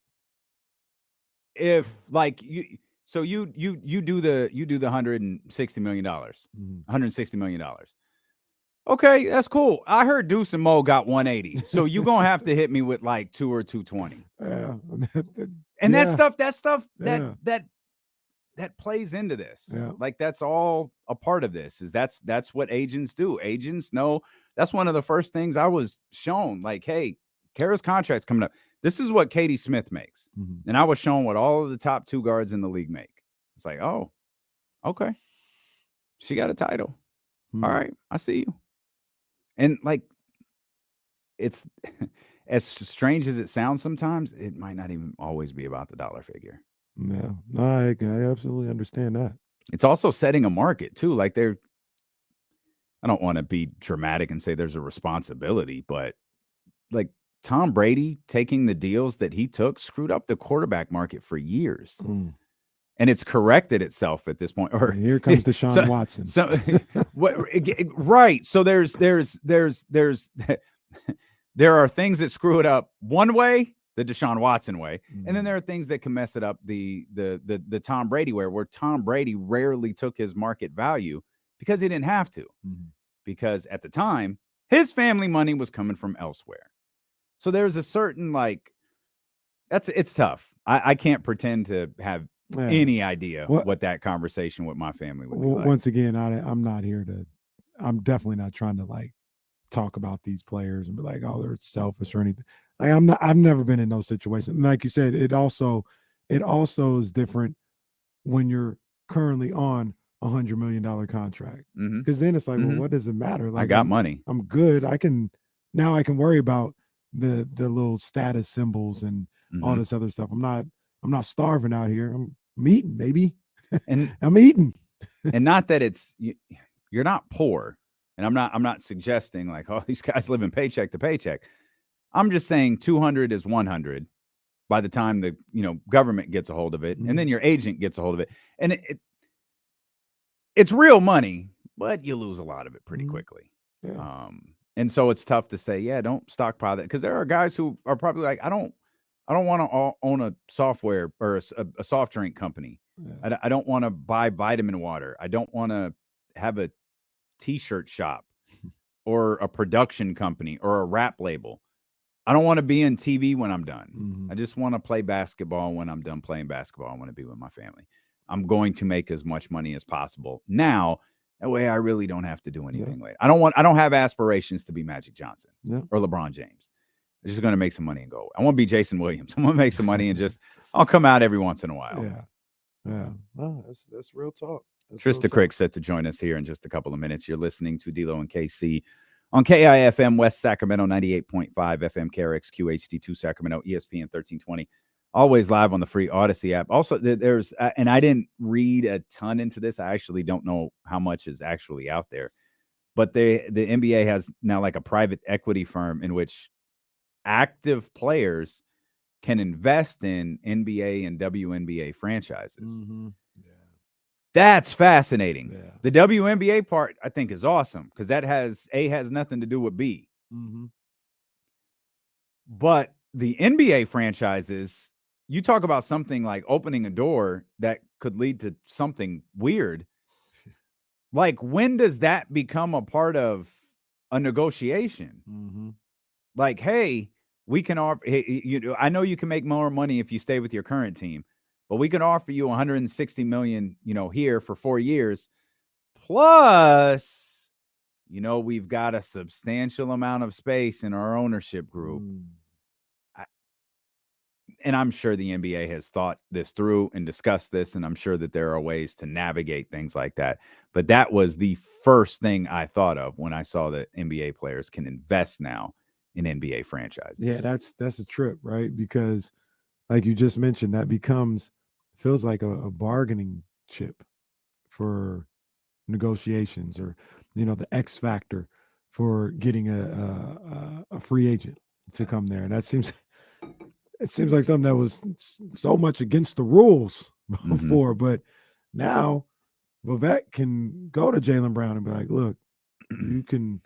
if like you do the $160 million, $160 million. Okay, that's cool. I heard Deuce and Mo got 180. So you're going to have to hit me with like 2 or 220. Yeah. And that stuff that plays into this. Yeah. Like, that's all a part of this. That's what agents do. Agents know. That's one of the first things I was shown. Like, hey, Kara's contract's coming up. This is what Katie Smith makes. Mm-hmm. And I was shown what all of the top 2 guards in the league make. It's like, oh, okay. She got a title. Mm-hmm. All right. I see you. And like, it's as strange as it sounds sometimes, it might not even always be about the dollar figure. Yeah, I absolutely understand that. It's also setting a market too. Like, I don't want to be dramatic and say there's a responsibility, but like Tom Brady taking the deals that he took screwed up the quarterback market for years. And it's corrected itself at this point. Or and here comes Deshaun Watson. So right. So there are things that screw it up one way, the Deshaun Watson way, and then there are things that can mess it up the Tom Brady way, where Tom Brady rarely took his market value because he didn't have to, because at the time his family money was coming from elsewhere. So there's a certain it's tough. I can't pretend to have any idea what that conversation with my family would be like. Once again, I'm not here I'm definitely not trying to talk about these players and be like, oh, they're selfish or anything. I've never been in those situations. And like you said, it also is different when you're currently on $100 million contract. Because then it's like, well, what does it matter? Like, I got money. I'm good. I can worry about the little status symbols and all this other stuff. I'm not starving out here. I'm eating, baby. And I'm eating. And not that you're not poor. And I'm not suggesting like, oh, these guys living paycheck to paycheck. I'm just saying 200 is 100 by the time the government gets a hold of it, and then your agent gets a hold of it. And it's real money, but you lose a lot of it pretty quickly. Yeah. And so it's tough to say, yeah, don't stockpile that, because there are guys who are probably like, I don't want to own a software or a soft drink company. Yeah. I don't want to buy vitamin water. I don't want to have a t-shirt shop or a production company or a rap label. I don't want to be in TV when I'm done. I just want to play basketball. When I'm done playing basketball, I want to be with my family. I'm going to make as much money as possible now. That way I really don't have to do anything later. I don't have aspirations to be Magic Johnson or LeBron James. I'm just going to make some money and go. I want to be Jason Williams. I'm going to make some money and I'll come out every once in a while. Yeah. No, that's real talk. Trysta Krick set to join us here in just a couple of minutes. You're listening to D-Lo and KC on KIFM West Sacramento 98.5 FM KRX QHD2 Sacramento ESPN 1320. Always live on the free Odyssey app. Also, there's and I didn't read a ton into this. I actually don't know how much is actually out there, but the NBA has now like a private equity firm in which active players can invest in NBA and WNBA franchises. That's fascinating. The WNBA part, I think, is awesome because that has nothing to do with B. But the NBA franchises, you talk about something like opening a door that could lead to something weird. Like, when does that become a part of a negotiation? Like, hey, we can offer. Hey, I know you can make more money if you stay with your current team, but we can offer you $160 million, here for 4 years. Plus, we've got a substantial amount of space in our ownership group. And I'm sure the NBA has thought this through and discussed this, and I'm sure that there are ways to navigate things like that. But that was the first thing I thought of when I saw that NBA players can invest now in NBA franchises. Yeah, that's a trip, right? Because like you just mentioned, that feels like a bargaining chip for negotiations, or the X factor for getting a free agent to come there. And it seems like something that was so much against the rules before, but now Vivek can go to Jaylen Brown and be like, look, you can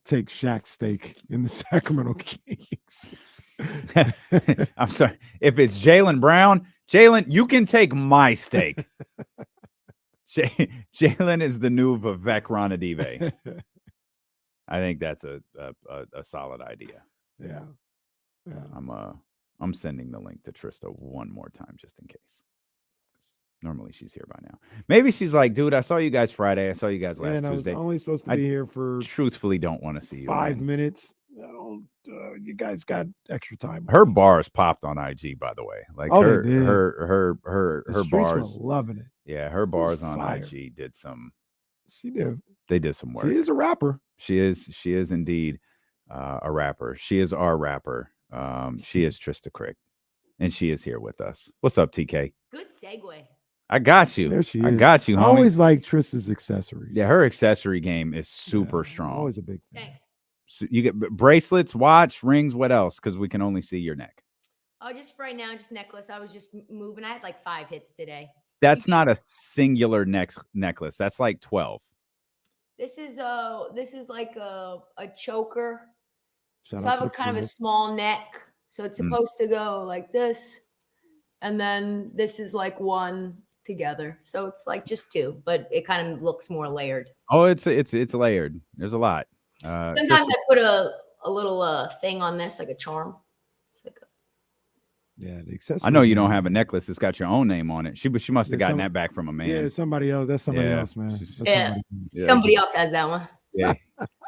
take Shaq's stake in the Sacramento Kings. I'm sorry. If it's Jaylen Brown, Jaylen, you can take my stake. Jaylen is the new Vivek Ranadive. I think that's a solid idea. Yeah. I'm sending the link to Trysta one more time just in case. Normally she's here by now. Maybe she's like, dude, I saw you guys Friday. I saw you guys last Tuesday. I was only supposed to be here for truthfully don't want to see you 5 minutes. You guys got extra time. Her bars popped on IG, by the way. Like her bars, loving it. Yeah, her bars on IG did some. They did some work. She is a rapper. She is indeed a rapper. She is our rapper. She is Trysta Krick, and she is here with us. What's up, TK? Good segue. I got you. There she is. I got you, homie. I always like Trista's accessories. Yeah, her accessory game is super strong. Always a big fan. Thanks. So you get bracelets, watch, rings. What else? Because we can only see your neck. Oh, just for right now, just necklace. I was just moving. I had like 5 hits today. That's not a singular necklace. That's like 12. This is like a choker. Shout so I have a kind of a small neck. So it's supposed to go like this. And then this is like one together. So it's like just 2, but it kind of looks more layered. Oh, it's layered. There's a lot. Sometimes I put a little thing on this, like a charm. It's like the accessory. I know you don't have a necklace that's got your own name on it. She must have gotten that back from a man. Yeah, somebody else. That's somebody else, man. Somebody else has that one. Yeah.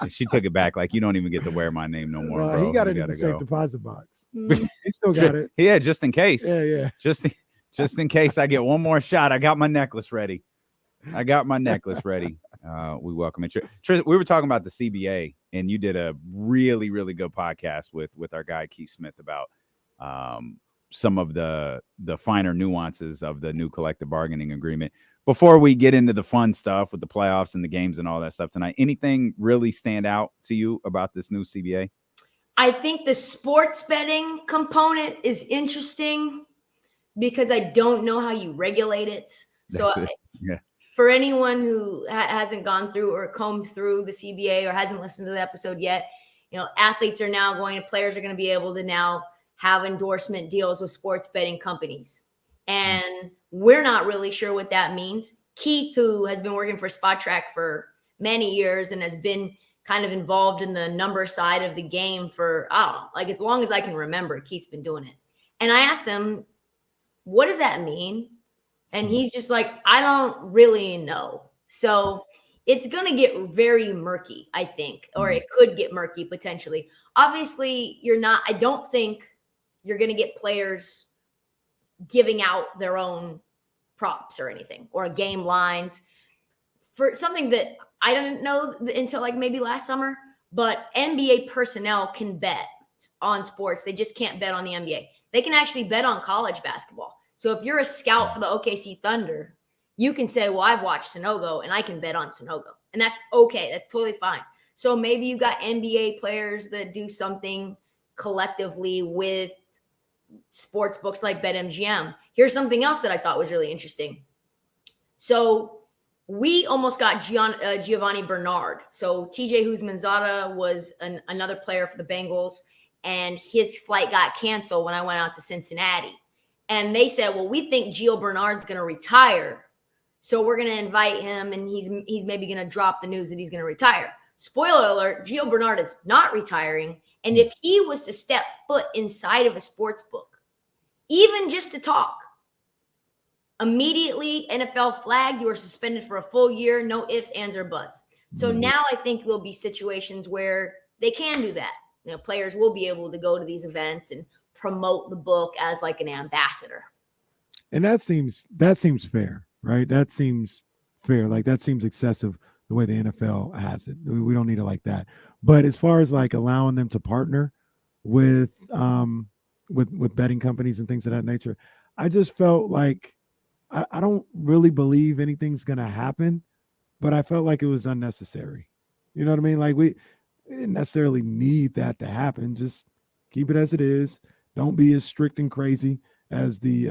She took it back. Like, you don't even get to wear my name no more. Bro. He got it in the safe deposit box. He still got it. Yeah, just in case. Yeah. Just in case I get one more shot. I got my necklace ready. We welcome it. We were talking about the CBA, and you did a really, really good podcast with our guy Keith Smith about some of the finer nuances of the new collective bargaining agreement. Before we get into the fun stuff with the playoffs and the games and all that stuff tonight, anything really stand out to you about this new CBA? I think the sports betting component is interesting because I don't know how you regulate it. So for anyone who hasn't gone through or combed through the CBA or hasn't listened to the episode yet, players are going to be able to now have endorsement deals with sports betting companies. And we're not really sure what that means. Keith, who has been working for Spot Track for many years and has been kind of involved in the number side of the game for, like as long as I can remember, Keith's been doing it. And I asked him, what does that mean? And he's just like, I don't really know. So it's going to get very murky, I think, or it could get murky potentially. Obviously, I don't think you're going to get players giving out their own props or anything, or game lines for something that I didn't know until like maybe last summer, but NBA personnel can bet on sports. They just can't bet on the NBA. They can actually bet on college basketball. So if you're a scout for the OKC Thunder, you can say, well, I've watched Sanogo and I can bet on Sanogo. And that's okay. That's totally fine. So maybe you got NBA players that do something collectively with sports books like BetMGM. Here's something else that I thought was really interesting. So we almost got Giovanni Bernard. So TJ Houshmandzadeh was another player for the Bengals, and his flight got canceled when I went out to Cincinnati. And they said, well, we think Gio Bernard's going to retire. So we're going to invite him, and he's maybe going to drop the news that he's going to retire. Spoiler alert, Gio Bernard is not retiring. And if he was to step foot inside of a sports book, even just to talk, immediately NFL flag, you are suspended for a full year, no ifs, ands, or buts. So now I think there'll be situations where they can do that. You know, players will be able to go to these events and promote the book as like an ambassador. And that seems fair, right? That seems fair. Like that seems excessive the way the NFL has it. We don't need it like that. But as far as like allowing them to partner with betting companies and things of that nature, I just felt like I don't really believe anything's going to happen, but I felt like it was unnecessary. You know what I mean? Like we didn't necessarily need that to happen. Just keep it as it is. Don't be as strict and crazy as the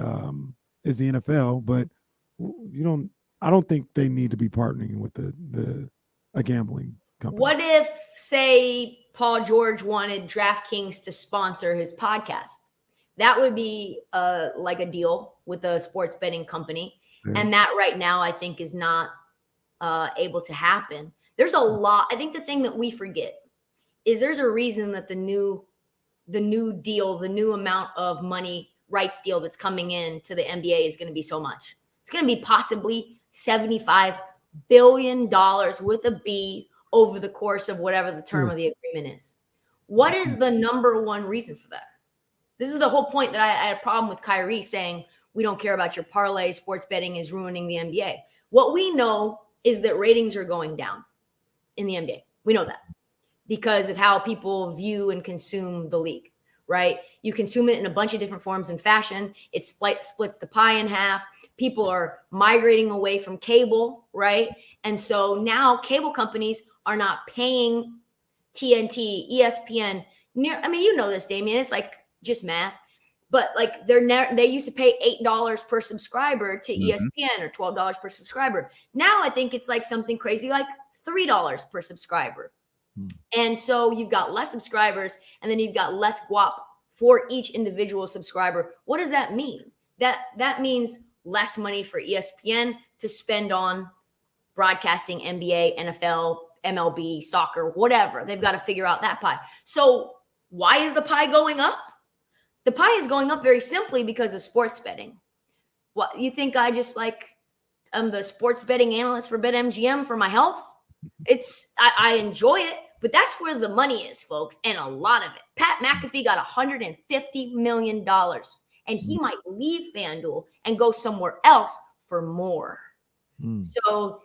NFL, but I don't think they need to be partnering with a gambling company. What if, say, Paul George wanted DraftKings to sponsor his podcast? That would be like a deal with a sports betting company. Yeah. And that right now I think is not able to happen. There's a lot. I think the thing that we forget is there's a reason that the new deal, the new amount of money rights deal that's coming in to the NBA is going to be so much. It's going to be possibly $75 billion with a B over the course of whatever the term of the agreement is. What is the number one reason for that? This is the whole point that I had a problem with Kyrie saying, we don't care about your parlay. Sports betting is ruining the NBA. What we know is that ratings are going down in the NBA. We know that because of how people view and consume the league, right? You consume it in a bunch of different forms and fashion. It splits the pie in half. People are migrating away from cable, right? And so now cable companies are not paying TNT, ESPN. You know this, Damien. It's like just math. But like they used to pay $8 per subscriber to ESPN or $12 per subscriber. Now I think it's like something crazy like $3 per subscriber. And so you've got less subscribers and then you've got less guap for each individual subscriber. What does that mean? That means less money for ESPN to spend on broadcasting NBA, NFL, MLB, soccer, whatever. They've got to figure out that pie. So why is the pie going up? The pie is going up very simply because of sports betting. What, you think I just I'm the sports betting analyst for BetMGM for my health? I enjoy it, but that's where the money is, folks, and a lot of it. Pat McAfee got $150 million, and he might leave FanDuel and go somewhere else for more. So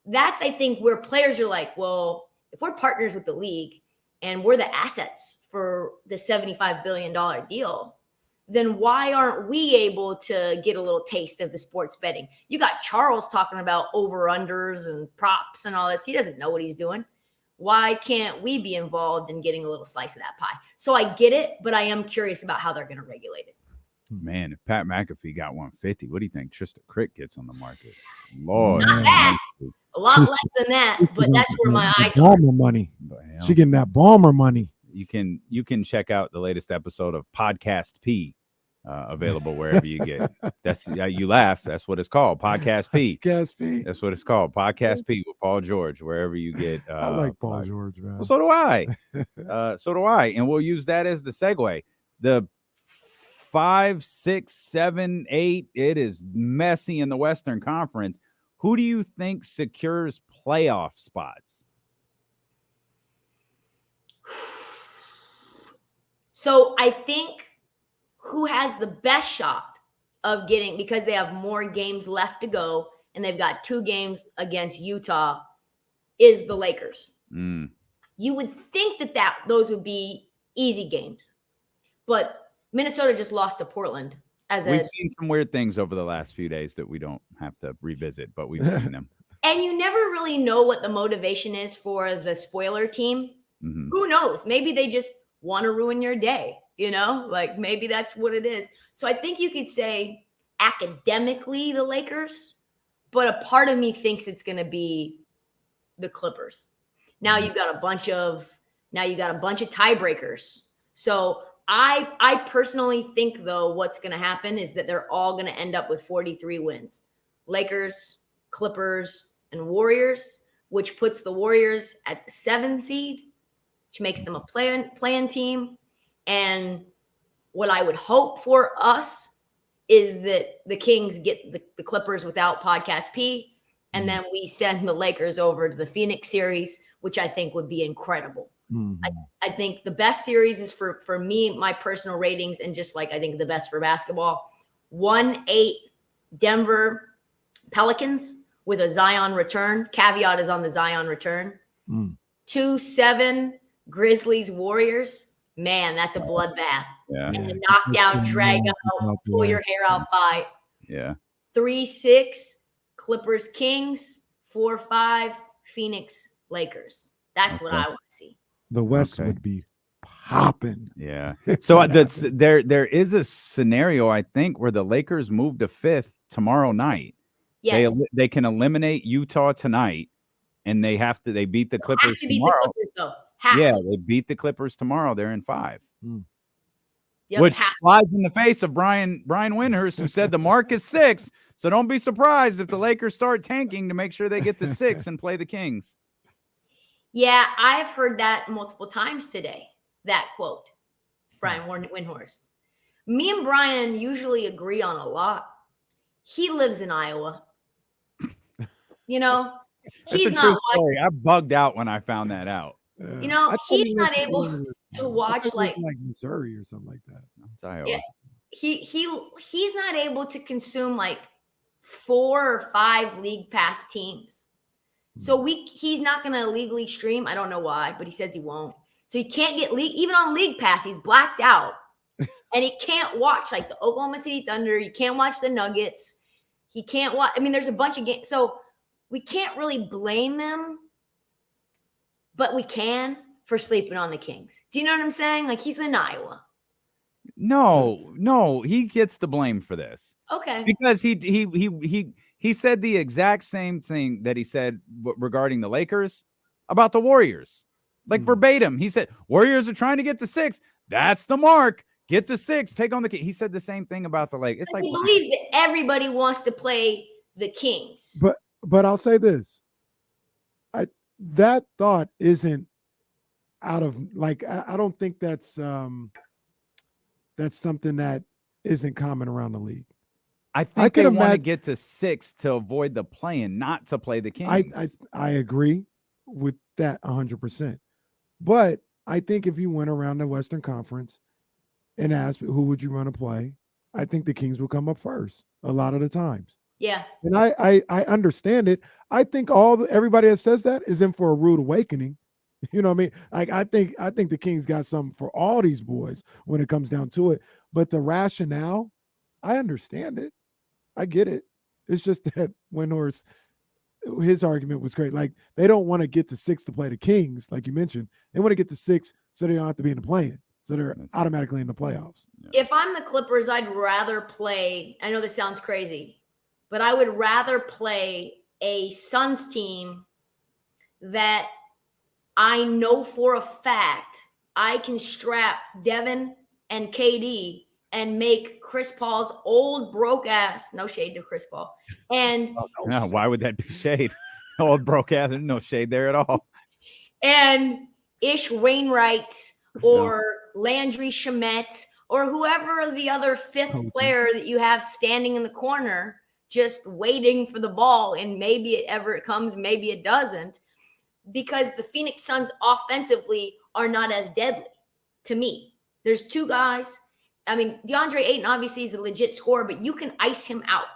that's, I think, where players are like, well, if we're partners with the league and we're the assets for the $75 billion deal, then why aren't we able to get a little taste of the sports betting? You got Charles talking about over-unders and props and all this. He doesn't know what he's doing. Why can't we be involved in getting a little slice of that pie? So I get it, but I am curious about how they're going to regulate it. Man, if Pat McAfee got 150, what do you think Trysta Krick gets on the market? Lord, not bad. A lot less than that, but that's where my eyes are. Balmer money. She getting that Balmer money. You can check out the latest episode of Podcast P available wherever you get. You laugh. That's what it's called. Podcast P. Podcast P. That's what it's called. Podcast P with Paul George, wherever you get. I like Paul George, man. Well, so do I. So do I. And we'll use that as the segue. The 5, 6, 7, 8. It is messy in the Western Conference. Who do you think secures playoff spots? So I think who has the best shot of getting, because they have more games left to go and they've got 2 games against Utah, is the Lakers. You would think that those would be easy games, but Minnesota just lost to Portland. We've seen some weird things over the last few days that we don't have to revisit, but we've seen them. And you never really know what the motivation is for the spoiler team. Mm-hmm. Who knows? Maybe they just want to ruin your day, like maybe that's what it is. So I think you could say academically the Lakers, but a part of me thinks it's going to be the Clippers. Now you've got a bunch of tiebreakers. So I personally think, though, what's going to happen is that they're all going to end up with 43 wins. Lakers, Clippers, and Warriors, which puts the Warriors at the 7th seed, which makes them a play-in team. And what I would hope for us is that the Kings get the Clippers without Podcast P, and then we send the Lakers over to the Phoenix series, which I think would be incredible. I think the best series is for me, my personal ratings, and just like I think the best for basketball, 1-8 Denver Pelicans with a Zion return. Caveat is on the Zion return. 2-7 Grizzlies Warriors. Man, that's a bloodbath. Yeah. And a knockdown, drag out, pull your hair out fight. Yeah. 3-6 Clippers Kings. 4-5 Phoenix Lakers. That's what I want to see. The West would be popping. Yeah. So there is a scenario, I think, where the Lakers move to 5th tomorrow night. Yes. They can eliminate Utah tonight, and they beat the Clippers tomorrow. They beat the Clippers tomorrow. They're in 5. Which flies in the face of Brian Windhurst, who said the mark is 6. So don't be surprised if the Lakers start tanking to make sure they get to 6 and play the Kings. Yeah, I've heard that multiple times today, that quote, Brian Windhorst. Me and Brian usually agree on a lot. He lives in Iowa. He's not watching. I bugged out when I found that out. He's not able to watch like Missouri or something like that. It's Iowa. Yeah, he's not able to consume like 4 or 5 league pass teams. So he's not going to legally stream. I don't know why, but he says he won't. So he can't get even on league pass. He's blacked out, and he can't watch like the Oklahoma City Thunder. He can't watch the Nuggets. He can't watch. I mean, there's a bunch of games, so we can't really blame him, but we can for sleeping on the Kings. Do you know what I'm saying? Like, he's in Iowa. No, he gets the blame for this. Okay. Because he said the exact same thing that he said regarding the Lakers about the Warriors. Like verbatim. He said, Warriors are trying to get to 6. That's the mark. Get to 6. Take on the Kings. He said the same thing about the Lakers. It's like he believes that everybody wants to play the Kings. But I'll say this. That thought isn't out of like I don't think that's something that isn't common around the league. I think they want to get to 6 to avoid the play-in, not to play the Kings. I agree with that 100%. But I think if you went around the Western Conference and asked who would you want to play, I think the Kings will come up first a lot of the times. Yeah. And I understand it. I think everybody that says that is in for a rude awakening. You know what I mean? Like I think the Kings got something for all these boys when it comes down to it. But the rationale, I understand it. I get it. It's just that Windhorst, his argument was great. Like they don't want to get to 6 to play the Kings, like you mentioned. They want to get to 6 so they don't have to be in the play-in. So they're automatically in the playoffs. If I'm the Clippers, I'd rather play. I know this sounds crazy, but I would rather play a Suns team that I know for a fact I can strap Devin and KD and make Chris Paul's old broke ass, no shade to Chris Paul, and no, why would that be shade? Old broke ass, there's no shade there at all. And Ish Wainwright or Landry Shamet or whoever the other fifth player that you have standing in the corner just waiting for the ball, and maybe it comes, maybe it doesn't, because the Phoenix Suns offensively are not as deadly to me. There's two guys. I mean, DeAndre Ayton obviously is a legit scorer, but you can ice him out.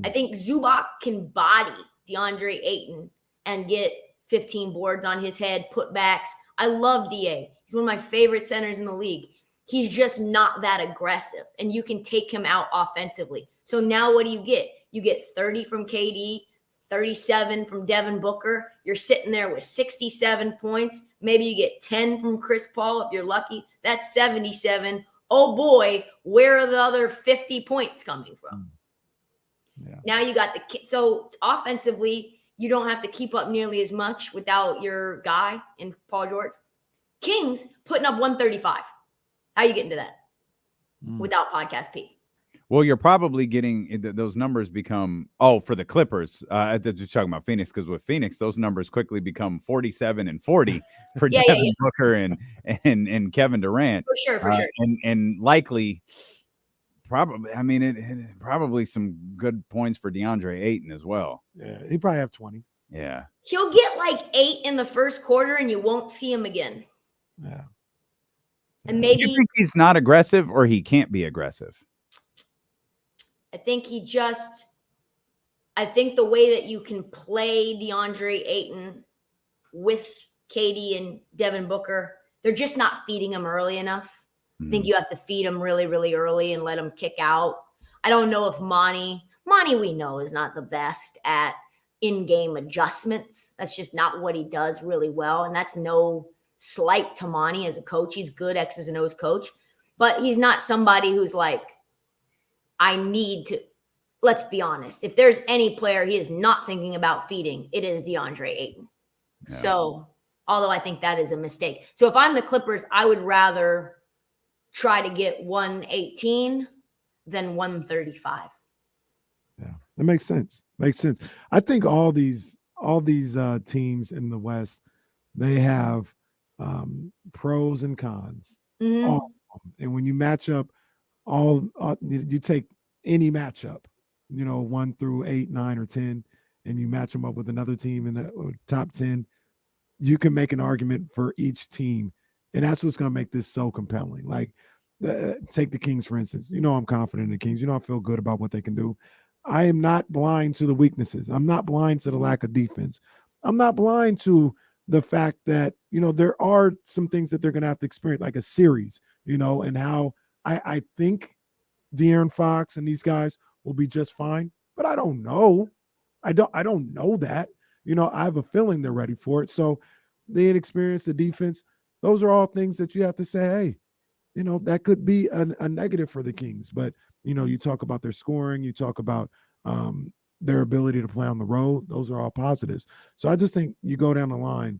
I think Zubac can body DeAndre Ayton and get 15 boards on his head, putbacks. I love DA. He's one of my favorite centers in the league. He's just not that aggressive, and you can take him out offensively. So now what do you get? You get 30 from KD, 37 from Devin Booker. You're sitting there with 67 points. Maybe you get 10 from Chris Paul if you're lucky. That's 77. Oh boy, where are the other 50 points coming from? Yeah. Now you got so offensively, you don't have to keep up nearly as much without your guy in Paul George. Kings putting up 135. How you getting to that without Podcast P? Well, you're probably getting those numbers become for the Clippers. Just talking about Phoenix, because with Phoenix, those numbers quickly become 47 and 40 for Devin Booker and Kevin Durant. For sure. And likely, probably. I mean, it probably some good points for DeAndre Ayton as well. Yeah, he probably have 20. Yeah, he'll get like 8 in the first quarter, and you won't see him again. Yeah. And maybe you think he's not aggressive, or he can't be aggressive? I think I think the way that you can play DeAndre Ayton with KD and Devin Booker, they're just not feeding him early enough. I think you have to feed him really, really early and let him kick out. I don't know if Monty we know is not the best at in-game adjustments. That's just not what he does really well. And that's no slight to Monty as a coach. He's good X's and O's coach, but he's not somebody who's like, I need to, let's be honest. If there's any player he is not thinking about feeding, it is DeAndre Ayton. Yeah. So, although I think that is a mistake. So if I'm the Clippers, I would rather try to get 118 than 135. Yeah, that makes sense. I think all these teams in the West, they have pros and cons. Mm-hmm. And when you match up you take any matchup, 1 through 8, 9, or 10, and you match them up with another team in the top 10, you can make an argument for each team. And that's what's going to make this so compelling. Like, take the Kings, for instance. I'm confident in the Kings. I feel good about what they can do. I am not blind to the weaknesses. I'm not blind to the lack of defense. I'm not blind to the fact that, there are some things that they're going to have to experience, like a series, and how I think De'Aaron Fox and these guys will be just fine, but I don't know. I don't know that. I have a feeling they're ready for it. So the inexperience, the defense, those are all things that you have to say, hey, that could be a negative for the Kings. But, you talk about their scoring, you talk about their ability to play on the road. Those are all positives. So I just think you go down the line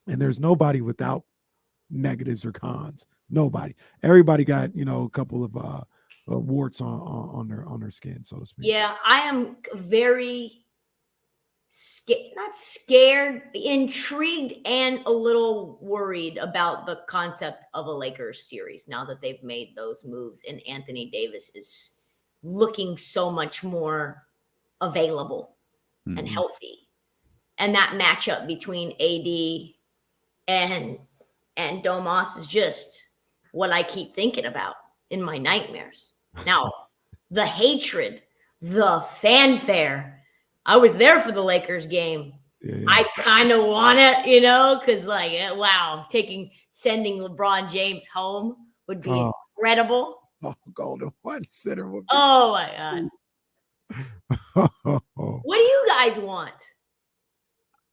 and there's nobody without negatives or cons. Nobody. Everybody got, a couple of warts on their skin, so to speak. Yeah, I am very not scared, intrigued, and a little worried about the concept of a Lakers series now that they've made those moves and Anthony Davis is looking so much more available and healthy. And that matchup between AD and Domas is just what I keep thinking about in my nightmares. Now, the hatred, the fanfare. I was there for the Lakers game. Yeah. I kind of want it, because wow, sending LeBron James home would be incredible. Golden One Center would be. Oh my God. What do you guys want?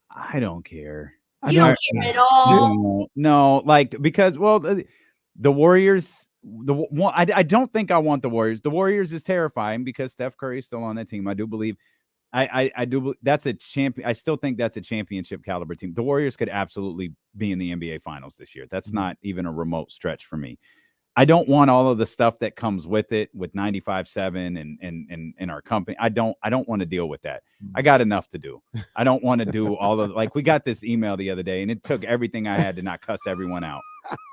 I don't care. You don't care at all? No, because the Warriors. I don't think I want the Warriors. The Warriors is terrifying because Steph Curry is still on that team. I do believe. I do. That's a champion. I still think that's a championship caliber team. The Warriors could absolutely be in the NBA Finals this year. That's not even a remote stretch for me. I don't want all of the stuff that comes with it with 95.7 and our company. I don't want to deal with that. I got enough to do. I don't want to do all of, like, we got this email the other day and it took everything I had to not cuss everyone out.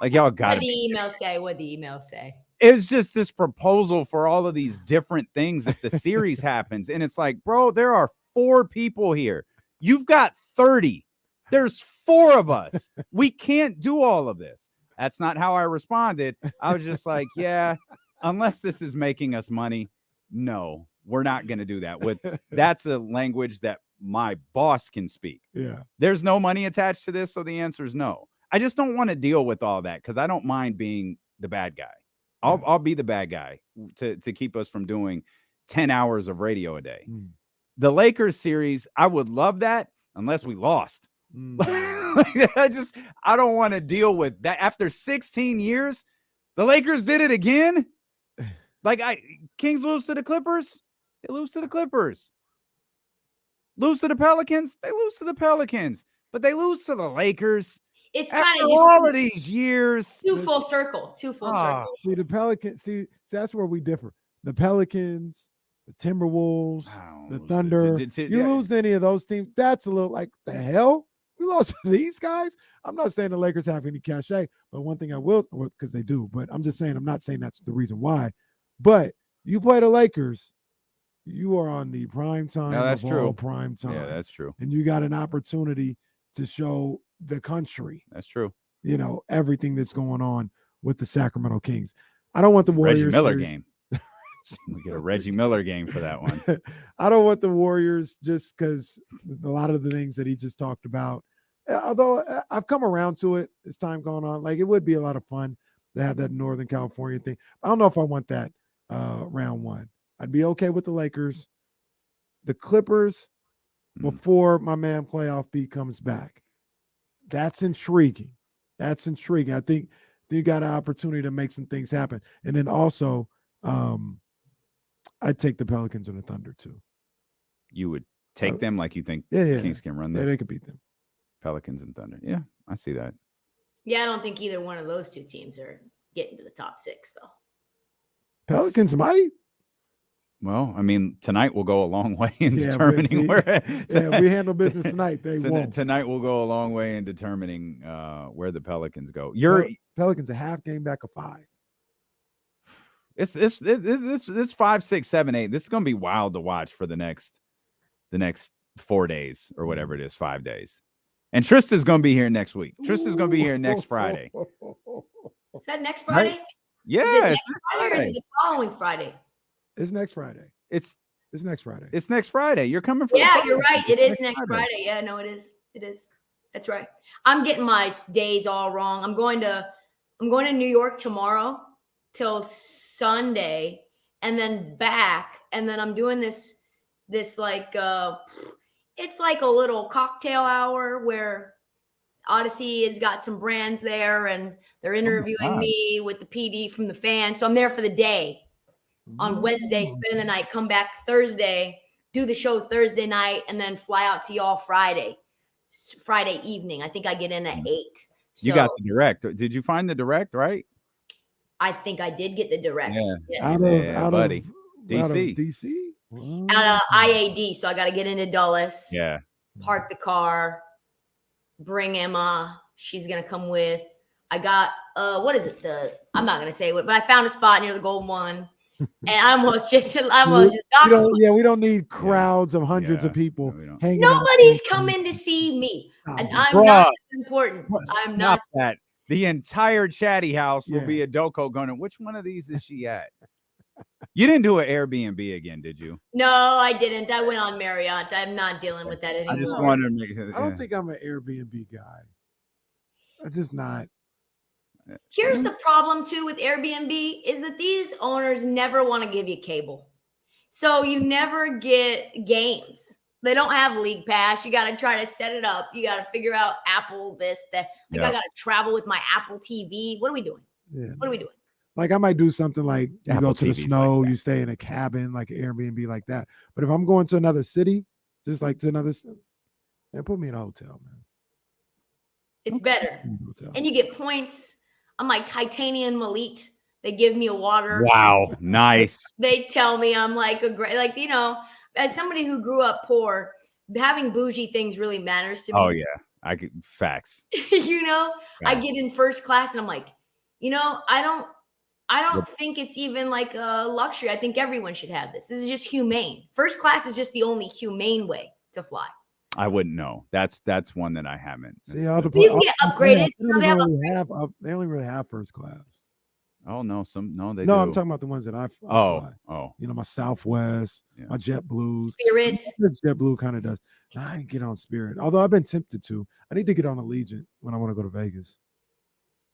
Like, y'all got What did the email say? What did the email say? It's just this proposal for all of these different things if the series happens. And it's like, bro, there are 4 people here. You've got 30. There's 4 of us. We can't do all of this. That's not how I responded. I was just like, yeah, unless this is making us money, no, we're not going to do that. That's a language that my boss can speak. Yeah. There's no money attached to this, so the answer is no. I just don't want to deal with all that because I don't mind being the bad guy. I'll be the bad guy to keep us from doing 10 hours of radio a day. The Lakers series, I would love that unless we lost. I don't want to deal with that. After 16 years, the Lakers did it again. Like, Kings lose to the Clippers, they lose to the Clippers. Lose to the Pelicans, they lose to the Pelicans. But they lose to the Lakers. It's after kind of all of these years. Two full circle. See, the Pelicans, see, that's where we differ. The Pelicans, the Timberwolves, the Thunder. You lose to any of those teams, that's a little like, the hell? We lost to these guys? I'm not saying the Lakers have any cachet, but one thing I will, because they do, but I'm just saying, I'm not saying that's the reason why. But you play the Lakers, you are on the prime time that's true. all prime time. Yeah, that's true. And you got an opportunity to show the country. That's true. You know, everything that's going on with the Sacramento Kings. I don't want the Warriors. Reggie Miller game. We get a Reggie Miller game for that one. I don't want the Warriors just because a lot of the things that he just talked about. Although I've come around to it as time going on, like it would be a lot of fun to have that Northern California thing. I don't know if I want that round one. I'd be okay with the Lakers, the Clippers before my man Playoff B comes back. That's intriguing. That's intriguing. I think you got an opportunity to make some things happen. And then also, I'd take the Pelicans and the Thunder too. You would take them like you think Kings can run them? Yeah, they could beat them. Pelicans and Thunder. Yeah, I see that. Yeah, I don't think either one of those two teams are getting to the top 6, though. Pelicans might. Well, I mean, tonight will go a long way in determining where. We handle business tonight. They won't. Tonight will go a long way in determining where the Pelicans go. Pelicans a half game back of 5. This 5, 6, 7, 8. This is going to be wild to watch for the next 4 days or whatever it is, 5 days. And Trysta's going to be here next week. Trysta's going to be here next Friday. Is that next Friday? Right? Yeah. Is it next Friday or is it the following Friday? It's next Friday. It's next Friday. It's next Friday. You're coming from. Yeah, you're right. It is next Friday. Yeah, no, it is. It is. That's right. I'm getting my days all wrong. I'm going to New York tomorrow till Sunday and then back. And then I'm doing this like it's like a little cocktail hour where Odyssey has got some brands there and they're interviewing me with the PD from the Fan. So I'm there for the day on Wednesday, spend the night, come back Thursday, do the show Thursday night, and then fly out to y'all Friday evening. I think I get in at 8. So you got the direct. Did you find the direct, right? I think I did get the direct. Yeah, yes. Out buddy. Of DC. DC? Out of IAD. So I got to get into Dulles. Yeah. Park the car. Bring Emma. She's going to come with. I got, what is it? I'm not going to say what, but I found a spot near the Golden One. And I almost just we don't need crowds of hundreds of people hanging out. Nobody's coming to see me. And I'm not important. I'm not that. The entire chatty house will be a Doko going, which one of these is she at? You didn't do an Airbnb again, did you? No, I didn't. I went on Marriott. I'm not dealing with that anymore. I just wanted to make sure. I don't think I'm an Airbnb guy. I'm just not. Here's the problem too with Airbnb is that these owners never want to give you cable. So you never get games. They don't have League Pass. You got to try to set it up. You got to figure out Apple this, that. Like I got to travel with my Apple TV. What are we doing? Yeah. What are we doing? Like I might do something like you Apple go to the TV's snow, like you stay in a cabin, like an Airbnb like that. But if I'm going to another city, just like to another city, put me in a hotel, man. It's better. And you get points. I'm like Titanium Elite. They give me a water. Wow, nice. They tell me I'm like a great, like, you know, as somebody who grew up poor, having bougie things really matters to me. Oh yeah, I get facts. You know, I Facts. get in first class and I'm like, you know, I don't think it's even like a luxury. I think everyone should have this. This is just humane. First class is just the only humane way to fly. I wouldn't know. That's one that I haven't. See, all the So you can get upgraded. They only really have first class. Oh no, they No, do. I'm talking about the ones that I fly. Oh. You know, my Southwest, my JetBlues. Spirit. JetBlue kind of does. I ain't get on Spirit. Although I've been tempted to. I need to get on Allegiant when I want to go to Vegas.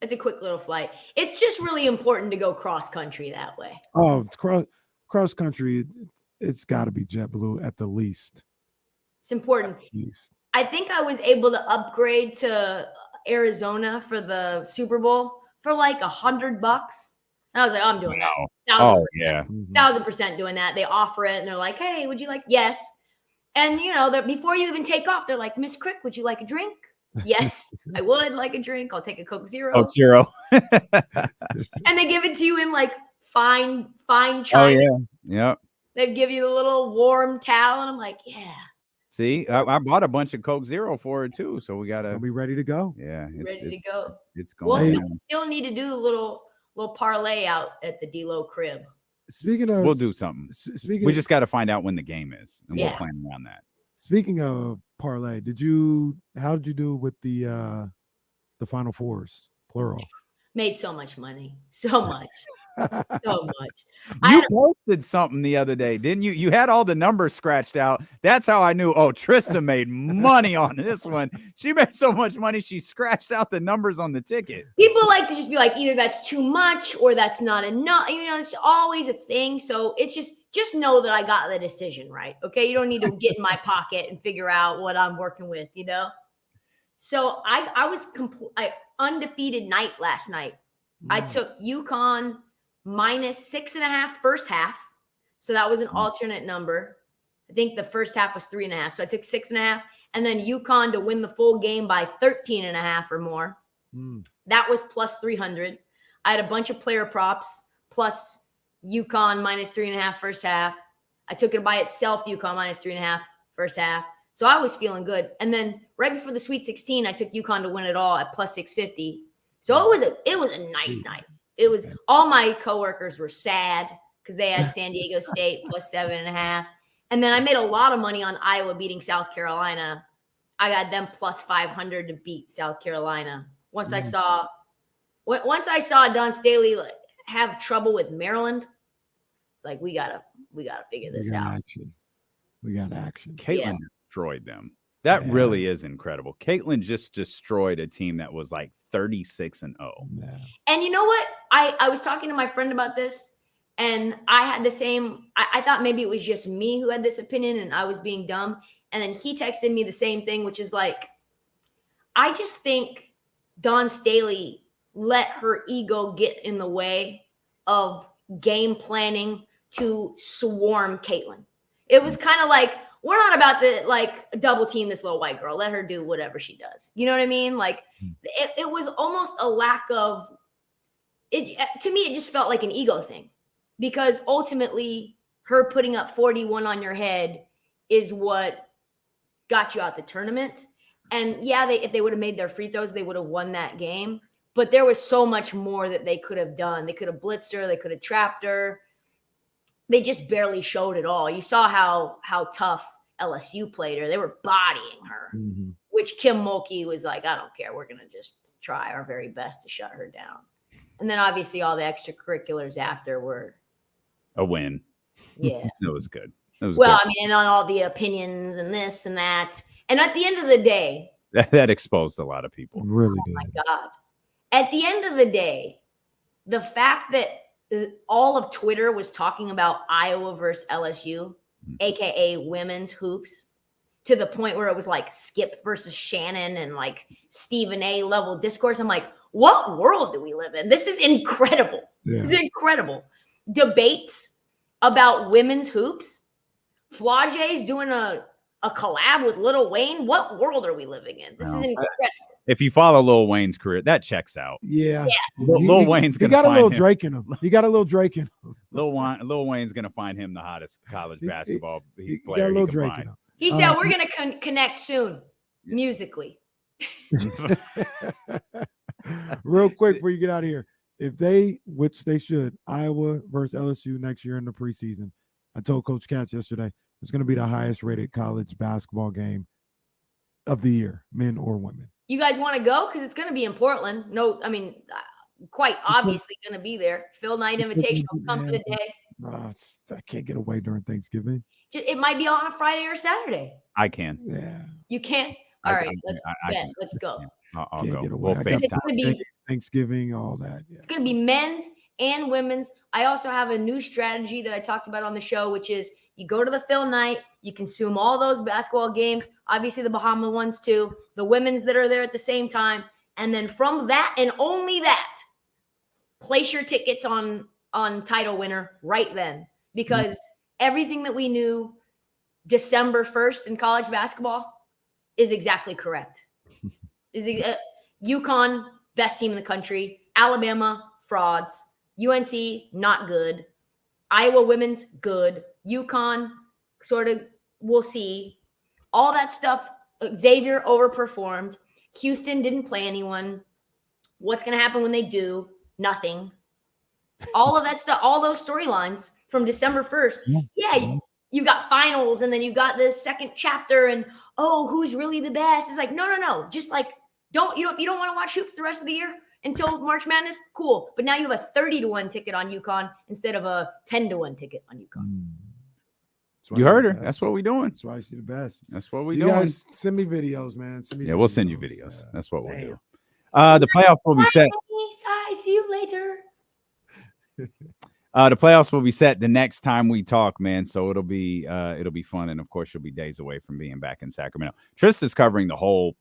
It's a quick little flight. It's just really important to go cross country that way. Oh, cross country, it's got to be JetBlue at the least. It's important. I think I was able to upgrade to Arizona for the Super Bowl for like $100. And I was like, oh, I'm doing that. 1,000%. Oh yeah, 1,000% doing that. They offer it and they're like, hey, would you like? Yes. And you know, before you even take off, they're like, Miss Krick, would you like a drink? Yes, I would like a drink. I'll take a Coke Zero. Coke Zero. And they give it to you in like fine Oh china. yeah, yep. They give you the little warm towel, and I'm like, yeah. See, I bought a bunch of Coke Zero for it too, so we gotta be ready to go. Yeah, Ready to go. It's Well, going. we still need to do a little parlay out at the D-Lo crib. Speaking of, We'll do something. We just got to find out when the game is, and we'll plan around that. Speaking of parlay, how did you do with the Final Fours, plural? Made so much money. So much. So much. You posted something the other day, didn't you? You had all the numbers scratched out. That's how I knew. Oh, Trysta made money on this one. She made so much money, she scratched out the numbers on the ticket. People like to just be like, either that's too much or that's not enough. You know, it's always a thing. So it's just know that I got the decision right. Okay. You don't need to get in my pocket and figure out what I'm working with, you know? So I was undefeated night last night. I took UConn -6.5 first half. So that was an alternate number. I think the first half was 3.5. So I took 6.5 and then UConn to win the full game by 13.5 or more. That was plus 300. I had a bunch of player props plus UConn -3.5 first half. I took it by itself, UConn -3.5 first half. So I was feeling good. And then right before the Sweet 16, I took UConn to win it all at plus 650. So it was a nice night. It was all my coworkers were sad because they had San Diego State plus 7.5. And then I made a lot of money on Iowa beating South Carolina. I got them plus 500 to beat South Carolina. Once I saw Don Staley have trouble with Maryland, it's like we gotta figure this out. We got action. Caitlin destroyed them. That really is incredible. Caitlin just destroyed a team that was like 36-0. Yeah. And you know what? I was talking to my friend about this, and I had the same. I thought maybe it was just me who had this opinion, and I was being dumb. And then he texted me the same thing, which is like, I just think Dawn Staley let her ego get in the way of game planning to swarm Caitlin. It was kind of like, we're not about to double team this little white girl. Let her do whatever she does. You know what I mean? Like it was almost a lack of it. To me, it just felt like an ego thing, because ultimately her putting up 41 on your head is what got you out the tournament. And yeah, if they would have made their free throws, they would have won that game. But there was so much more that they could have done. They could have blitzed her. They could have trapped her. They just barely showed it all. You saw how tough LSU played her. They were bodying her, which Kim Mulkey was like, I don't care. We're going to just try our very best to shut her down. And then obviously all the extracurriculars after were a win. Yeah. It was good. It was good. I mean, and on all the opinions and this and that. And at the end of the day, that exposed a lot of people. Really did. Oh my God. At the end of the day, the fact that all of Twitter was talking about Iowa versus LSU, aka women's hoops, to the point where it was like Skip versus Shannon and like Stephen A level discourse. I'm like, what world do we live in? This is incredible. Yeah. This is incredible. Debates about women's hoops. Flage's doing a a collab with Lil Wayne. What world are we living in? This is incredible. If you follow Lil Wayne's career, that checks out. Yeah. Lil Wayne's gonna got a find little him. Drake in him. He got a little Drake in him. Lil Wayne's gonna find him the hottest college basketball He got player a he little can Drake find. in him. He said we're gonna connect soon, musically. Real quick before you get out of here, if they, which they should, Iowa versus LSU next year in the preseason. I told Coach Katz yesterday it's going to be the highest rated college basketball game of the year, men or women. You guys want to go? Because it's going to be in Portland. No, I mean, quite obviously going to be there. Phil Knight Invitational, come for the day. No, I can't get away during Thanksgiving. It might be on a Friday or Saturday. I can. Yeah. You can? All right, let's go. I'll Can't go. get away. We'll It's going to be Thanksgiving, all that. Yeah. It's going to be men's and women's. I also have a new strategy that I talked about on the show, which is you go to the Phil Knight, you consume all those basketball games, obviously the Bahama ones too, the women's that are there at the same time, and then from that and only that, place your tickets on title winner right then, because everything that we knew December 1st in college basketball is exactly correct. UConn, best team in the country. Alabama, frauds. UNC, not good. Iowa women's, good. UConn, sort of, we'll see. All that stuff. Xavier overperformed. Houston didn't play anyone. What's going to happen when they do? Nothing. All of that stuff, all those storylines from December 1st. Yeah, you got finals, and then you got this second chapter, and who's really the best? It's like, no. Just like, if you don't want to watch hoops the rest of the year until March Madness, cool. But now you have a 30-1 ticket on UConn instead of a 10-1 ticket on UConn. You heard her. That's what we're doing. That's why she's the best. That's what we're You doing. guys send me videos, man. We'll send you videos. That's what we'll do. The playoffs will be set. Bye. See you later. The playoffs will be set the next time we talk, man. So it'll be fun, and of course, you'll be days away from being back in Sacramento. Trista's covering the whole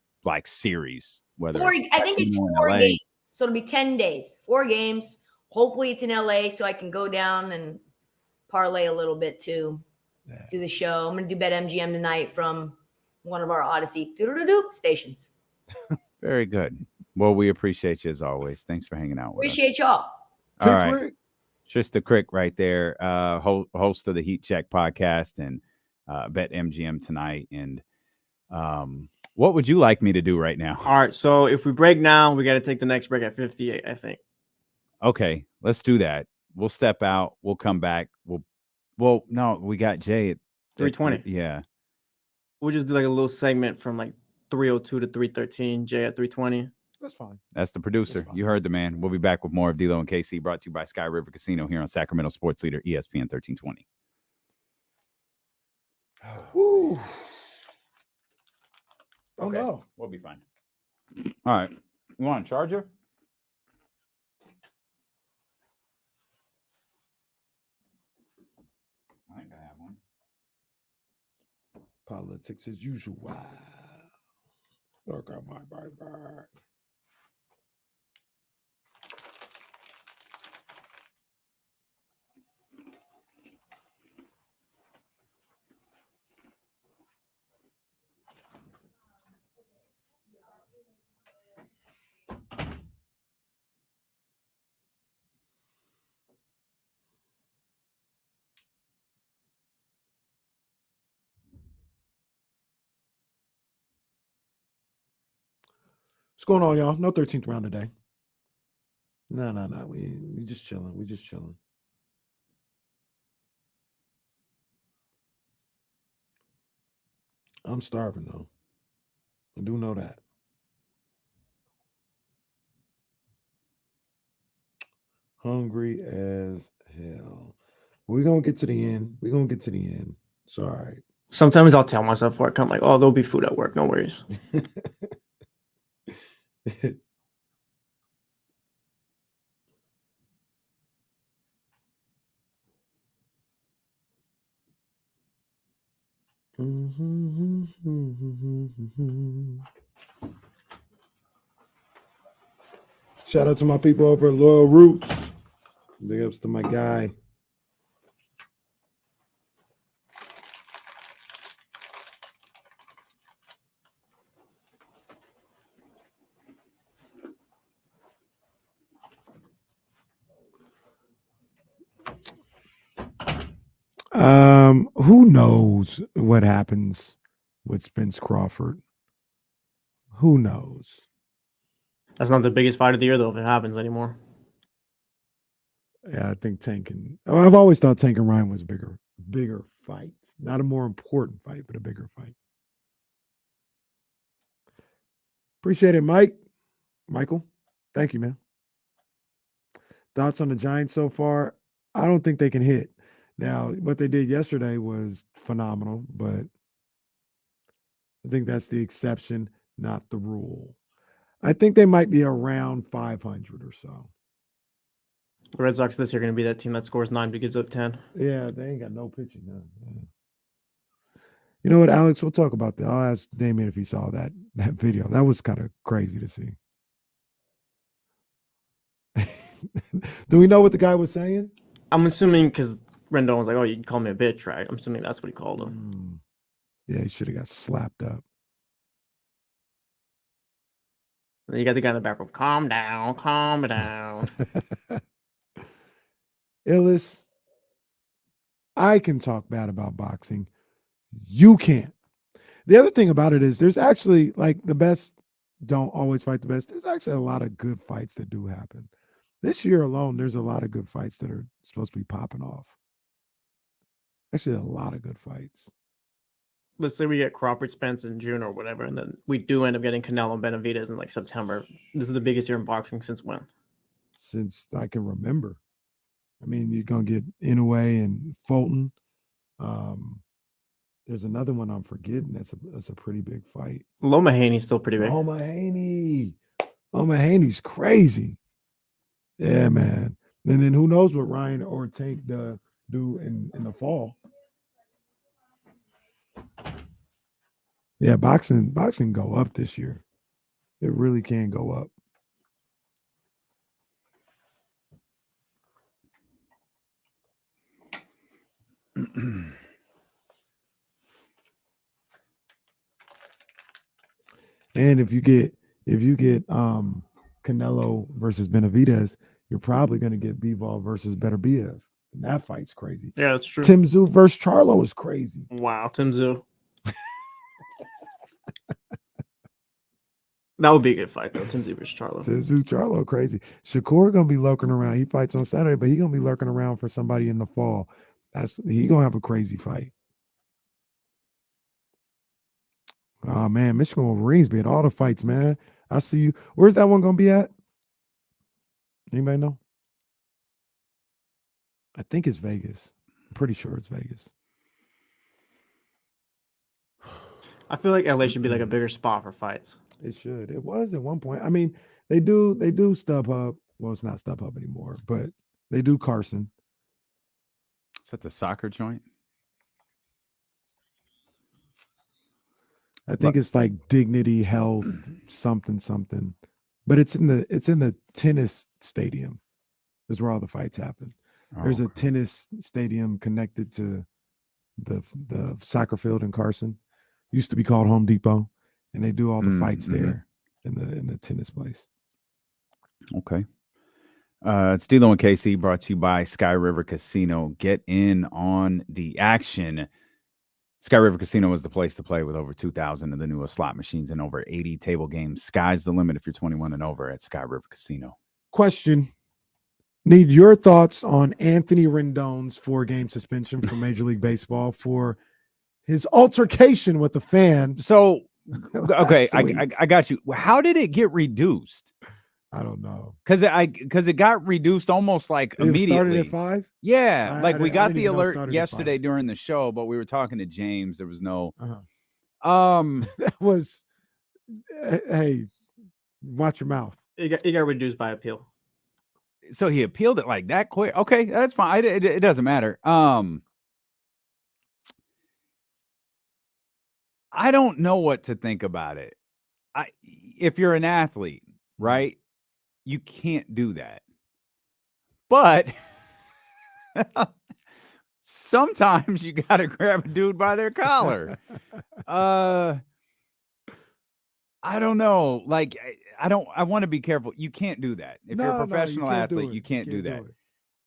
series. I think it's 4 games, so it'll be 10 days, 4 games. Hopefully, it's in LA, so I can go down and parlay a little bit too. Do the show. I'm gonna do BetMGM tonight from one of our Odyssey stations. Very good. Well, we appreciate you as always. Thanks for hanging out with us. Appreciate y'all. All right. Trysta Krick right there, host of the Heat Check podcast and BetMGM tonight. And what would you like me to do right now? All right. So if we break now, we got to take the next break at 58, I think. Okay, let's do that. We'll step out. We'll come back. No, we got Jay at 3:20. Yeah. We'll just do like a little segment from 3:02 to 3:13. Jay at 3:20. That's fine. That's the producer. You heard the man. We'll be back with more of D-Lo and KC, brought to you by Sky River Casino here on Sacramento Sports Leader ESPN 1320. Woo. Okay. No. We'll be fine. All right. You want a charger? I think I have one. Politics as usual. Look at my bird. What's going on, y'all? No 13th round today. No. We just chilling. I'm starving though. I do know that. Hungry as hell. We're gonna get to the end. It's all right. Sometimes I'll tell myself before I come, there'll be food at work. No worries. Shout out to my people over at Loyal Roots. Big ups to my guy. Who knows what happens with Spence Crawford? Who knows? That's not the biggest fight of the year, though, if it happens anymore. Yeah, I think Tank and I've always thought Tank and Ryan was bigger fight. Not a more important fight, but a bigger fight. Appreciate it, Michael. Thank you, man. Thoughts on the Giants so far? I don't think they can hit. Now, what they did yesterday was phenomenal, but I think that's the exception, not the rule. I think they might be around 500 or so. The Red Sox this year are going to be that team that scores 9 but gives up 10. Yeah, they ain't got no pitching now. Yeah. You know what, Alex? We'll talk about that. I'll ask Damien if he saw that video. That was kind of crazy to see. Do we know what the guy was saying? I'm assuming because Rendon was like, "Oh, you can call me a bitch, right?" I'm assuming that's what he called him. Yeah, he should have got slapped up. And you got the guy in the background. Calm down, calm down. Illis, I can talk bad about boxing. You can't. The other thing about it is there's actually, like, the best don't always fight the best. There's actually a lot of good fights that do happen. This year alone, there's a lot of good fights that are supposed to be popping off. Actually, a lot of good fights. Let's say we get Crawford Spence in June or whatever, and then we do end up getting Canelo and Benavidez in like September. This is the biggest year in boxing since when? Since I can remember. I mean, you're going to get Inoue and Fulton. There's another one I'm forgetting. That's a pretty big fight. Loma Haney's still pretty big. Loma Haney's crazy. Yeah, man. And then who knows what Ryan or Tank do in the fall. Yeah, boxing go up this year. It really can go up. And if you get Canelo versus Benavidez, you're probably going to get Bivol versus Beterbiev. And that fight's crazy. Yeah, that's true. Tim Tszyu versus Charlo is crazy. Wow, Tim Tszyu. That would be a good fight, though. Tim Tszyu versus Charlo. Tim Tszyu, Charlo, crazy. Shakur going to be lurking around. He fights on Saturday, but he's going to be lurking around for somebody in the fall. He's going to have a crazy fight. Oh, man, Michigan Wolverines be at all the fights, man. I see you. Where's that one going to be at? Anybody know? I think it's Vegas. I'm pretty sure it's Vegas. I feel like LA should be like a bigger spot for fights. It should. It was at one point. I mean, they do StubHub. Well, it's not StubHub anymore, but they do Carson. Is that the soccer joint? I think it's like Dignity Health something. But it's in the tennis stadium. Is where all the fights happen. There's a tennis stadium connected to the soccer field in Carson. Used to be called Home Depot, and they do all the fights there in the tennis place. Okay. Stilo and KC brought to you by Sky River Casino. Get in on the action. Sky River Casino is the place to play with over 2,000 of the newest slot machines and over 80 table games. Sky's the limit if you're 21 and over at Sky River Casino. Question. Need your thoughts on Anthony Rendon's 4-game suspension from Major League Baseball for his altercation with the fan. So, okay, I got you. How did it get reduced? I don't know. Because it got reduced almost like immediately. It started at 5? Yeah, we got the alert yesterday during the show, but we were talking to James. There was no. That was. Hey, watch your mouth. It got reduced by appeal. So he appealed it like that quick. Okay, that's fine. It doesn't matter. I don't know what to think about it. If you're an athlete, right, you can't do that. But sometimes you got to grab a dude by their collar. I don't know. I want to be careful. You can't do that. If you're a professional athlete, you can't do that.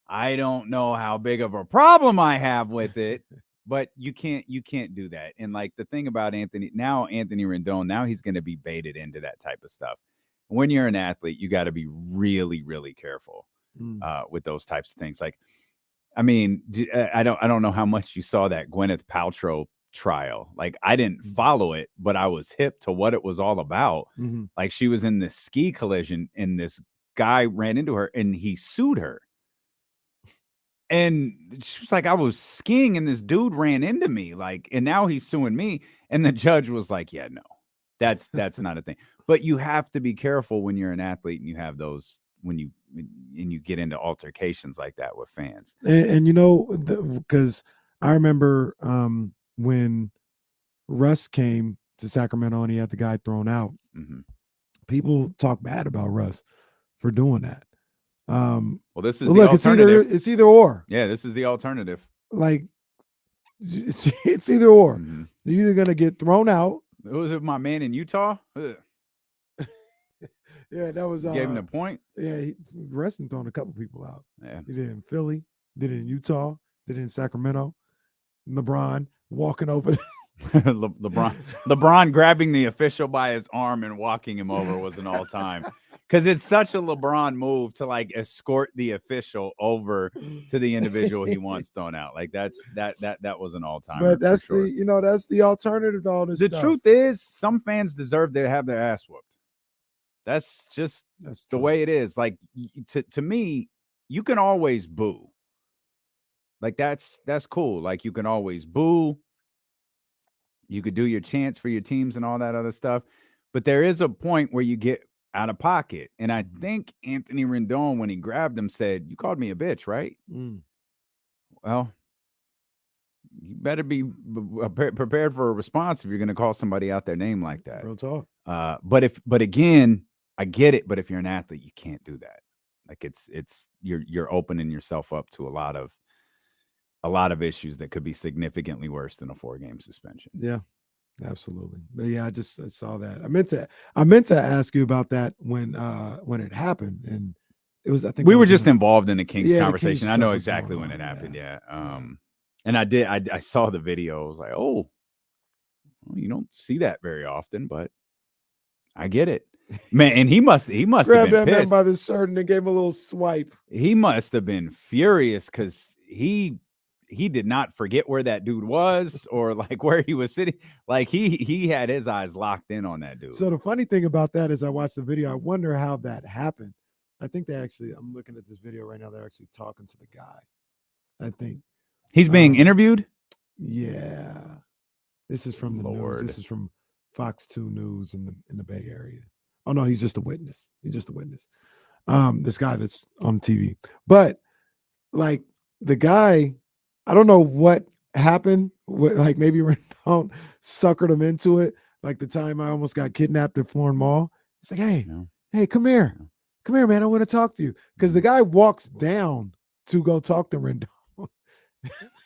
I don't know how big of a problem I have with it, but you can't do that. And like the thing about Anthony Rendon, now he's going to be baited into that type of stuff. When you're an athlete, you got to be really, really careful with those types of things. Like, I mean, I don't know how much you saw that Gwyneth Paltrow trial. Like, I didn't follow it, but I was hip to what it was all about. Like, she was in this ski collision and this guy ran into her and he sued her. And she was like, I was skiing and this dude ran into me, like, and now he's suing me. And the judge was like, yeah, no, that's not a thing. But you have to be careful when you're an athlete and you have those, when you get into altercations like that with fans. And you know, because I remember when Russ came to Sacramento and he had the guy thrown out, people talk bad about Russ for doing that. Well, this is the alternative. It's either or. Yeah, this is the alternative. Like, it's either or. You're either gonna get thrown out. It was my man in Utah. Yeah, that was gave him the point. Yeah, Reston thrown a couple people out. Yeah, he did it in Philly, did it in Utah, did it in Sacramento. LeBron walking over. LeBron grabbing the official by his arm and walking him over was an all-time. Because it's such a LeBron move to like escort the official over to the individual he wants thrown out. Like that was an all-time. But that's that's the alternative to all this. The truth is, some fans deserve to have their ass whooped. That's the way it is. Like to me, you can always boo. Like that's cool. Like you can always boo. You could do your chants for your teams and all that other stuff. But there is a point where you get out of pocket. And I think Anthony Rendon, when he grabbed him, said, "You called me a bitch, right?" Well, you better be prepared for a response if you're going to call somebody out their name like that. Real talk. But again, I get it. But if you're an athlete, you can't do that. Like you're opening yourself up to a lot of issues that could be significantly worse than a 4-game suspension. Yeah. Absolutely. But yeah, I saw that. I meant to ask you about that when it happened. And it was, I think we were just involved in the Kings conversation. The Kings I know exactly when it happened. Yeah. And I saw the video. I was like, oh, well, you don't see that very often, but I get it. Man, and he must have been that pissed. Man by the shirt and then gave him a little swipe. He must have been furious because he did not forget where that dude was or like where he was sitting. Like he had his eyes locked in on that dude. So the funny thing about that is I watched the video. I wonder how that happened. I think I'm looking at this video right now. They're actually talking to the guy. I think he's being interviewed. Yeah. This is from the news. This is from Fox 2 News in the Bay Area. Oh no, he's just a witness. This guy that's on TV. But like the guy, I don't know what happened. Like maybe Rendon suckered him into it. Like the time I almost got kidnapped at Florin Mall. He's like, hey, come here, man. I want to talk to you. Because the guy walks down to go talk to Rendon.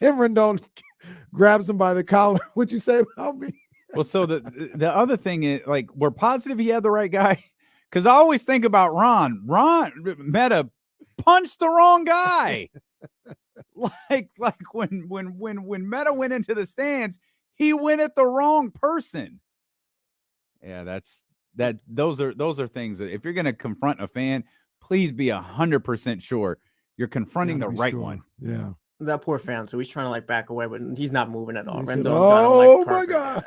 And Rendon grabs him by the collar. What'd you say about me? Well, so the other thing is, like, we're positive he had the right guy. Because I always think about Ron. Ron Meta punched the wrong guy. like when Meta went into the stands, he went at the wrong person. Yeah, those are things that if you're going to confront a fan, please be 100% sure you're confronting the right one. Yeah. That poor fan. So he's trying to like back away, but he's not moving at all. Said, Rendon's oh got him, like, my God.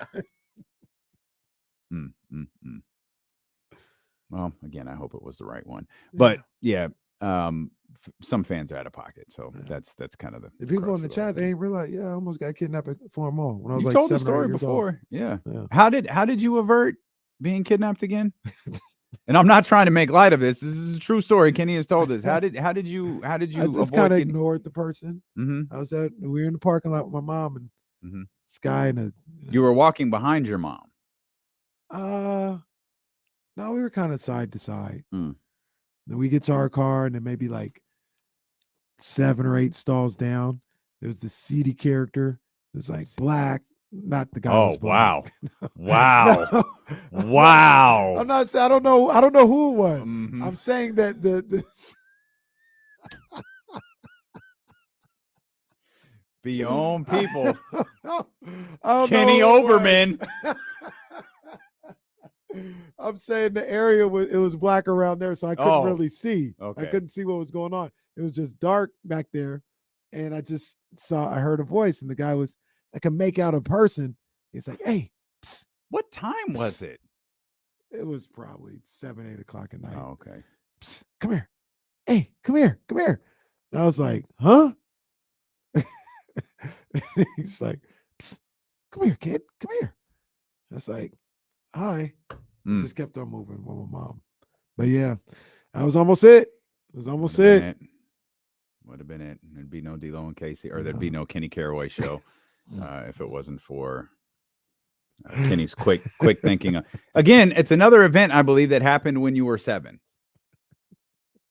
Well, again, I hope it was the right one. But yeah, some fans are out of pocket, so that's kind of the people in the chat. They ain't realize. Yeah, I almost got kidnapped at Florin Mall when I was you like told 7 the story or 8 years before. old. Yeah. How did you avert being kidnapped again? And I'm not trying to make light of this. This is a true story. Kenny has told us. How did you? I just kind of ignored the person. We were in the parking lot with my mom and this guy and you were walking behind your mom. No, we were kind of side to side. Then we get to our car, and then maybe like 7 or 8 stalls down, there was the seedy character. It was like black, not the guy. Oh wow, wow, wow! I'm not saying I don't know who it was. I'm saying that the Be your own people. Kenny Oberman. I'm saying the area was black around there, so I couldn't really see. Okay. I couldn't see what was going on. It was just dark back there, and I heard a voice, and the guy was, I could make out a person. He's like, "Hey, psst, what time was it?" It was probably 7, 8 o'clock at night. Oh, okay. Psst, come here. Hey, come here. And I was like, huh? He's like, psst, come here, kid. Come here. I was like, hi. Just kept on moving with my mom. But yeah, that was almost it. Would have been it. There'd be no D-Lo and Casey, or there'd be no Kenny Caraway show if it wasn't for Kenny's quick thinking. Again, it's another event, I believe, that happened when you were 7.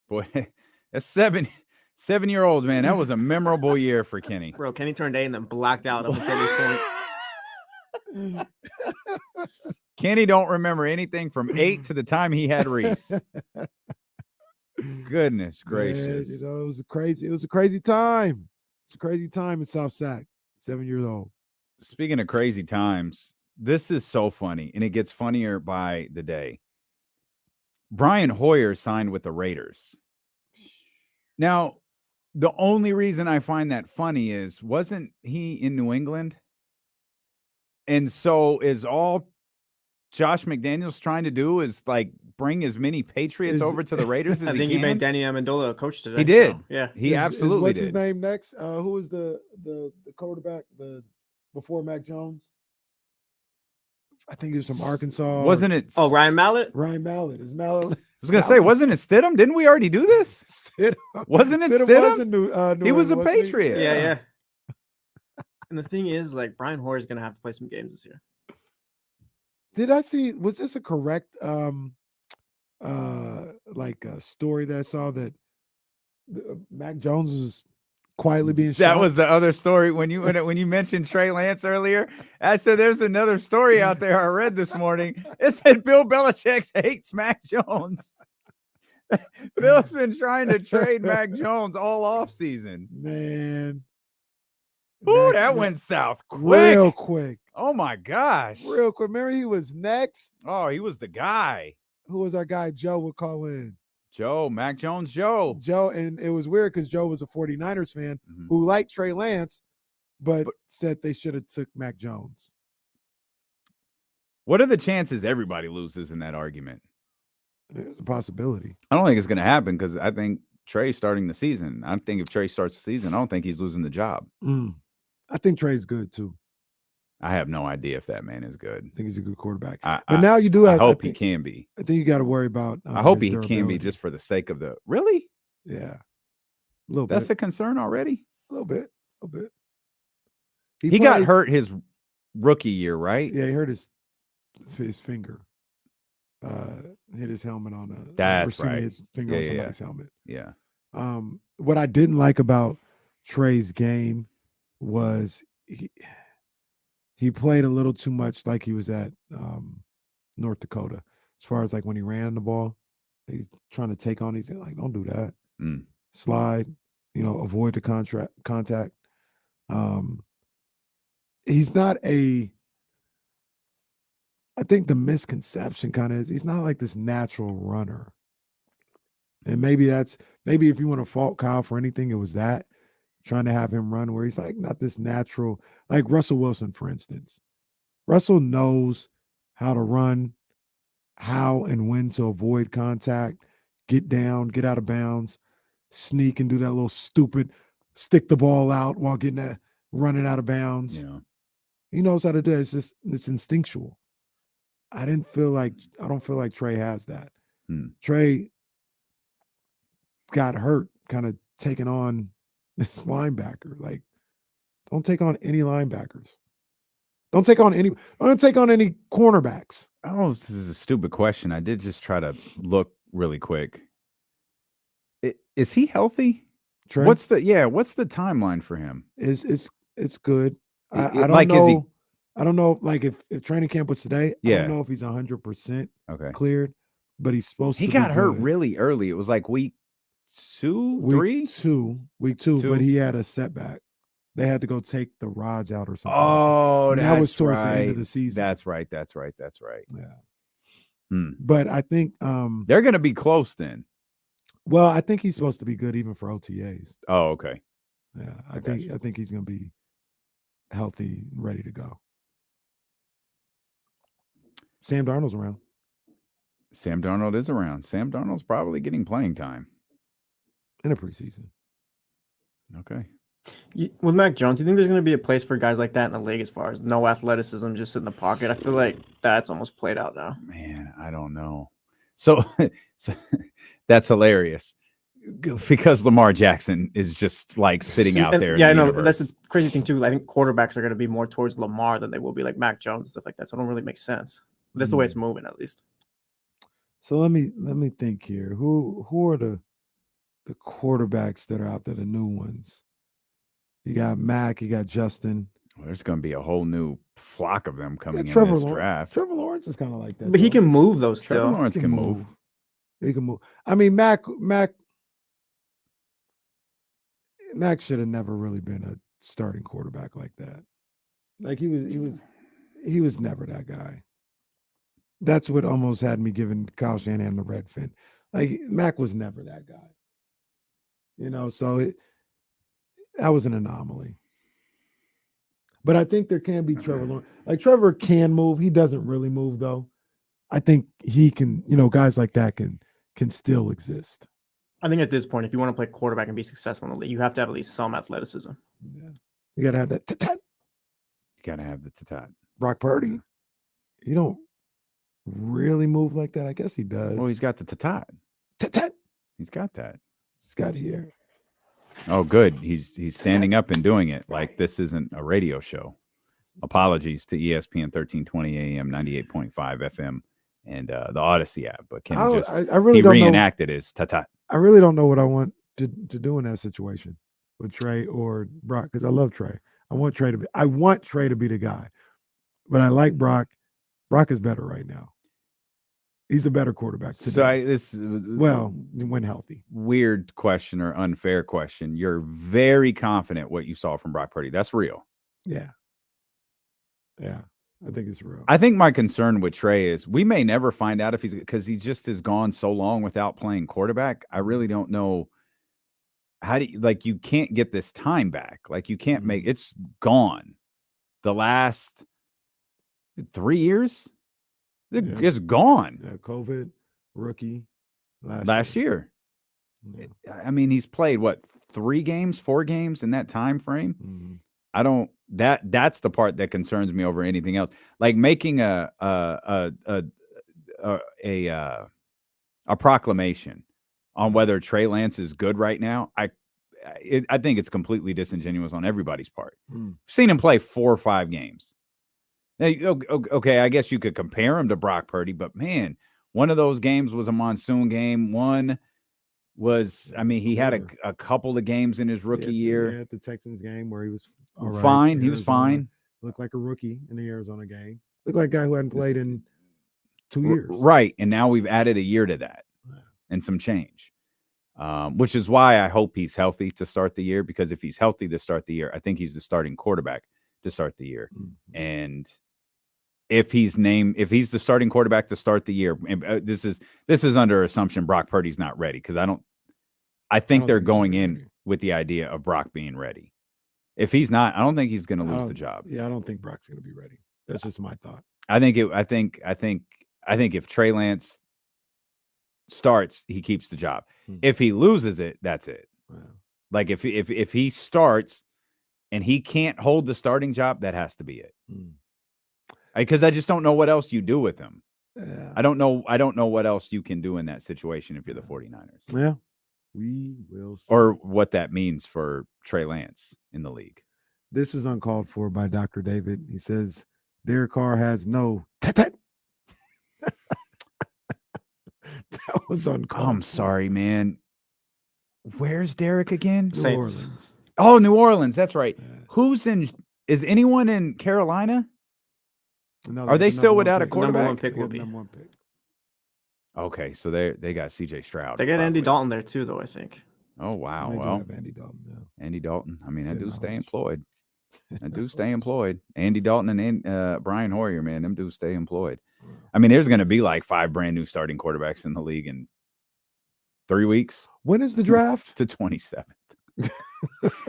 Boy, that's 7-year-olds, man. That was a memorable year for Kenny. Bro, Kenny turned 8 and then blacked out up until this point. Kenny don't remember anything from 8 to the time he had Reese. Goodness gracious. Man, it was a crazy time. It's a crazy time in South Sac, 7 years old. Speaking of crazy times, this is so funny, and it gets funnier by the day. Brian Hoyer signed with the Raiders. Now, the only reason I find that funny is, wasn't he in New England? And so is all Josh McDaniels trying to do is like bring as many Patriots over to the Raiders as I think he made Danny Amendola a coach today. He did. So, yeah. He absolutely what's did. His name next? Who was the quarterback before Mac Jones? I think he was from Arkansas. Wasn't it? Oh, Ryan Mallett? Ryan Mallett. Is Mallett? I was going to say, wasn't it Stidham? Didn't we already do this? Stidham. Wasn't it Stidham? He was a Patriot. Yeah. And the thing is, like, Brian Hoyer is going to have to play some games this year. Did I see? Was this a correct story that I saw that Mac Jones was quietly being shot? That was the other story when you mentioned Trey Lance earlier. I said there's another story out there I read this morning. It said Bill Belichick hates Mac Jones. Bill's been trying to trade Mac Jones all off season. Man. Ooh, that went south quick. Real quick. Oh my gosh. Real quick. Remember he was next? Oh, he was the guy. Who was our guy Joe would call in? Joe, Mac Jones, Joe. And it was weird because Joe was a 49ers fan who liked Trey Lance, but said they should have took Mac Jones. What are the chances everybody loses in that argument? There's a possibility. I don't think it's going to happen because I think Trey's starting the season. I think if Trey starts the season, I don't think he's losing the job. I think Trey's good too. I have no idea if that man is good. I think he's a good quarterback. But now you do have. I hope he can be. I think you got to worry about. I hope he can be just for the sake of the. Really? Yeah. A little That's bit. a concern already? A little bit. He got hurt his rookie year, right? Yeah, he hurt his finger. Hit his helmet on a. That's right. His finger on somebody's helmet. Yeah. What I didn't like about Trey's game was he played a little too much like he was at North Dakota, as far as like when he ran the ball, he's trying to take on. He's like, don't do that. Slide, avoid the contact. He's not I think the misconception kind of is he's not like this natural runner. And maybe if you want to fault Kyle for anything, it was that. Trying to have him run where he's like not this natural, like Russell Wilson, for instance. Russell knows how to run, how and when to avoid contact, get down, get out of bounds, sneak and do that little stupid stick the ball out while running out of bounds. Yeah. He knows how to do it. It's instinctual. I don't feel like Trey has that. Trey got hurt, kind of taking on this linebacker. Like, don't take on any linebackers. Don't take on any cornerbacks. Oh, this is a stupid question. I did just try to look really quick. Is he healthy? Trey? What's the timeline for him? It's good. I don't like, know. I don't know. Like if training camp was today, I don't know if he's 100% cleared, but he's supposed to. He got hurt really early. It was like week 2, 3? Week two, but he had a setback. They had to go take the rods out or something. Oh, and that was towards the end of the season. That's right. Yeah. But I think they're going to be close then. Well, I think he's supposed to be good even for OTAs. Oh, okay. Yeah, I think he's going to be healthy and ready to go. Sam Darnold's around. Sam Darnold is around. Sam Darnold's probably getting playing time in a preseason. Okay. With Mac Jones, you think there's going to be a place for guys like that in the league as far as no athleticism, just sit in the pocket? I feel like that's almost played out now. Man, I don't know. So that's hilarious because Lamar Jackson is just like sitting out there. Yeah, I know. That's the crazy thing too. I think quarterbacks are going to be more towards Lamar than they will be like Mac Jones and stuff like that. So it don't really make sense. That's the way it's moving, at least. So let me think here. Who are the quarterbacks that are out there, the new ones? You got Mac, you got Justin. Well, there's going to be a whole new flock of them coming in this draft. Trevor Lawrence is kind of like that. But he can move those still. Trevor Lawrence can move. He can move. I mean, Mac should have never really been a starting quarterback like that. Like he was never that guy. That's what almost had me giving Kyle Shanahan the red fin. Like Mac was never that guy. So that was an anomaly. But I think there can be Trevor Lawrence. Like Trevor can move. He doesn't really move though. I think he can, guys like that can still exist. I think at this point, if you want to play quarterback and be successful in the league, you have to have at least some athleticism. Yeah. You got to have that. You got to have the tatat. Brock Purdy. You don't really move like that. I guess he does. Well, he's got the tatat. Tatat. He's got that. He's got here. Oh, good. He's standing up and doing it like this isn't a radio show. Apologies to ESPN 1320 AM, 98.5 FM, and the Odyssey app. But Ken he reenacted his tatat. I really don't know what I want to do in that situation with Trey or Brock because I love Trey. I want Trey to be the guy, but I like Brock. Brock is better right now. He's a better quarterback today. When healthy. Weird question or unfair question. You're very confident what you saw from Brock Purdy. That's real. Yeah. Yeah. I think it's real. I think my concern with Trey is we may never find out if because he just has gone so long without playing quarterback. I really don't know how do you can't get this time back. Like you can't make it's gone. The last 3 years. It's gone. Yeah, COVID, rookie, last year. Yeah. I mean, he's played 4 games in that time frame. Mm-hmm. I don't. That's the part that concerns me over anything else. Like making a proclamation on whether Trey Lance is good right now. I think it's completely disingenuous on everybody's part. I've seen him play 4 or 5 games. Now, okay, I guess you could compare him to Brock Purdy, but man, one of those games was a monsoon game. One was, he had a couple of games in his rookie year. Yeah, at the Texans game where he was fine. He was fine. Looked like a rookie in the Arizona game. Looked like a guy who hadn't played in 2 years. Right, and now we've added a year to that and some change, which is why I hope he's healthy to start the year, because if he's healthy to start the year, I think he's the starting quarterback to start the year. And if he's the starting quarterback to start the year, this is under assumption Brock Purdy's not ready, because I think they're going in with the idea of Brock being ready. If he's not, I don't think he's going to lose the job. Yeah, I don't think Brock's going to be ready. That's just my thought. I think if Trey Lance starts, he keeps the job. If he loses it, that's it. Wow. Like if he starts and he can't hold the starting job, that has to be it. Because I just don't know what else you do with him. Yeah. I don't know what else you can do in that situation if you're the 49ers. Yeah. We will see. Or what that means for Trey Lance in the league. This is uncalled for by Dr. David. He says Derek Carr has no that was uncalled. I'm sorry, man. Where's Derek again? New Orleans. Oh, New Orleans. That's right. Yeah. Is anyone in Carolina? No, are they still without a quarterback? Number 1 pick will be. Number 1 pick. Okay, so they got CJ Stroud. They got Andy Dalton there too, though, I think. Oh, wow. They do Well, have Andy Dalton now. Andy Dalton. I mean, Let's that get dude stay knowledge. employed. That dude stay employed. Andy Dalton and Brian Hoyer, man, them dudes stay employed. I mean, there's going to be like 5 brand new starting quarterbacks in the league in 3 weeks. When is the draft? To 27th.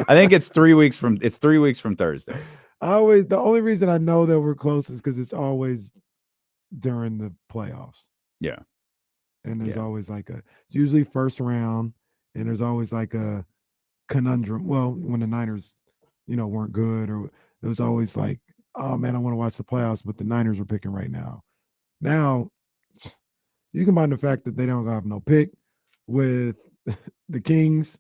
I think it's 3 weeks from Thursday. The only reason I know that we're close is because it's always during the playoffs. Yeah. And there's always like usually first round, and there's always like a conundrum. Well, when the Niners, weren't good, or it was always like, oh man, I want to watch the playoffs, but the Niners are picking right now. Now, you combine the fact that they don't have no pick with the Kings.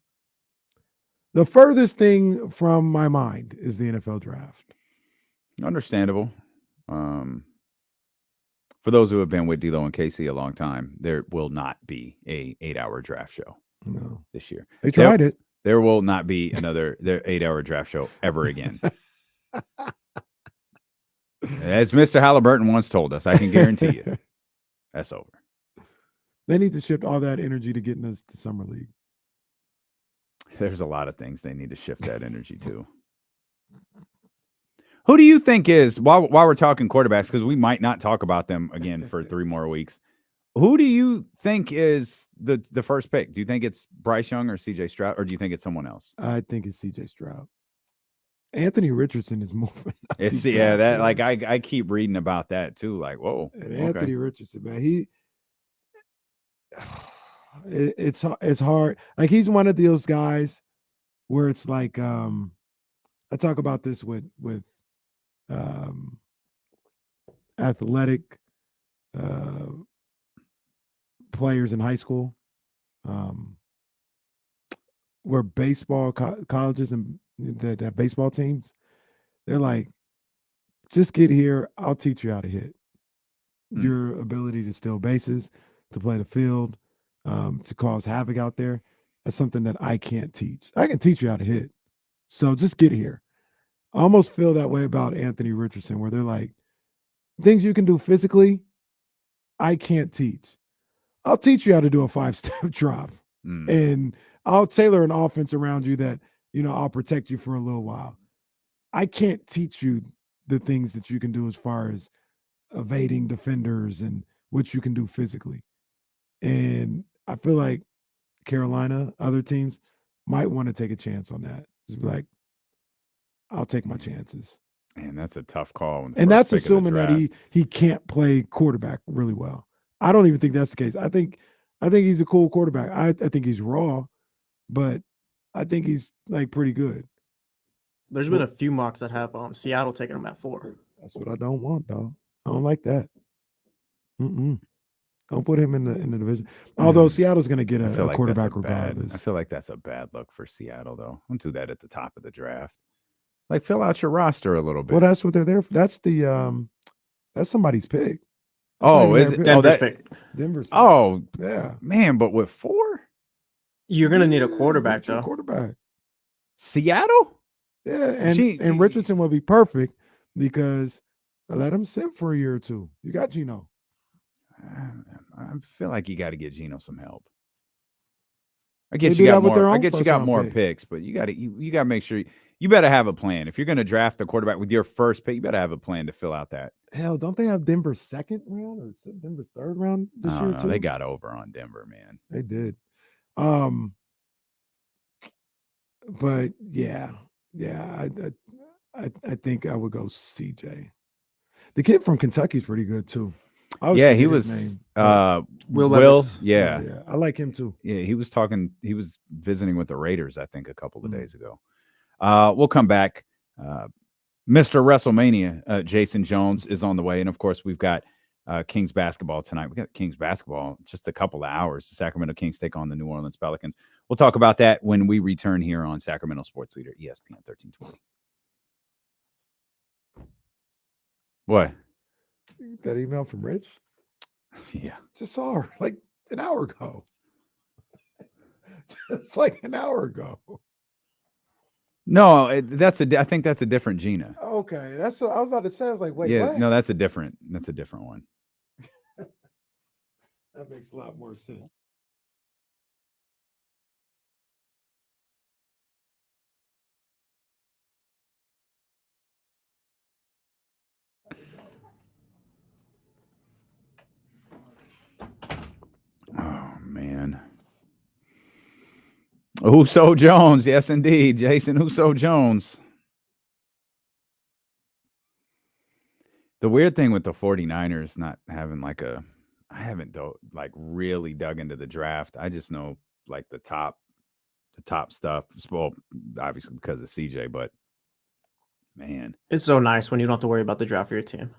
The furthest thing from my mind is the NFL draft. Understandable. For those who have been with D'Lo and KC a long time, there will not be a 8-hour draft show this year. They tried it. There will not be another 8-hour draft show ever again. As Mr. Halliburton once told us, I can guarantee you that's over. They need to shift all that energy to getting us to Summer League. There's a lot of things they need to shift that energy to. Who do you think is, while we're talking quarterbacks, because we might not talk about them again for 3 more weeks, who do you think is the first pick? Do you think it's Bryce Young or CJ Stroud, or do you think it's someone else? I think it's CJ Stroud. Anthony Richardson is moving. I keep reading about that too. Like, whoa. And Anthony Richardson, man, it's hard. Like, he's one of those guys where it's like, I talk about this with athletic players in high school, where baseball colleges and that baseball teams, they're like, just get here, I'll teach you how to hit. Your ability to steal bases, to play the field, to cause havoc out there, that's something that I can't teach. I can teach you how to hit, so just get here. I almost feel that way about Anthony Richardson, where they're like, things you can do physically, I can't teach. I'll teach you how to do a 5-step drop, and I'll tailor an offense around you that, I'll protect you for a little while. I can't teach you the things that you can do as far as evading defenders and what you can do physically. And I feel like Carolina, other teams might want to take a chance on that. Just be like, I'll take my chances. Man, that's a tough call. And that's assuming that he can't play quarterback really well. I don't even think that's the case. I think he's a cool quarterback. I think he's raw, but I think he's like pretty good. There's been a few mocks that have Seattle taking him at 4. That's what I don't want, dog. I don't like that. Don't put him in the division. Although Seattle's going to get a quarterback regardless. I feel like that's a bad look for Seattle, though. Don't do that at the top of the draft. Like, fill out your roster a little bit. Well, that's what they're there for. That's that's somebody's pick. Is it Denver's pick? Denver's pick. Oh, yeah, man. But with 4, you're going to need a quarterback, though. Quarterback. Seattle. Yeah, and Richardson will be perfect because I let him sit for a year or two. You got Geno. I feel like you got to get Geno some help. I get you got more picks, but you got to make sure you better have a plan. If you're going to draft a quarterback with your first pick, you better have a plan to fill out that. Hell, don't they have Denver's 2nd round or Denver's 3rd round this year too? They got over on Denver, man. They did. But yeah, I think I would go CJ. The kid from Kentucky's pretty good too. He was Will. Yeah, I like him too. Yeah, he was visiting with the Raiders, I think, a couple of days ago. We'll come back. Mr. WrestleMania, Jason Jones, is on the way, and of course we've got Kings basketball tonight. We got Kings basketball just a couple of hours. The Sacramento Kings take on the New Orleans Pelicans. We'll talk about that when we return here on Sacramento Sports Leader, ESPN 1320. What? That email from Rich? Yeah. Just saw her like an hour ago. It's like an hour ago. No, I think that's a different Gina. Okay. That's what I was about to say. I was like, wait, yeah, what? No, that's a different one. That makes a lot more sense. Uso Jones. Yes, indeed. Jason Uso Jones. The weird thing with the 49ers not having I haven't really dug into the draft. I just know like the top stuff. Well, obviously because of CJ, but man, it's so nice when you don't have to worry about the draft for your team.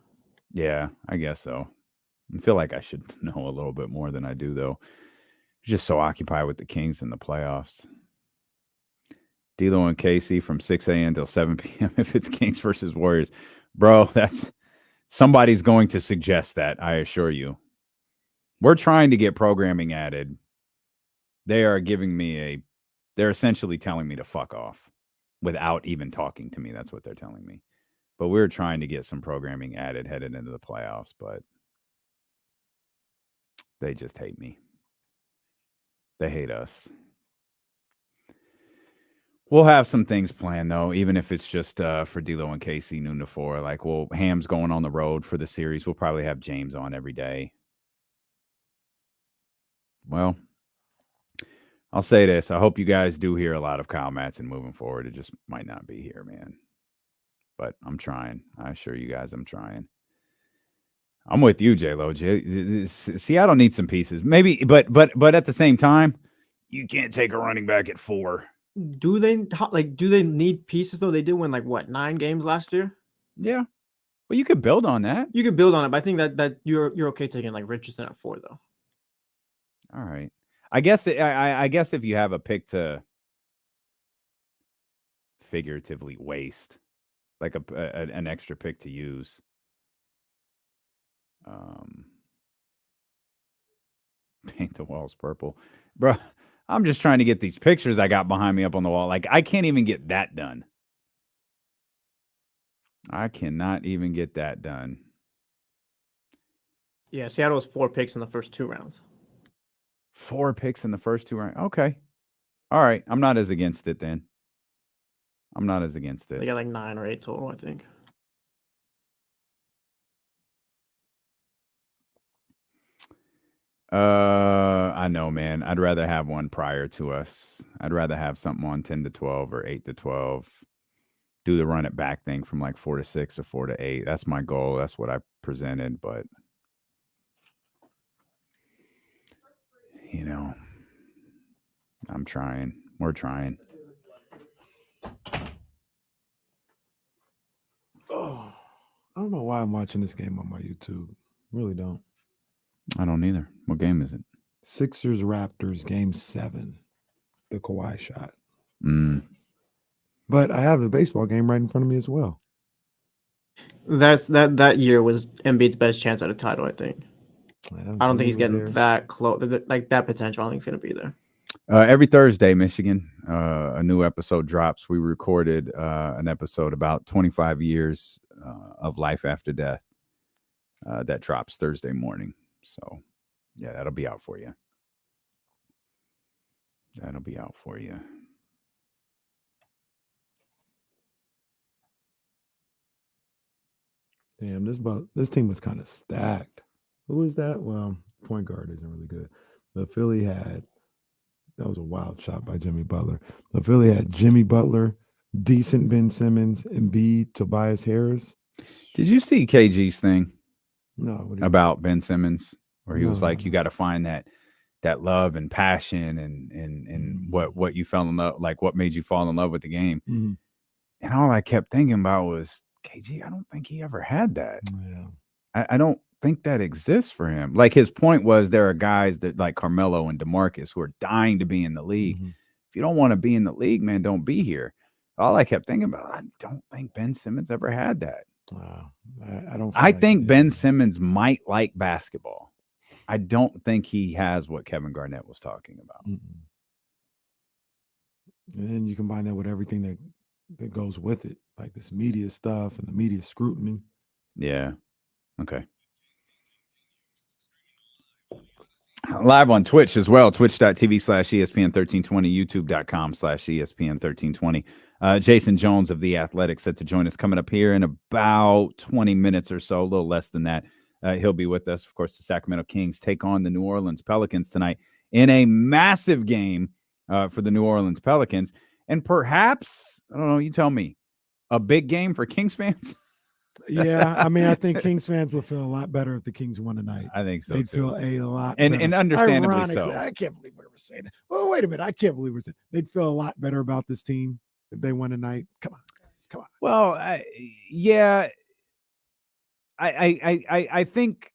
Yeah, I guess so. I feel like I should know a little bit more than I do, though. Just so occupied with the Kings in the playoffs. D'Lo and Casey from 6 a.m. till 7 p.m. if it's Kings versus Warriors. Bro, somebody's going to suggest that, I assure you. We're trying to get programming added. They are they're essentially telling me to fuck off without even talking to me. That's what they're telling me. But we're trying to get some programming added headed into the playoffs, but they just hate me. They hate us. We'll have some things planned, though, even if it's just for D'Lo and Casey, noon to 4. Like, Ham's going on the road for the series. We'll probably have James on every day. Well, I'll say this. I hope you guys do hear a lot of Kyle Madsen moving forward. It just might not be here, man. But I'm trying. I assure you guys I'm trying. I'm with you, J-Lo. Seattle needs some pieces. Maybe, but at the same time, you can't take a running back at 4. Do they need pieces though? They did win 9 games last year? Yeah. Well, you could build on that. You could build on it, but I think that you're okay taking Richardson at 4 though. All right. I guess if you have a pick to figuratively waste, like an extra pick to use. Paint the walls purple. Bro, I'm just trying to get these pictures I got behind me up on the wall. Like, I can't even get that done. I cannot even get that done. Yeah, Seattle was 4 picks in the first 2 rounds. 4 picks in the first 2 rounds. Okay. All right. I'm not as against it then. I'm not as against it. They got 9 or 8 total, I think. I know, man. I'd rather have one prior to us. I'd rather have something on 10 to 12 or 8 to 12. Do the run it back thing from 4 to 6 or 4 to 8. That's my goal. That's what I presented, but I'm trying. We're trying. Oh, I don't know why I'm watching this game on my YouTube. Really don't. I don't either. What game is it? Sixers Raptors game 7. The Kawhi shot. But I have the baseball game right in front of me as well. That year was Embiid's best chance at a title, I think. I don't think he's getting that close. That potential, I don't think he's going to be there. Every Thursday, Michigan, a new episode drops. We recorded an episode about 25 years of life after death. That drops Thursday morning. So, yeah, that'll be out for you. That'll be out for you. Damn, this team was kind of stacked. Who is that? Well, point guard isn't really good. The Philly that was a wild shot by Jimmy Butler. The Philly had Jimmy Butler, decent Ben Simmons, Embiid, Tobias Harris. Did you see KG's thing? No. About Ben Simmons, where he was like, you got to find that love and passion and what you fell in love, like what made you fall in love with the game. Mm-hmm. And all I kept thinking about was KG. I don't think he ever had that. Yeah. I don't think that exists for him. Like, his point was there are guys that like Carmelo and DeMarcus who are dying to be in the league. Mm-hmm. If you don't want to be in the league, man, don't be here. All I kept thinking about, I don't think Ben Simmons ever had that. Wow. I don't. I think Ben Simmons might like basketball. I don't think he has what Kevin Garnett was talking about. Mm-mm. And then you combine that with everything that goes with it, like this media stuff and the media scrutiny. Yeah. Okay. Live on Twitch as well, twitch.tv/ESPN1320, youtube.com/ESPN1320. Jason Jones of The Athletic set to join us coming up here in about 20 minutes or so, a little less than that. He'll be with us. Of course, the Sacramento Kings take on the New Orleans Pelicans tonight in a massive game for the New Orleans Pelicans. And perhaps, I don't know, you tell me, a big game for Kings fans? Yeah, I mean, I think Kings fans would feel a lot better if the Kings won tonight. I think so. They'd too. feel a lot and better. And understandably Ironically, so. I can't believe we're saying that. Well, wait a minute. I can't believe we're saying they'd feel a lot better about this team if they won tonight. Come on, guys. Come on. Well, I think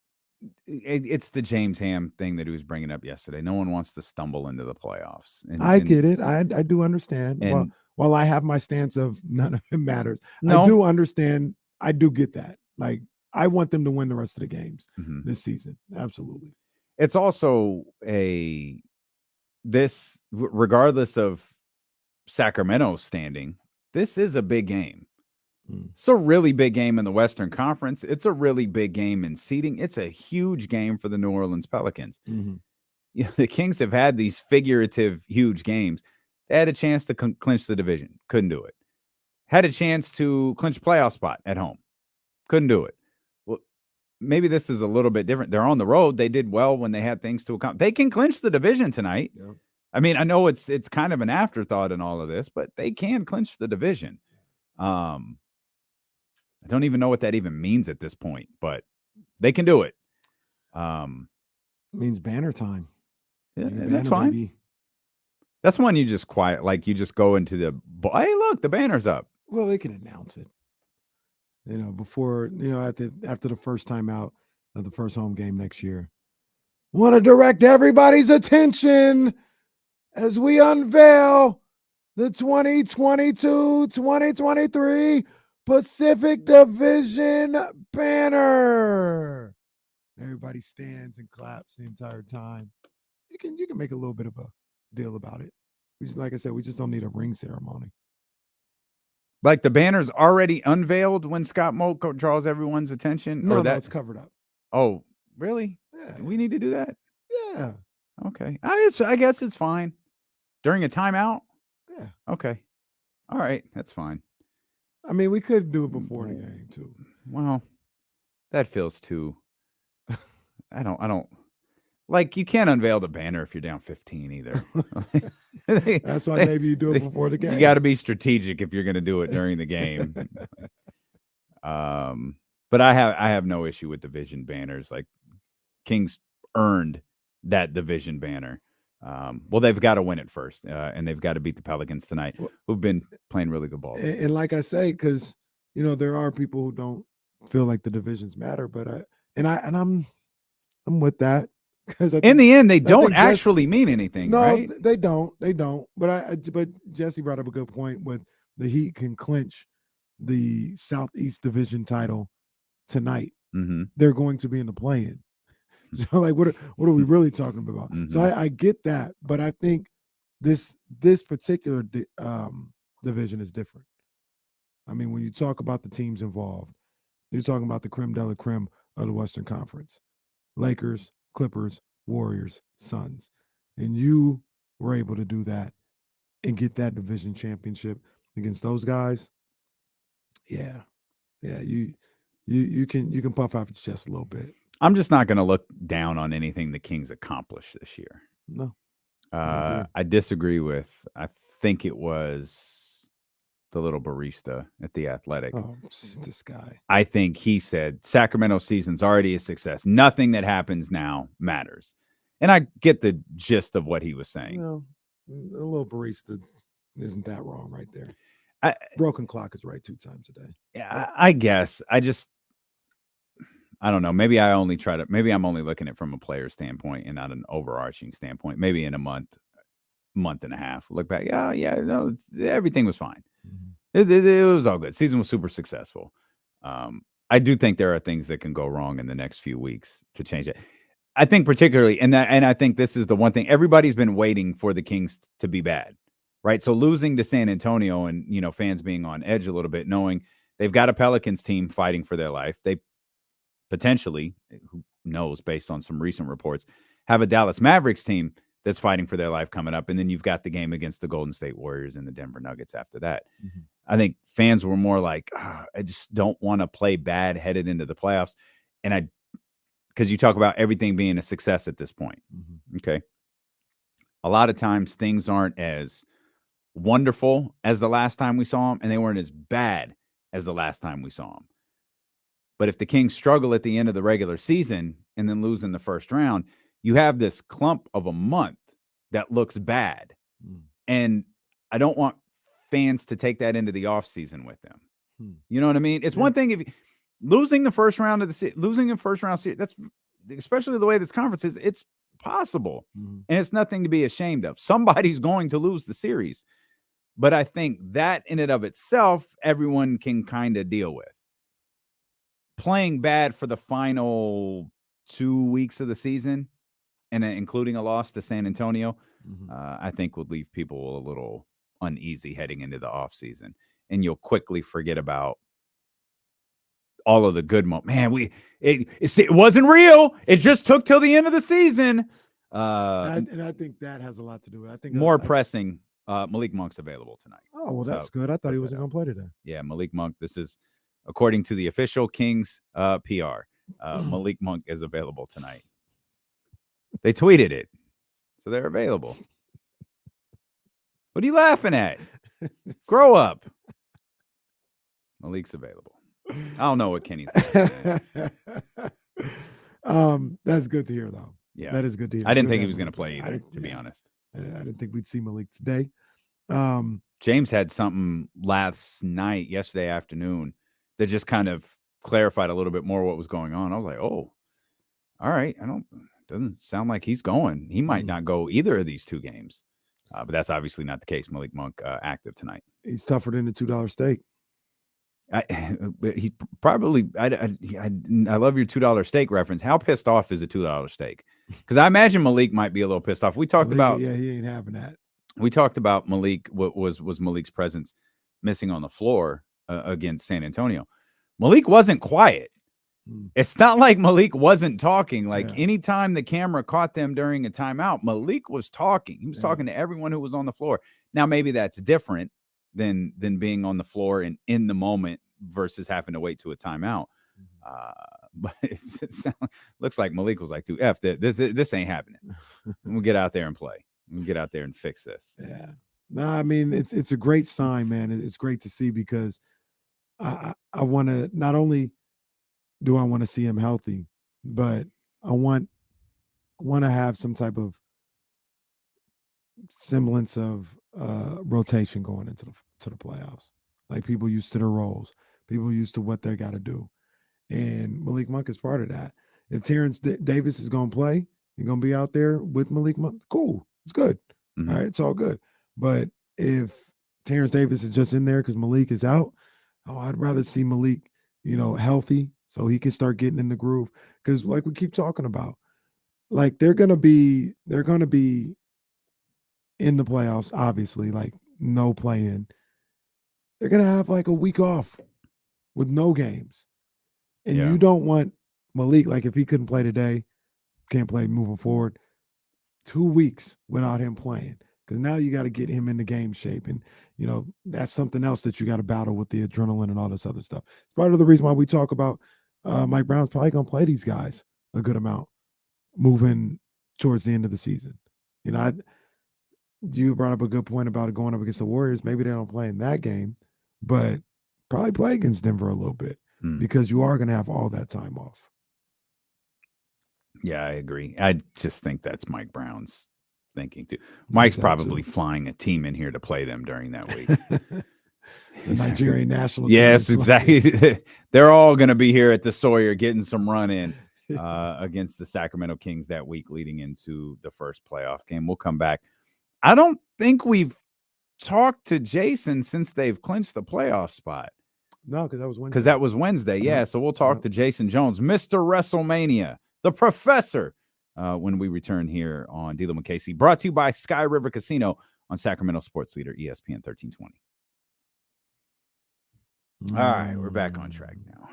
it's the James Ham thing that he was bringing up yesterday. No one wants to stumble into the playoffs. I get it. I do understand. And, while I have my stance of none of it matters, no. I do understand. I do get that. Like, I want them to win the rest of the games this season. Absolutely. It's also regardless of Sacramento's standing, this is a big game. It's a really big game in the Western Conference. It's a really big game in seeding. It's a huge game for the New Orleans Pelicans. You know, the Kings have had these figurative huge games. They had a chance to clinch the division. Couldn't do it. Had a chance to clinch a playoff spot at home. Couldn't do it. Well, maybe this is a little bit different. They're on the road. They did well when they had things to accomplish. They can clinch the division tonight. Yeah. I mean, I know it's kind of an afterthought in all of this, but they can clinch the division. I don't even know what that even means at this point, but they can do it. It means banner time. Yeah, that's fine. Baby. That's one you just quiet, like you just go into the, hey, look, the banner's up. Well, they can announce it. You know, before, after the first time out of the first home game next year. Want to direct everybody's attention as we unveil the 2022-2023 Pacific Division banner. Everybody stands and claps the entire time. You can make a little bit of a deal about it. Like I said, we just don't need a ring ceremony. Like the banner's already unveiled when Scott Moak draws everyone's attention? No, it's covered up. Oh, really? Yeah. Do we need to do that? Yeah. Okay. I guess it's fine. During a timeout? Yeah. Okay. All right. That's fine. I mean, we could do it before the game, too. Well, that feels too... I don't... Like, you can't unveil the banner if you're down 15 either. That's why maybe you do it before the game. You got to be strategic if you're going to do it during the game. But I have no issue with division banners. Like, Kings earned that division banner. Well, they've got to win it first, and they've got to beat the Pelicans tonight, who've been playing really good ball. And like I say, because there are people who don't feel like the divisions matter, but I'm with that. Because in the end, they don't actually mean anything. No, right? They don't. But Jesse brought up a good point with the Heat can clinch the Southeast Division title tonight. They're going to be in the play-in. So, like, what are we really talking about? So I get that, but I think this particular division is different. I mean, when you talk about the teams involved, you're talking about the creme de la creme of the Western Conference: Lakers, Clippers, Warriors, Suns. And you were able to do that and get that division championship against those guys. Yeah. You can puff out your chest a little bit. I'm just not going to look down on anything the Kings accomplished this year. No. I disagree with, I think it was the little barista at The Athletic. Oh, this guy. I think he said Sacramento season's already a success. Nothing that happens now matters. And I get the gist of what he was saying. A little barista isn't that wrong right there. Broken clock is right 2 times a day. Yeah, I guess. I don't know. Maybe I'm only looking at it from a player standpoint and not an overarching standpoint. Maybe in a month and a half, look back. No, everything was fine. It was all good. Season was super successful. I do think there are things that can go wrong in the next few weeks to change it. I think particularly, and I think this is the one thing everybody's been waiting for the Kings to be bad, right? So losing to San Antonio and, fans being on edge a little bit, knowing they've got a Pelicans team fighting for their life. They potentially, who knows, based on some recent reports, have a Dallas Mavericks team that's fighting for their life coming up. And then you've got the game against the Golden State Warriors and the Denver Nuggets after that. I think fans were more like, I just don't want to play bad headed into the playoffs. And because you talk about everything being a success at this point. Okay. a lot of times things aren't as wonderful as the last time we saw them, and they weren't as bad as the last time we saw them. But if the Kings struggle at the end of the regular season and then lose in the first round, you have this clump of a month that looks bad. And I don't want fans to take that into the offseason with them. You know what I mean? It's one thing if losing the first round of the losing a first round series, that's especially the way this conference is, it's possible. And it's nothing to be ashamed of. Somebody's going to lose the series. But I think that in and of itself, everyone can kind of deal with. Playing bad for the final 2 weeks of the season, and including a loss to San Antonio, I think would leave people a little uneasy heading into the offseason. And you'll quickly forget about all of the good moments. Man, it wasn't real. It just took till the end of the season. And I think that has a lot to do with it. I think more pressing. Malik Monk's available tonight. Oh, well, that's good. I thought he wasn't going to play today. Yeah, Malik Monk. This is according to the official Kings PR. Malik Monk is available tonight. They tweeted it, so they're available. What are you laughing at? Grow up. Malik's available. I don't know what Kenny's doing. That's good to hear, though. Yeah, that is good to hear. I didn't think he was going to play either, to be honest. I didn't think we'd see Malik today. James had something yesterday afternoon, that just kind of clarified a little bit more what was going on. I was like, oh, all right. Doesn't sound like he's going. He might not go either of these 2 games. But that's obviously not the case. Malik Monk active tonight. He's tougher than the $2 steak. He probably. I love your $2 steak reference. How pissed off is a $2 steak? Because I imagine Malik might be a little pissed off. We talked about. Yeah, he ain't having that. We talked about Malik. What was Malik's presence missing on the floor against San Antonio? Malik wasn't quiet. It's not like Malik wasn't talking. Like anytime the camera caught them during a timeout, Malik was talking. He was talking to everyone who was on the floor. Now, maybe that's different than being on the floor and in the moment versus having to wait to a timeout. But it looks like Malik was like, "F this ain't happening. We'll get out there and play. We'll get out there and fix this." Yeah. No, I mean it's a great sign, man. It's great to see because I want to not only do I want to see him healthy, but I want to have some type of semblance of rotation going into the playoffs. Like people used to their roles, people used to what they got to do, and Malik Monk is part of that. If Terrence Davis is going to play, he's going to be out there with Malik Monk. Cool, it's good. All right, it's all good. But if Terrence Davis is just in there because Malik is out, I'd rather see Malik, healthy so he can start getting in the groove. Because like we keep talking about, like they're gonna be in the playoffs, obviously, like no play-in. They're gonna have like a week off with no games. And you don't want Malik, like if he couldn't play today, can't play moving forward, 2 weeks without him playing. Because now you got to get him into game shape. And, that's something else that you got to battle with the adrenaline and all this other stuff. It's part of the reason why we talk about Mike Brown's probably going to play these guys a good amount moving towards the end of the season. You brought up a good point about it going up against the Warriors. Maybe they don't play in that game, but probably play against Denver a little bit because you are going to have all that time off. Yeah, I agree. I just think that's Mike Brown's thinking too. Mike's probably flying a team in here to play them during that week. The Nigerian national team. Yes, exactly. They're all going to be here at the Sawyer getting some run in against the Sacramento Kings that week leading into the first playoff game. We'll come back. I don't think we've talked to Jason since they've clinched the playoff spot. No, because that was Wednesday. Yeah, so we'll talk to Jason Jones, Mr. WrestleMania, the professor, when we return here on D'Lo and Casey, brought to you by Sky River Casino on Sacramento Sports Leader, ESPN 1320. All right, we're back on track now.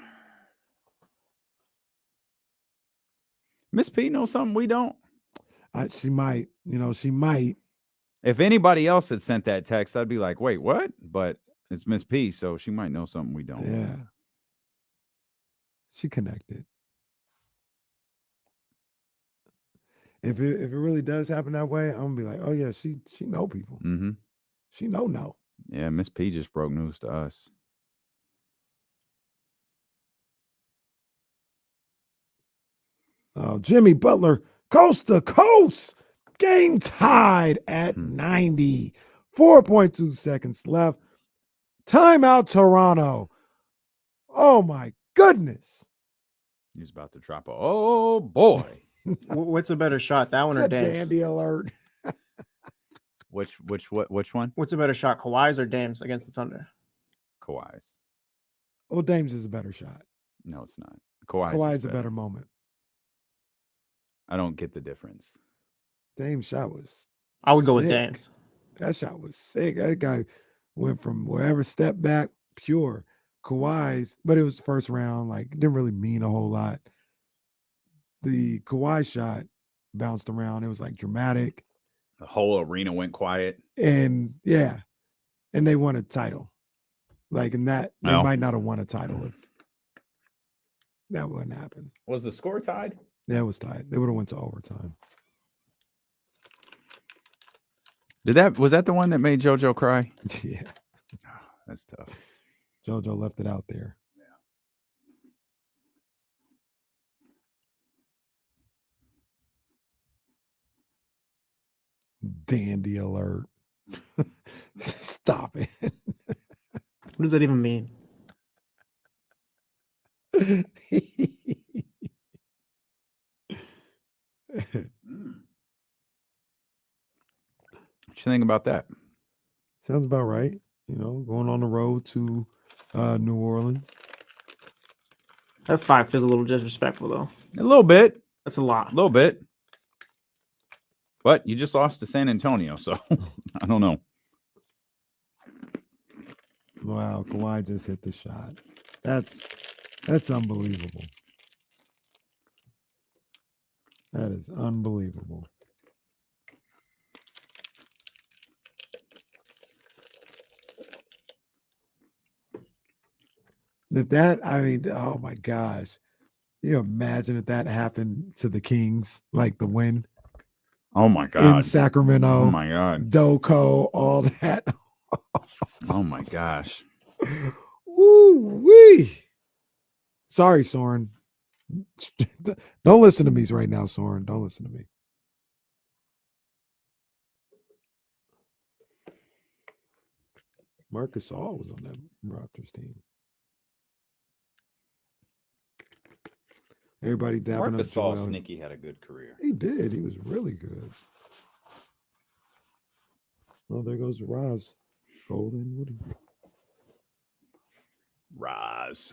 Miss P knows something we don't. She might. She might. If anybody else had sent that text, I'd be like, wait, what? But it's Miss P, so she might know something we don't. Yeah. She connected. if it really does happen that way, I'm gonna be like, oh yeah, she know people. Mm-hmm. She know. Yeah, Miss P just broke news to us. Jimmy Butler, coast to coast, game tied at 90. 4.2 seconds left. Timeout, Toronto. Oh my goodness. He's about to drop oh boy. What's a better shot, that one or Dame's? Dandy alert. Which one? What's a better shot, Kawhi's or Dame's against the Thunder? Kawhi's. Well, Dame's is a better shot. No, it's not. Kawhi's a better moment. I don't get the difference. Dame's shot was I would go sick. with Dame's. That shot was sick. That guy went from wherever, step back, pure. Kawhi's, but it was the first round. Like, it didn't really mean a whole lot. The Kawhi shot bounced around. It was like dramatic. The whole arena went quiet. And yeah. And they won a title. Like, in that, they might not have won a title if that wouldn't happen. Was the score tied? Yeah, it was tied. They would have went to overtime. Was that the one that made JoJo cry? Yeah. Oh, that's tough. JoJo left it out there. Yeah. Dandy alert. Stop it. What does that even mean? What you think about that? Sounds about right. You know, going on the road to New Orleans. That 5 feels a little disrespectful, though. A little bit. That's a lot. A little bit. But you just lost to San Antonio, so I don't know. Wow, Kawhi just hit the shot. That's unbelievable. That is unbelievable. If that, I mean, oh my gosh. You imagine if that happened to the Kings, like the win. Oh my God. In Sacramento. Oh my God. Doko, all that. Oh my gosh. Woo-wee. Sorry, Soren. Don't listen to me right now, Soren. Don't listen to me. Marcus All was on that Raptors team. Everybody dabbing Marcus up Joel. Sneaky had a good career. He did. He was really good. Oh, there goes Roz. Golden Woody. Roz.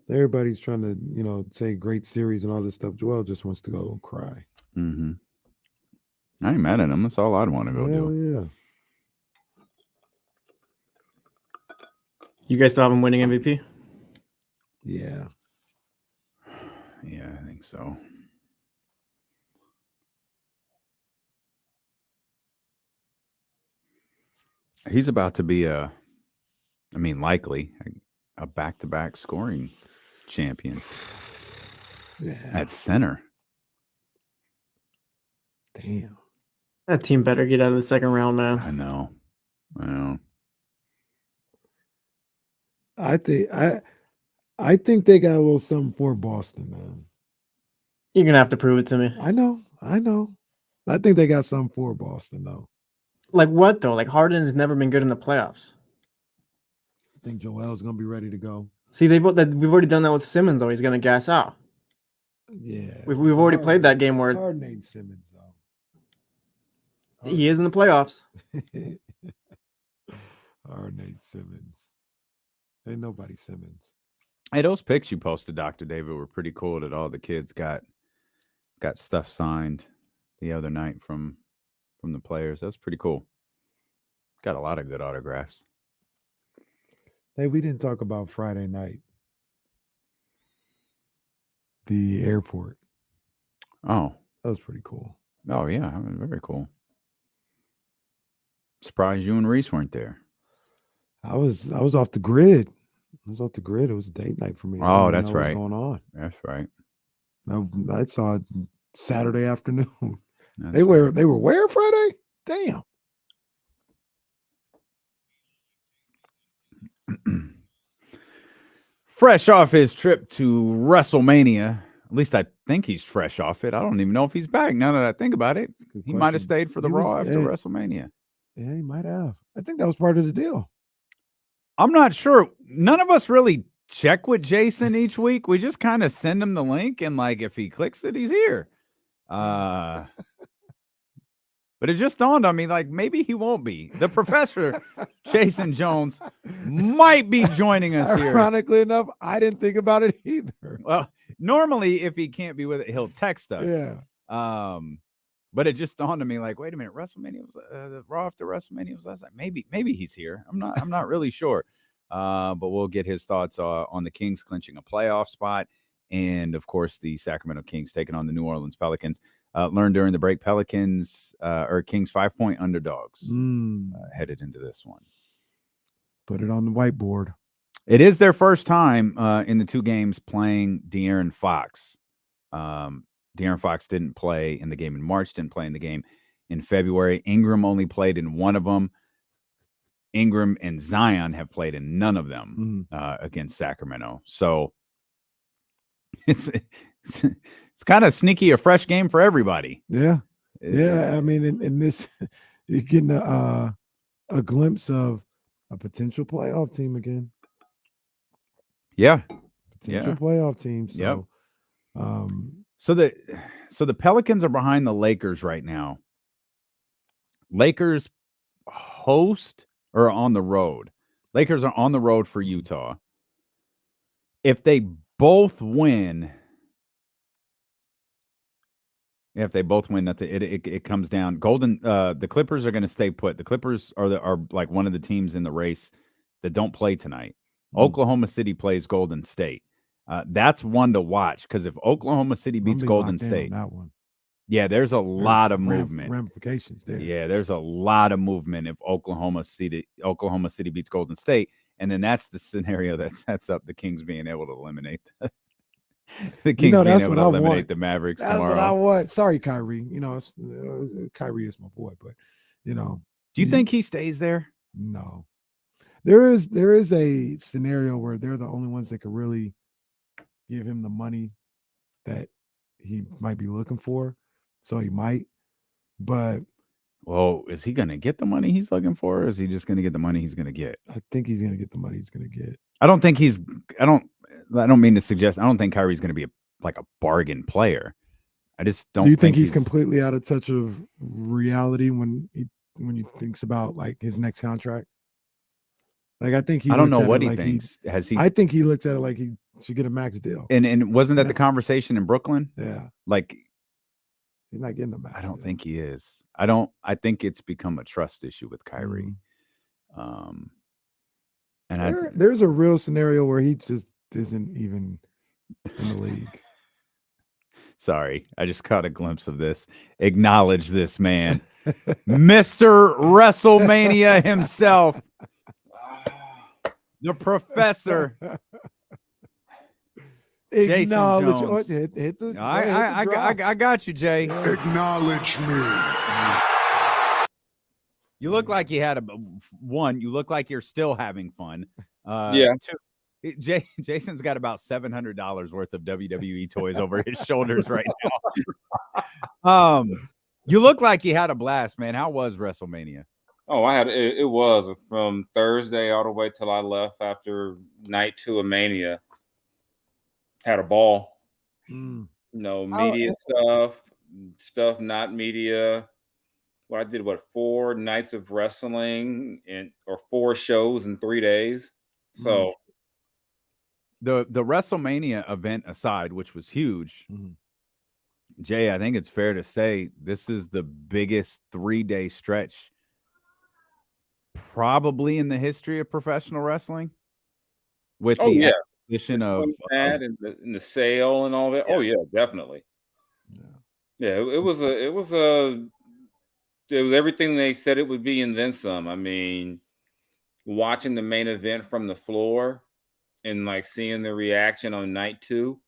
Everybody's trying to, you know, say great series and all this stuff. Joel just wants to go cry. Mm-hmm. I ain't mad at him. That's all I'd want to go do. Yeah. You guys still have him winning MVP? Yeah. Yeah, I think so. He's about to be likely a back-to-back scoring champion. Yeah. At center. Damn. That team better get out of the second round, man. I know. I think they got a little something for Boston, man. You're gonna have to prove it to me. I know. I think they got something for Boston, though. Like what though? Like Harden's never been good in the playoffs. I think Joel's gonna be ready to go. See, we've already done that with Simmons, though. He's gonna gas out. Yeah, we've already played that game where Harden ain't Simmons, though. He is in the playoffs. Harden ain't Simmons. Ain't nobody Simmons. Hey, those pics you posted, Dr. David, were pretty cool. That all the kids got stuff signed the other night from the players. That's pretty cool. Got a lot of good autographs. Hey, we didn't talk about Friday night. The airport. Oh. That was pretty cool. Oh, yeah. Very cool. Surprised you and Reese weren't there. I was off the grid. It was off the grid. It was date night for me. Oh, that's right. What's going on? That's right. I saw it Saturday afternoon. They were where Friday? Damn. Fresh off his trip to WrestleMania. At least I think he's fresh off it. I don't even know if he's back now that I think about it. He might have stayed for the Raw after WrestleMania. Yeah, he might have. I think that was part of the deal. I'm not sure. None of us really check with Jason each week. We just kind of send him the link, and like if he clicks it, he's here. But it just dawned on me, like maybe he won't be. The professor, Jason Jones, might be joining us here. Ironically enough, I didn't think about it either. Well, normally if he can't be with it, he'll text us. Yeah. But it just dawned on me, like, wait a minute, WrestleMania was the Raw after WrestleMania was last night. Maybe he's here. I'm not really sure. But we'll get his thoughts on the Kings clinching a playoff spot, and of course the Sacramento Kings taking on the New Orleans Pelicans. Learned during the break, Pelicans or Kings 5-point underdogs headed into this one. Put it on the whiteboard. It is their first time in the two games playing De'Aaron Fox. De'Aaron Fox didn't play in the game in March, didn't play in the game in February. Ingram only played in one of them. Ingram and Zion have played in none of them against Sacramento. So it's kind of sneaky, a fresh game for everybody. Yeah. Yeah. I mean, in this, you're getting a glimpse of a potential playoff team again. Yeah. Potential playoff team. So, So the Pelicans are behind the Lakers right now. Lakers host or on the road. Lakers are on the road for Utah. If they both win, it comes down. The Clippers are going to stay put. The Clippers are like one of the teams in the race that don't play tonight. Oklahoma City plays Golden State. That's one to watch because if Oklahoma City beats Golden State, that one. Yeah, there's a lot of movement. Ramifications there. Yeah, there's a lot of movement if Oklahoma City beats Golden State, and then that's the scenario that sets up the Kings being able to eliminate the Kings being able to eliminate the Mavericks tomorrow. That's what I want. Sorry, Kyrie. Kyrie is my boy, but do you think he stays there? No. There is a scenario where they're the only ones that could really give him the money that he might be looking for. So he might, but is he going to get the money he's looking for, or is he just going to get the money he's going to get? I think he's going to get the money he's going to get. I don't mean to suggest. I don't think Kyrie's going to be a bargain player. I just don't. Do you think he's completely out of touch of reality when he thinks about like his next contract? Like I think I don't know what he thinks. I think he looks at it like he should get a max deal. And wasn't that the conversation in Brooklyn? Yeah. Like he's not getting the max. I don't think he is. I think it's become a trust issue with Kyrie. And there's a real scenario where he just isn't even in the league. Sorry, I just caught a glimpse of this. Acknowledge this man, Mr. WrestleMania himself, the professor. Acknowledge. I got you, Jay. Acknowledge me. You look like you had you look like you're still having fun. Yeah. Jason's got about $700 worth of WWE toys over his shoulders right now. You look like you had a blast, man. How was WrestleMania? Oh, it was from Thursday all the way till I left after night 2 of Mania. Had a ball. Media stuff, not media. I did 4 nights of wrestling or 4 shows in 3 days. So the WrestleMania event aside, which was huge, Jay, I think it's fair to say this is the biggest 3-day stretch probably in the history of professional wrestling. With addition of that and the sale and all that. Yeah. Oh yeah, definitely. Yeah, it was everything they said it would be and then some. I mean, watching the main event from the floor, and like seeing the reaction on night 2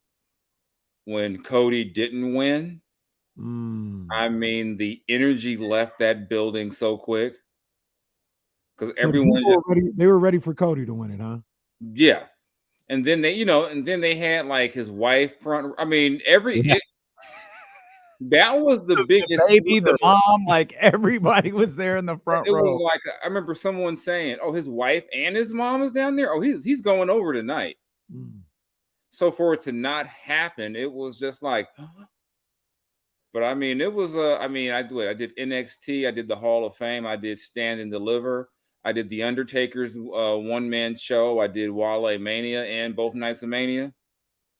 when Cody didn't win. I mean, the energy left that building so quick because So everyone they were ready for Cody to win it, huh? yeah. And then they had like his wife front. I mean, that was the biggest baby, the mom, like everybody was there in the front row. It was like I remember someone saying, "Oh, his wife and his mom is down there. Oh, he's going over tonight." So for it to not happen, it was just like. But I mean, it was I did NXT, I did the Hall of Fame, I did Stand and Deliver, I did the Undertaker's one-man show, I did Wale Mania and both nights of Mania.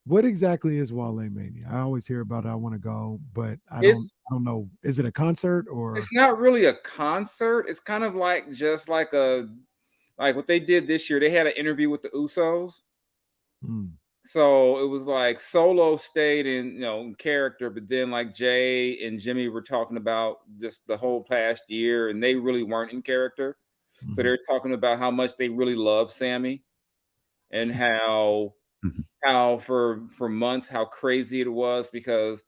What exactly is Wale Mania? I always hear about it. I want to go, but I don't know. Is it a concert or? It's not really a concert. It's kind of like just like what they did this year. They had an interview with the Usos. So it was like Solo stayed in character, but then like Jay and Jimmy were talking about just the whole past year, and they really weren't in character. So they're talking about how much they really love Sammy, and how for months how crazy it was, because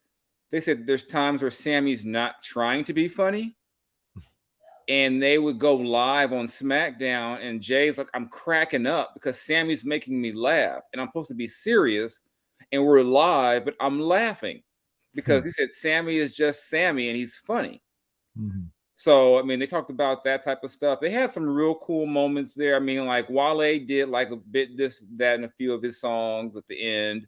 they said there's times where Sammy's not trying to be funny. And they would go live on SmackDown, and Jay's like, I'm cracking up because Sammy's making me laugh, and I'm supposed to be serious, and we're live, but I'm laughing because he said Sammy is just Sammy, and he's funny. So, I mean, they talked about that type of stuff. They had some real cool moments there. I mean, like Wale did like a bit this, that, and a few of his songs at the end.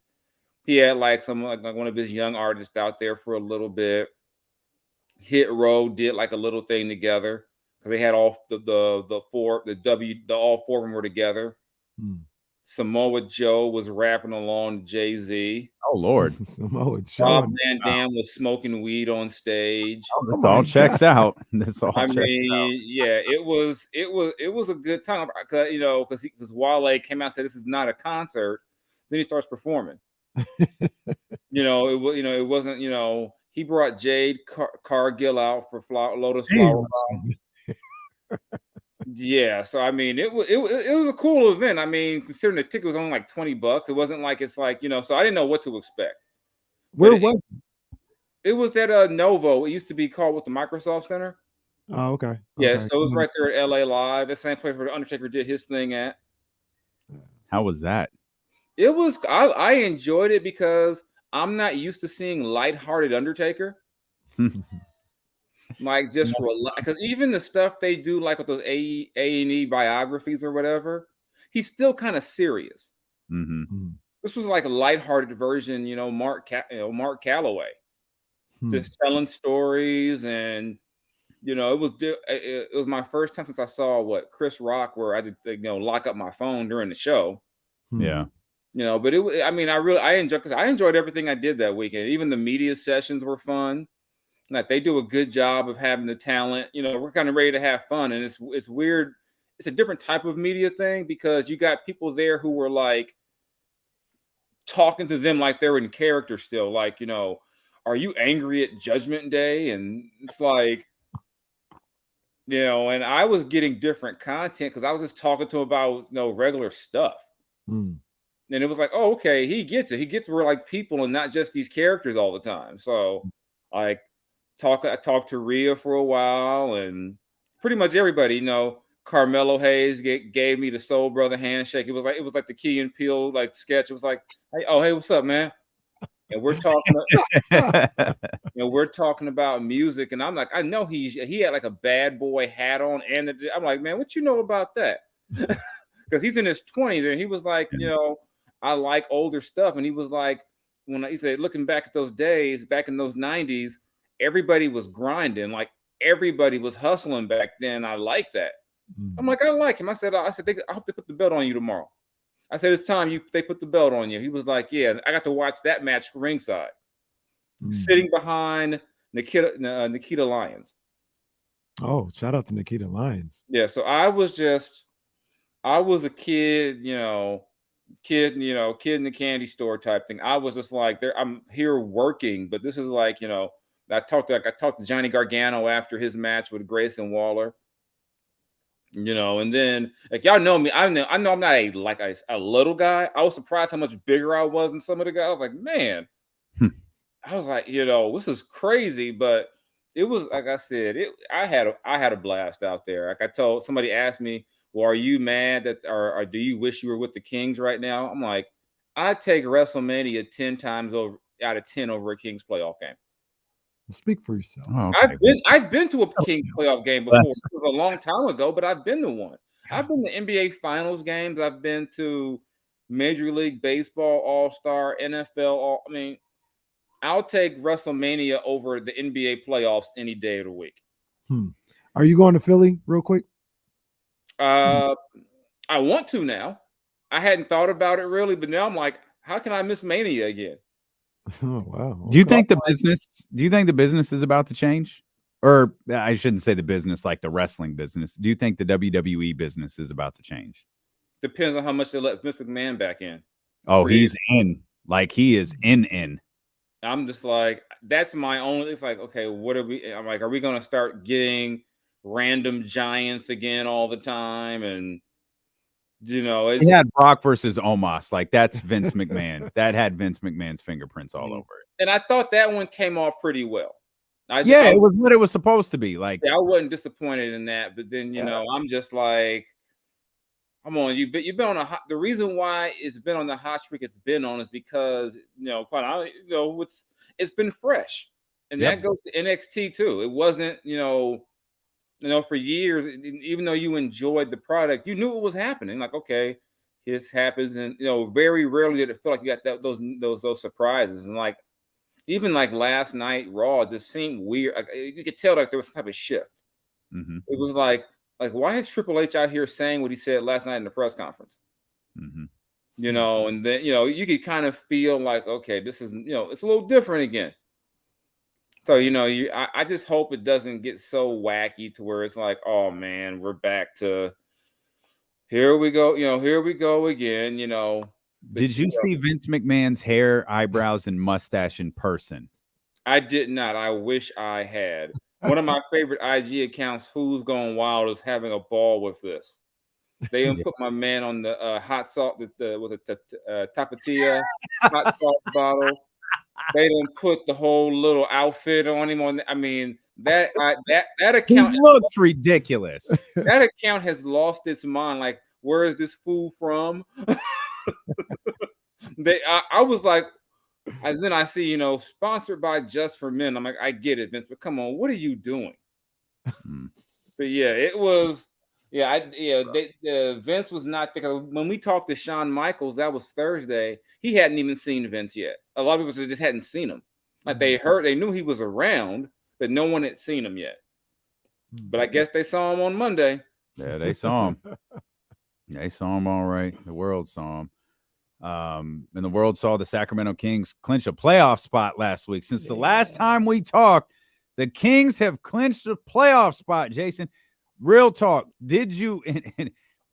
He had like one of his young artists out there for a little bit. Hit Row did like a little thing together because they had all all four of them were together. Samoa Joe was rapping along to Jay-Z. Oh Lord, Samoa Joe. Bob Van Dam was smoking weed on stage. This all checks out. This all checks out. Yeah, it was a good time because Wale came out and said this is not a concert. Then he starts performing. It wasn't. He brought Jade Cargill out for Lotus Flower Bomb. Yeah, so I mean, it was a cool event. I mean, considering the ticket was only like $20, it wasn't like it's like so I didn't know what to expect. Where was it? Was at Novo. It used to be called the Microsoft Center. Oh, okay. Yeah, so it was right there at LA Live, the same place where the Undertaker did his thing at. How was that? It was. I enjoyed it because I'm not used to seeing lighthearted Undertaker. Like just because even the stuff they do, like with those A&E biographies or whatever, he's still kind of serious. This was like a lighthearted version, Mark Calloway, just telling stories, and it was my first time since I saw Chris Rock, where I did lock up my phone during the show. Yeah. But it was. I mean, I enjoyed everything I did that weekend. Even the media sessions were fun. Like they do a good job of having the talent. We're kind of ready to have fun, and it's weird. It's a different type of media thing because you got people there who were like talking to them like they're in character still. Like, are you angry at Judgment Day? And it's like, and I was getting different content because I was just talking to him about regular stuff. And it was like, oh, okay, he gets it. He gets we're like people and not just these characters all the time. So like. I talked to Rhea for a while, and pretty much everybody, Carmelo Hayes gave me the Soul Brother handshake. It was like the Key and Peele sketch. It was like, hey, what's up, man? And we're talking about music, and I'm like, I know he had like a bad boy hat on, and I'm like, man, what you know about that? Because he's in his 20s, and he was like, I like older stuff, and he was like, he said, looking back at those days, back in those 90s. Everybody was grinding, like everybody was hustling back then. I like that. I'm like, I like him. I said, I hope they put the belt on you tomorrow. I said, it's time they put the belt on you. He was like, yeah. I got to watch that match ringside, sitting behind Nikita Lyons. Oh, shout out to Nikita Lyons. Yeah. So I was a kid, kid in the candy store type thing. I was just like, I'm here working, but this is like, I talked to Johnny Gargano after his match with Grayson Waller. And then like y'all know me, I know I'm not a little guy. I was surprised how much bigger I was than some of the guys. I was like, man, I was like, this is crazy, but it was like I said, I had a blast out there. Like I told somebody asked me, well, are you mad that or do you wish you were with the Kings right now? I'm like, I'd take WrestleMania 10 times out of 10 over a Kings playoff game. Speak for yourself. Oh, okay. I've been to a Kings playoff game before. It was a long time ago, but I've been to one. I've been to NBA Finals games. I've been to Major League Baseball All-Star, NFL. I'll take WrestleMania over the NBA playoffs any day of the week. Are you going to Philly real quick? I want to now. I hadn't thought about it really, but now I'm like, how can I miss Mania again? Oh wow! Do you think the business is about to change? Or I shouldn't say the business, like the wrestling business. Do you think the WWE business is about to change? Depends on how much they let Vince McMahon back in. Oh, he's in. Like he is in. I'm just like, that's my only. It's like, okay, what are we? I'm like, are we going to start getting random giants again all the time? And it's he had Brock versus Omos. Like that's Vince McMahon. That had Vince McMahon's fingerprints all over it. And I thought that one came off pretty well. It was what it was supposed to be. Like I wasn't disappointed in that, but then I'm just like, come on, you've been on the reason why it's been on the hot streak it's been on is because it's been fresh, and that goes to NXT too. It wasn't for years, even though you enjoyed the product, you knew it was happening. Like, okay, this happens, and very rarely did it feel like you got those surprises. And like, even like last night, Raw just seemed weird. Like, you could tell like there was some type of shift. Mm-hmm. It was like why is Triple H out here saying what he said last night in the press conference? Mm-hmm. And then you could kind of feel like, okay, this is it's a little different again. So, I just hope it doesn't get so wacky to where it's like, oh man, we're back to here we go again, Did you see Vince McMahon's hair, eyebrows, and mustache in person? I did not. I wish I had. One of my favorite IG accounts, Who's Going Wild, is having a ball with this. They didn't put my man on the hot salt with the Tapatía hot salt bottle. They didn't put the whole little outfit on him. That account looks ridiculous. That account has lost its mind. Like, where is this fool from? I was like, and then I see, sponsored by Just for Men. I'm like, I get it, Vince, but come on, what are you doing? But yeah, it was. Vince was not there. When we talked to Shawn Michaels, that was Thursday. He hadn't even seen Vince yet. A lot of people just hadn't seen him. Like they knew he was around, but no one had seen him yet. But I guess they saw him on Monday. Yeah, they saw him. They saw him all right. The world saw him. And the world saw the Sacramento Kings clinch a playoff spot last week. Since the last time we talked, the Kings have clinched a playoff spot, Jason. Real talk. Did you, and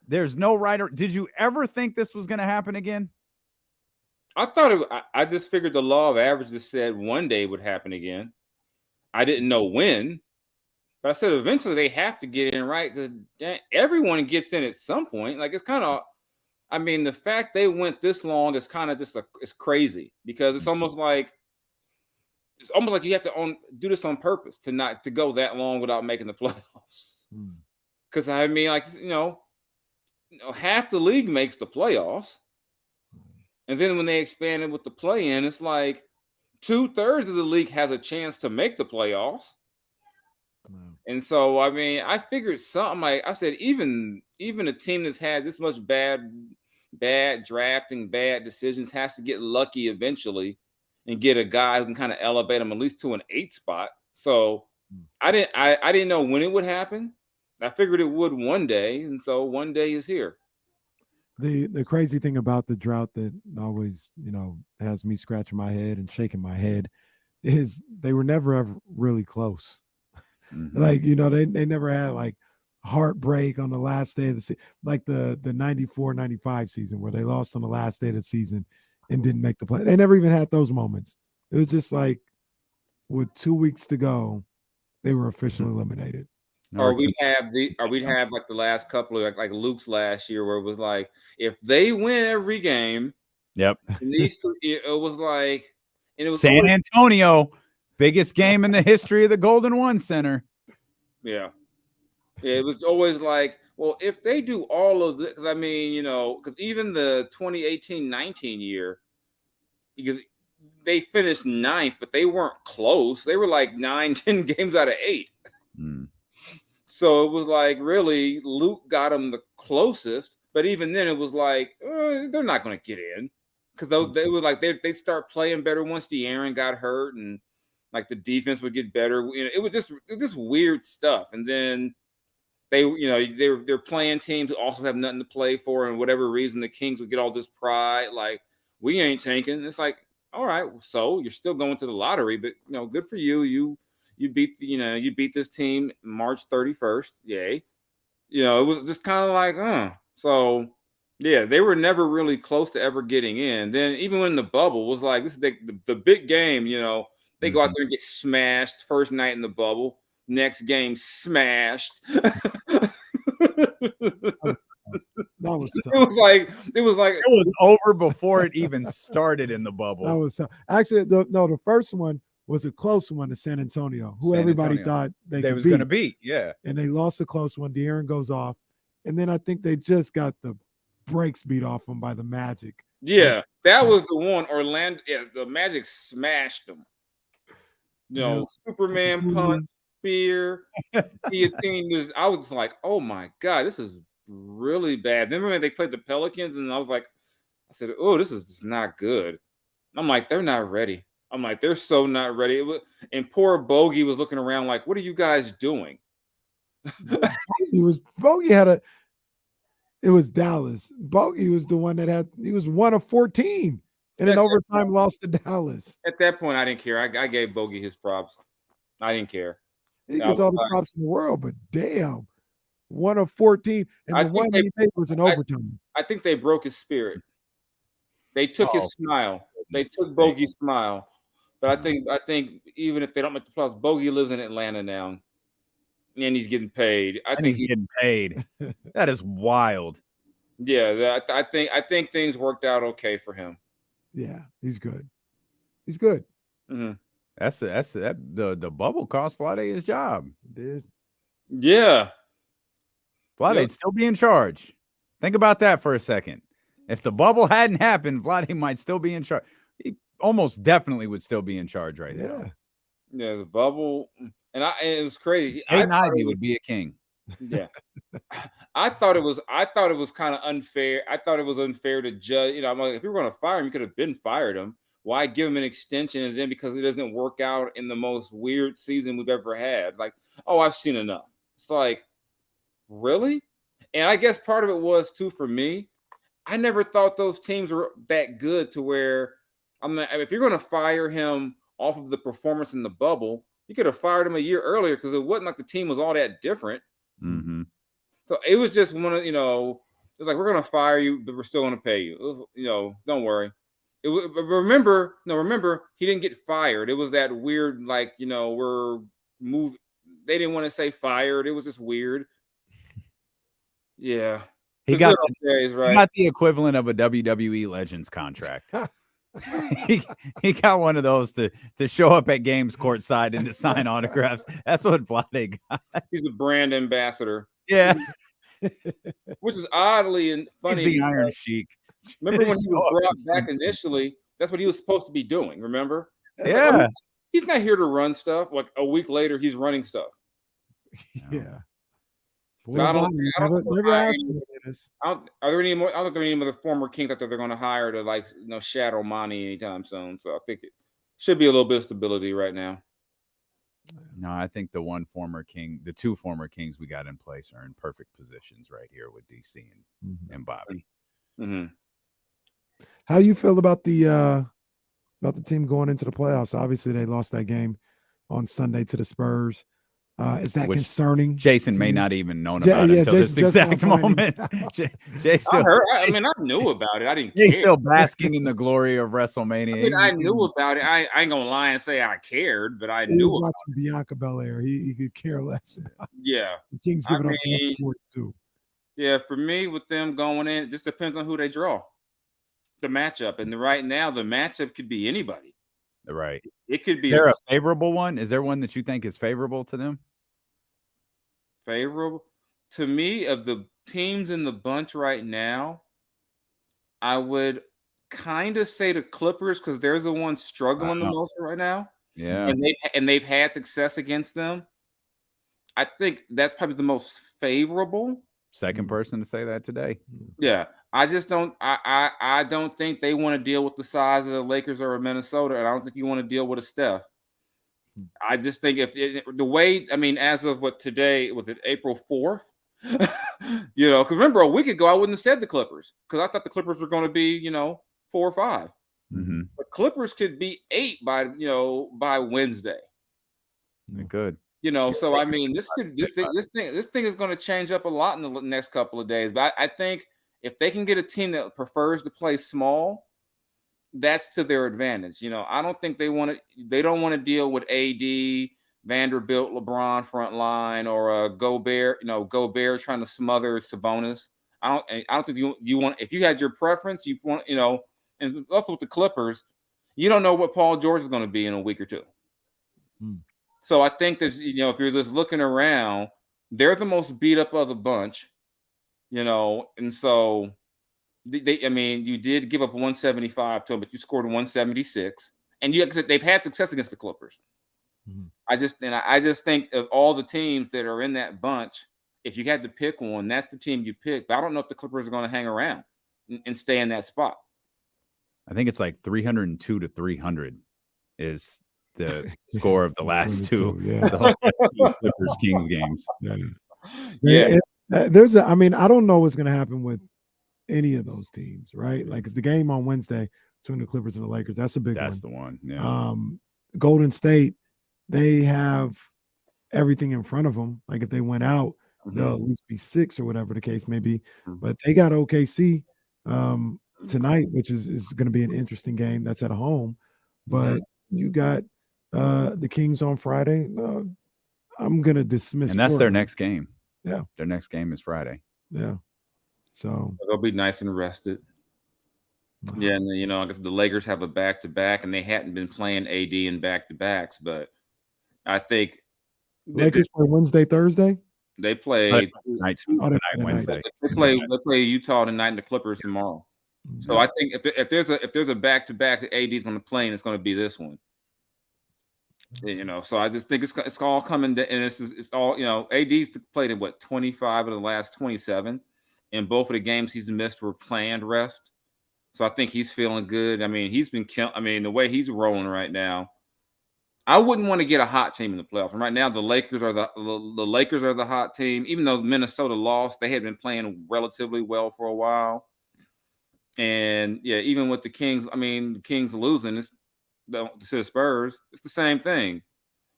there's no writer, did you ever think this was going to happen again? I thought I just figured the law of averages said one day it would happen again. I didn't know when. But I said eventually they have to get in, right? Because everyone gets in at some point. Like, it's kind of, the fact they went this long is kind of just it's crazy, because it's almost like you have to do this on purpose to go that long without making the playoffs. Because half the league makes the playoffs, and then when they expanded with the play-in, it's like 2/3 of the league has a chance to make the playoffs. And so, I figured something. Like I said, even a team that's had this much bad drafting, bad decisions has to get lucky eventually and get a guy who can kind of elevate them at least to an 8 spot. So I didn't know when it would happen. I figured it would one day, and so one day is here. The crazy thing about the drought that always, has me scratching my head and shaking my head is they were never ever really close. Mm-hmm. Like, they never had like heartbreak on the last day of the season, like the 94-95 season where they lost on the last day of the season and didn't make the play. They never even had those moments. It was just like with 2 weeks to go, they were officially eliminated. Or we'd have like the last couple of like Luke's last year, where it was like if they win every game, yep, it was like, and it was San Antonio, biggest game in the history of the Golden One Center. Yeah, it was always like, well, if they do all of this, I mean, because even the 2018-19 year, they finished 9th, but they weren't close. They were like 9-10 games out of 8. So it was like, really, Luke got them the closest, but even then it was like, they're not going to get in, because they were like, they start playing better once De'Aaron got hurt, and like the defense would get better. It was just weird stuff. And then they're playing teams who also have nothing to play for, and whatever reason the Kings would get all this pride, like, we ain't tanking. It's like, all right, so you're still going to the lottery, but good for you. You beat this team March 31st. Yay. It was just kind of like, So yeah, they were never really close to ever getting in. Then even when the bubble was like, this is the big game, they go out there and get smashed first night in the bubble. Next game smashed. That was tough. It was over before it even started in the bubble. That was tough. Actually, the first one was a close one to San Antonio, who everybody thought they was going to beat. Yeah. And they lost a close one. De'Aaron goes off. And then I think they just got the brakes beat off them by the Magic. Yeah, that was the one. Orlando, the Magic smashed them. Superman punch, spear, guillotine. I was like, oh my God, this is really bad. Then when they played the Pelicans, and I said, oh, this is just not good. I'm like, they're not ready. I'm like, they're so not ready. And poor Bogey was looking around like, what are you guys doing? It was Dallas. Bogey was the one he was 1 of 14 and in overtime lost to Dallas. At that point, I didn't care. I gave Bogey his props. I didn't care. He gets all the props in the world, but damn, 1 of 14. And the one he made was in overtime. I think they broke his spirit. They took his smile. They took Bogey's smile. But I think even if they don't make the playoffs, Bogey lives in Atlanta now, and he's getting paid. I think he's getting paid. That is wild. Yeah, I think things worked out okay for him. Yeah, he's good. He's good. Mm-hmm. The bubble cost Vlade his job. It did. Yeah, Vlade'd still be in charge. Think about that for a second. If the bubble hadn't happened, Vlade might still be in charge. He almost definitely would still be in charge right now. Yeah, the bubble, and it was crazy. Jaden Ivey would be a king. Yeah, I thought it was kind of unfair. I thought it was unfair to judge. I'm like, if you were going to fire him, you could have been fired him. Why give him an extension? And then because it doesn't work out in the most weird season we've ever had, like, oh, I've seen enough. It's like, really? And I guess part of it was too for me. I never thought those teams were that good to where if you're going to fire him off of the performance in the bubble, you could have fired him a year earlier because it wasn't like the team was all that different. Mm-hmm. So it was just one of, it's like, we're going to fire you, but we're still going to pay you. It was, don't worry. Remember, he didn't get fired. It was that weird, like, they didn't want to say fired. It was just weird. Yeah. He got the equivalent of a WWE Legends contract. he got one of those to show up at games courtside and to sign autographs. That's what Vlade got. He's a brand ambassador. Yeah. Which is oddly and funny. He's the Iron Sheik. Remember when he was brought back initially? That's what he was supposed to be doing, remember? Yeah. Like, he's not here to run stuff. Like a week later, he's running stuff. Yeah. Boy, I don't are there any more? I don't think there are any other former Kings that they're going to hire to, like, shadow Monty anytime soon. So I think it should be a little bit of stability right now. No, I think the two former Kings we got in place are in perfect positions right here with DC and Bobby. Mm-hmm. How you feel about the team going into the playoffs? Obviously, they lost that game on Sunday to the Spurs. Is that concerning? Jason may not even known about it until this exact moment. I mean, I knew about it. I didn't care. He's still basking in the glory of WrestleMania. I mean, I knew about it. I ain't gonna lie and say I cared, but I knew about watching Bianca Belair. He could care less about it. Yeah. The Kings giving up 142. Yeah, for me, with them going in, it just depends on who they draw. The matchup. And right now, the matchup could be anybody. Right. It could be. Is there a favorable one? Is there one that you think is favorable to them? Favorable? To me, of the teams in the bunch right now, I would kind of say the Clippers because they're the ones struggling the most right now. Yeah. And they've had success against them. I think that's probably the most favorable. Second person to say that today. Yeah. I just don't I don't think they want to deal with the size of the Lakers or Minnesota, and I don't think you want to deal with a Steph. I just think the way, I mean, as of what today, was it April 4th? Because remember a week ago I wouldn't have said the Clippers because I thought the Clippers were going to be, 4 or 5. Mm-hmm. The Clippers could be 8 by Wednesday. They could. So I mean, this thing is going to change up a lot in the next couple of days. But I think if they can get a team that prefers to play small, that's to their advantage. I don't think they don't want to deal with AD, Vanderbilt, LeBron front line, or Gobert. Gobert trying to smother Sabonis. I don't think you want. If you had your preference, you want. And also with the Clippers, you don't know what Paul George is going to be in a week or two. So I think there's, if you're just looking around, they're the most beat up of the bunch, and so you did give up 175 to them, but you scored 176, and they've had success against the Clippers. Mm-hmm. I just think of all the teams that are in that bunch, if you had to pick one, that's the team you pick. But I don't know if the Clippers are going to hang around and stay in that spot. I think it's like 302 to 300 is the score of the last two, the Clippers Kings games. Yeah. I don't know what's going to happen with any of those teams, right? Like, it's the game on Wednesday between the Clippers and the Lakers. That's a big one. That's the one. Yeah. Golden State, they have everything in front of them. Like, if they went out, they'll at least be 6 or whatever the case may be. But they got OKC tonight, which is going to be an interesting game. That's at home. But you got the Kings on Friday. I'm going to dismiss. And that's their next game. Yeah. Their next game is Friday. Yeah. So they'll be nice and rested. Wow. Yeah. And, I guess the Lakers have a back-to-back, and they hadn't been playing AD in back-to-backs. But I think Lakers play Wednesday, Thursday? They play Wednesday. They play Utah tonight and the Clippers tomorrow. So I think if there's a back-to-back that AD is going to play, and it's going to be this one. So I just think it's all coming to, and it's all, AD's played in 25 of the last 27, and both of the games he's missed were planned rest. So I think he's feeling good. I mean, he's been the way he's rolling right now, I wouldn't want to get a hot team in the playoffs. And right now, the Lakers are the hot team. Even though Minnesota lost, they had been playing relatively well for a while. And yeah, even with the Kings, the Kings losing to the Spurs, it's the same thing.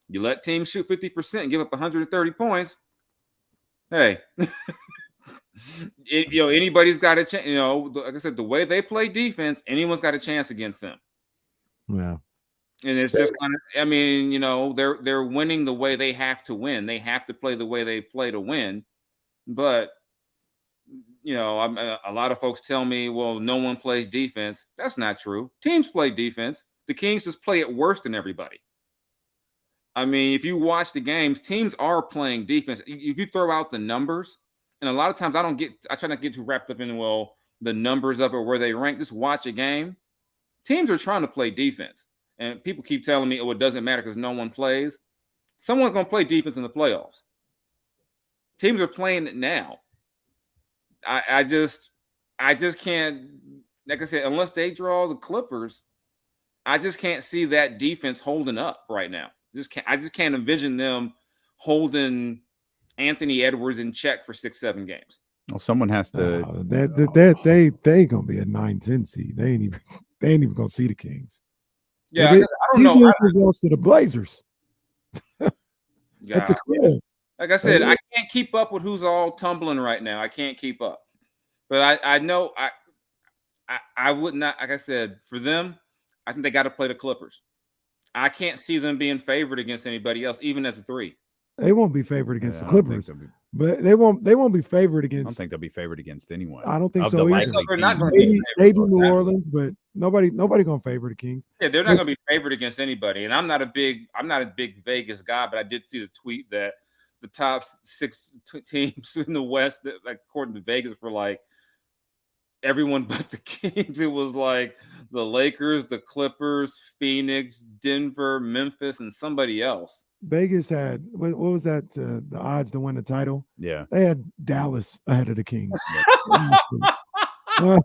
You let teams shoot 50% and give up 130 points. Hey, anybody's got a chance. Like I said, the way they play defense, anyone's got a chance against them. Yeah. And it's just kind of, they're winning the way they have to win. They have to play the way they play to win. But, a lot of folks tell me, well, no one plays defense. That's not true. Teams play defense. The Kings just play it worse than everybody. If you watch the games, teams are playing defense. If you throw out the numbers, and a lot of times I try not to get too wrapped up in, the numbers of it, where they rank. Just watch a game. Teams are trying to play defense. And people keep telling me, it doesn't matter because no one plays. Someone's going to play defense in the playoffs. Teams are playing it now. I just can't, like I said, unless they draw the Clippers, I just can't see that defense holding up right now. I just can't envision them holding Anthony Edwards in check for 6-7 games. Well, someone has to. They gonna be a 9-10 seed. They ain't even gonna see the Kings. Yeah, I don't know. Results to the Blazers. At the crib. Like I said, I can't keep up with who's all tumbling right now. I can't keep up. But I know I would not, like I said, for them, I think they got to play the Clippers. I can't see them being favored against anybody else, even as a 3. They won't be favored against the Clippers, but they won't be favored against. I don't think they'll be favored against anyone. I don't think so either. They're not going to be maybe New Orleans, but nobody going to favor the Kings. Yeah, they're not going to be favored against anybody. And I'm not a big Vegas guy, but I did see the tweet that the top 6 teams in the West, that, like according to Vegas, were like everyone but the Kings. It was like the Lakers, the Clippers, Phoenix, Denver, Memphis, and somebody else. Vegas had what was that? The odds to win the title? Yeah, they had Dallas ahead of the Kings. Dallas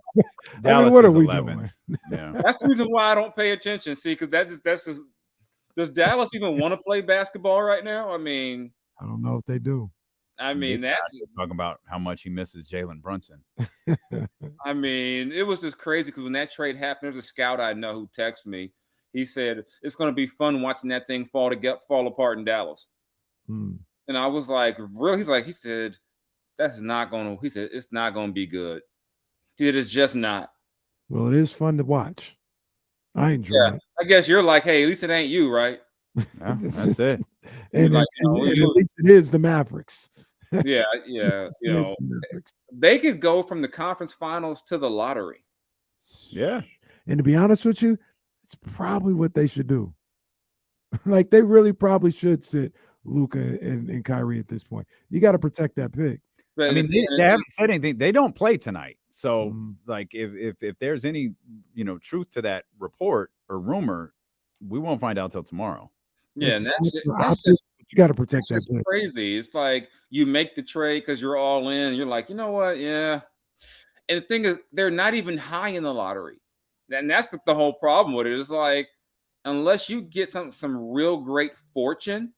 what are we 11. doing? Yeah, that's the reason why I don't pay attention. See, because that's just, does Dallas even want to play basketball right now? I mean, I don't know if they do. I mean, that's talking about how much he misses Jalen Brunson. I mean, it was just crazy because when that trade happened, there's a scout I know who texted me. He said it's going to be fun watching that thing fall apart in Dallas. And I was like, really? He said, that's not going to. He said it's not going to be good. He said it's just not. Well, it is fun to watch. I enjoy it. I guess you're like, hey, at least it ain't you, right? Yeah, that's it. and at least it is the Mavericks. Yeah. You know, they could go from the conference finals to the lottery. Yeah. And to be honest with you, it's probably what they should do. Like they really probably should sit Luka and Kyrie at this point. You got to protect that pick. I mean, they haven't said anything. They don't play tonight. So, like, if there's any, truth to that report or rumor, we won't find out till tomorrow. Yeah, and that's just you got to protect that pick. Crazy. It's like you make the trade because you're all in. And you're like, you know what? Yeah. And the thing is, they're not even high in the lottery. And that's the whole problem with it. It's like, unless you get some real great fortune,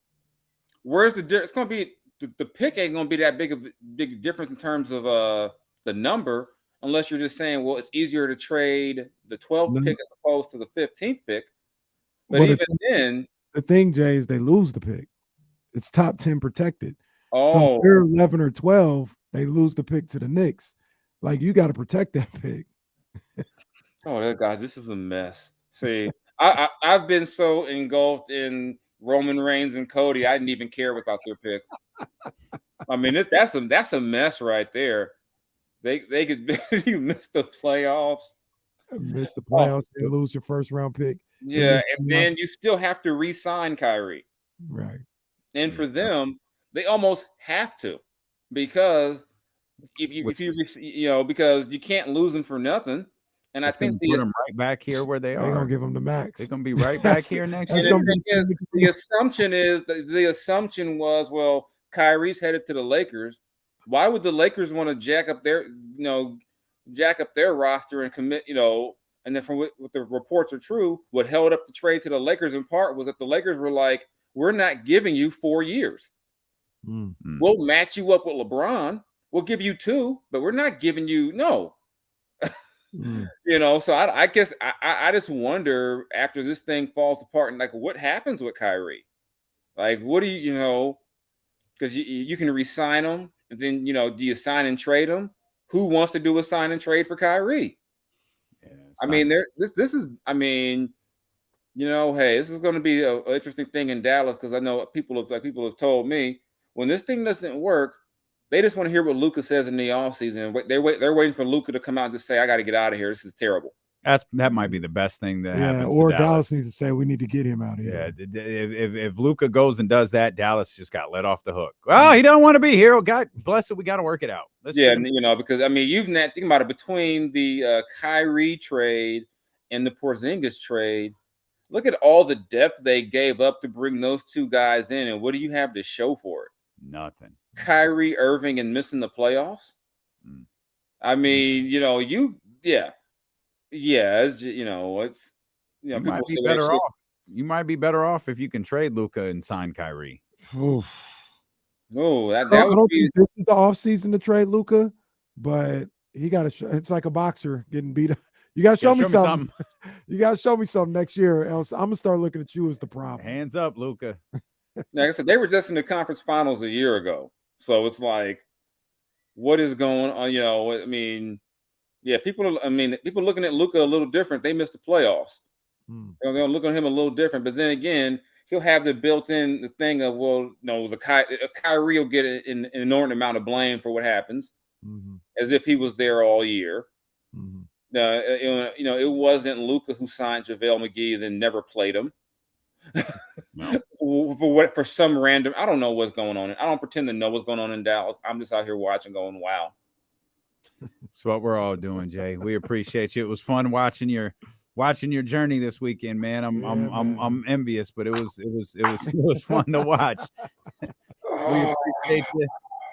where's the difference? It's going to be the pick ain't going to be that big difference in terms of the number, unless you're just saying, well, it's easier to trade the 12th pick as opposed to the 15th pick. But well, even then, the thing, Jay, is they lose the pick. It's top 10 protected. Oh, so if they're 11 or 12, they lose the pick to the Knicks. Like you got to protect that pick. Oh, God, this is a mess. See, I've been so engulfed in Roman Reigns and Cody, I didn't even care about their pick. I mean, that's a mess right there. They could you miss the playoffs. Miss the playoffs and lose your first round pick. Yeah, and then you still have to re-sign Kyrie. Right. And for them, they almost have to, because because you can't lose them for nothing. And I think put them right back here where they are. They're gonna give them the max. They're gonna be right back here next year. The assumption was, well, Kyrie's headed to the Lakers. Why would the Lakers want to jack up their roster and commit, and then from what the reports are true, what held up the trade to the Lakers in part was that the Lakers were like, we're not giving you 4 years. Mm-hmm. We'll match you up with LeBron. We'll give you 2, but we're not giving you no. So I guess I just wonder, after this thing falls apart, and like, what happens with Kyrie? Like, what do you because you can re-sign him, and then do you sign and trade him? Who wants to do a sign and trade for Kyrie? Yeah, I mean, this is hey, this is going to be an interesting thing in Dallas, because I know people have told me when this thing doesn't work, they just want to hear what Luka says in the offseason. They're waiting for Luka to come out and just say, I got to get out of here. This is terrible. That might be the best thing that happens. Or to Dallas needs to say, we need to get him out of here. Yeah, if Luka goes and does that, Dallas just got let off the hook. Well, he don't want to be here. God bless it. We got to work it out. Because I mean, you've not think about it, between the Kyrie trade and the Porzingis trade. Look at all the depth they gave up to bring those two guys in, and what do you have to show for it? Nothing. Kyrie Irving and missing the playoffs. I mean, it's you might be better off. You might be better off if you can trade Luka and sign Kyrie. Oof. No, I don't think this is the offseason to trade Luka, but he got to. It's like a boxer getting beat up. You got to show me something. You got to show me something next year, else I'm gonna start looking at you as the problem. Hands up, Luka. Like I said, they were just in the conference finals a year ago. So it's like, what is going on? You know, I mean, yeah, people looking at Luka a little different. They missed the playoffs. They're going to look at him a little different. But then again, he'll have the built-in thing of, well, no, Kyrie will get an inordinate amount of blame for what happens, as if he was there all year. It wasn't Luka who signed JaVale McGee and then never played him. No. for some random, I don't know what's going on. I don't pretend to know what's going on in Dallas. I'm just out here watching, going, wow. That's what we're all doing, Jay. We appreciate you. It was fun watching your journey this weekend, man. I'm envious, but it was fun to watch.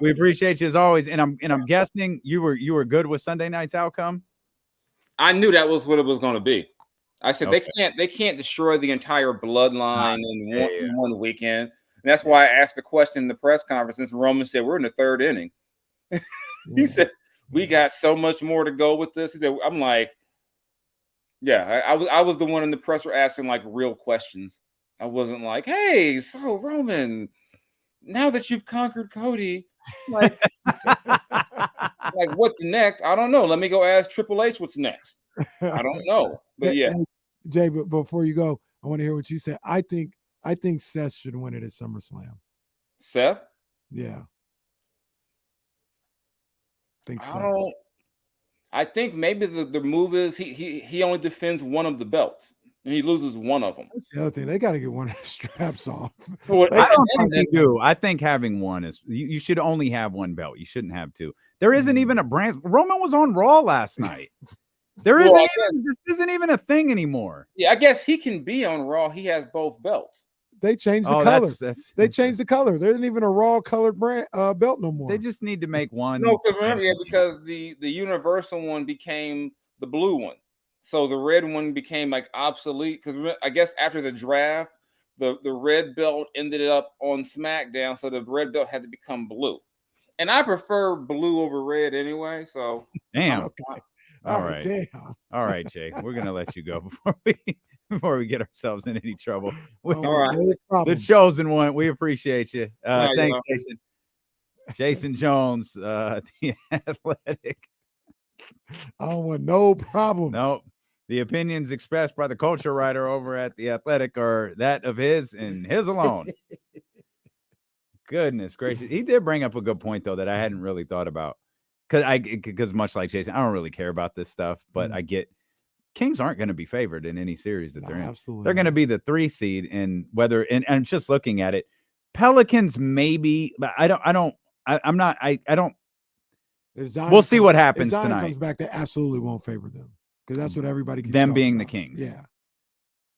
We appreciate you as always. And I'm guessing you were good with Sunday night's outcome. I knew that was what it was going to be. I said they can't destroy the entire bloodline in one weekend. And that's why I asked the question in the press conference. Since Roman said we're in the third inning, he said we got so much more to go with this. He said, I'm like, yeah, I was the one in the presser asking like real questions. I wasn't like, hey, so Roman, now that you've conquered Cody, like what's next? I don't know. Let me go ask Triple H what's next. I don't know. But yeah. Hey, Jay, but before you go, I want to hear what you said. I think Seth should win it at SummerSlam. Seth? Yeah. I think maybe the move is he only defends one of the belts and he loses one of them. That's the other thing. They got to get one of the straps off. I don't think they do. I think having one is you should only have one belt. You shouldn't have two. There isn't even a brand. Roman was on Raw last night. This isn't even a thing anymore. Yeah, I guess he can be on Raw. He has both belts. They changed the color. They changed the color. There isn't even a Raw colored brand belt no more. They just need to make one. No, because the Universal one became the blue one. So the red one became like obsolete. Because I guess after the draft, the red belt ended up on SmackDown. So the red belt had to become blue. And I prefer blue over red anyway. So damn. Okay. All right. Damn. All right, Jay. We're gonna let you go before we get ourselves in any trouble. All right. The chosen one. We appreciate you. Thanks, Jason. Jason Jones, The Athletic. I don't want no problems. No. The opinions expressed by the culture writer over at The Athletic are that of his and his alone. Goodness gracious. He did bring up a good point, though, that I hadn't really thought about. Because much like Jason, I don't really care about this stuff, but I get Kings aren't going to be favored in any series that they're in. Absolutely. They're going to be the 3 seed, and and just looking at it, Pelicans maybe, but I'm not. We'll see what happens if Zion tonight. Comes back, they absolutely won't favor them because that's what everybody keeps them being about. The Kings. Yeah.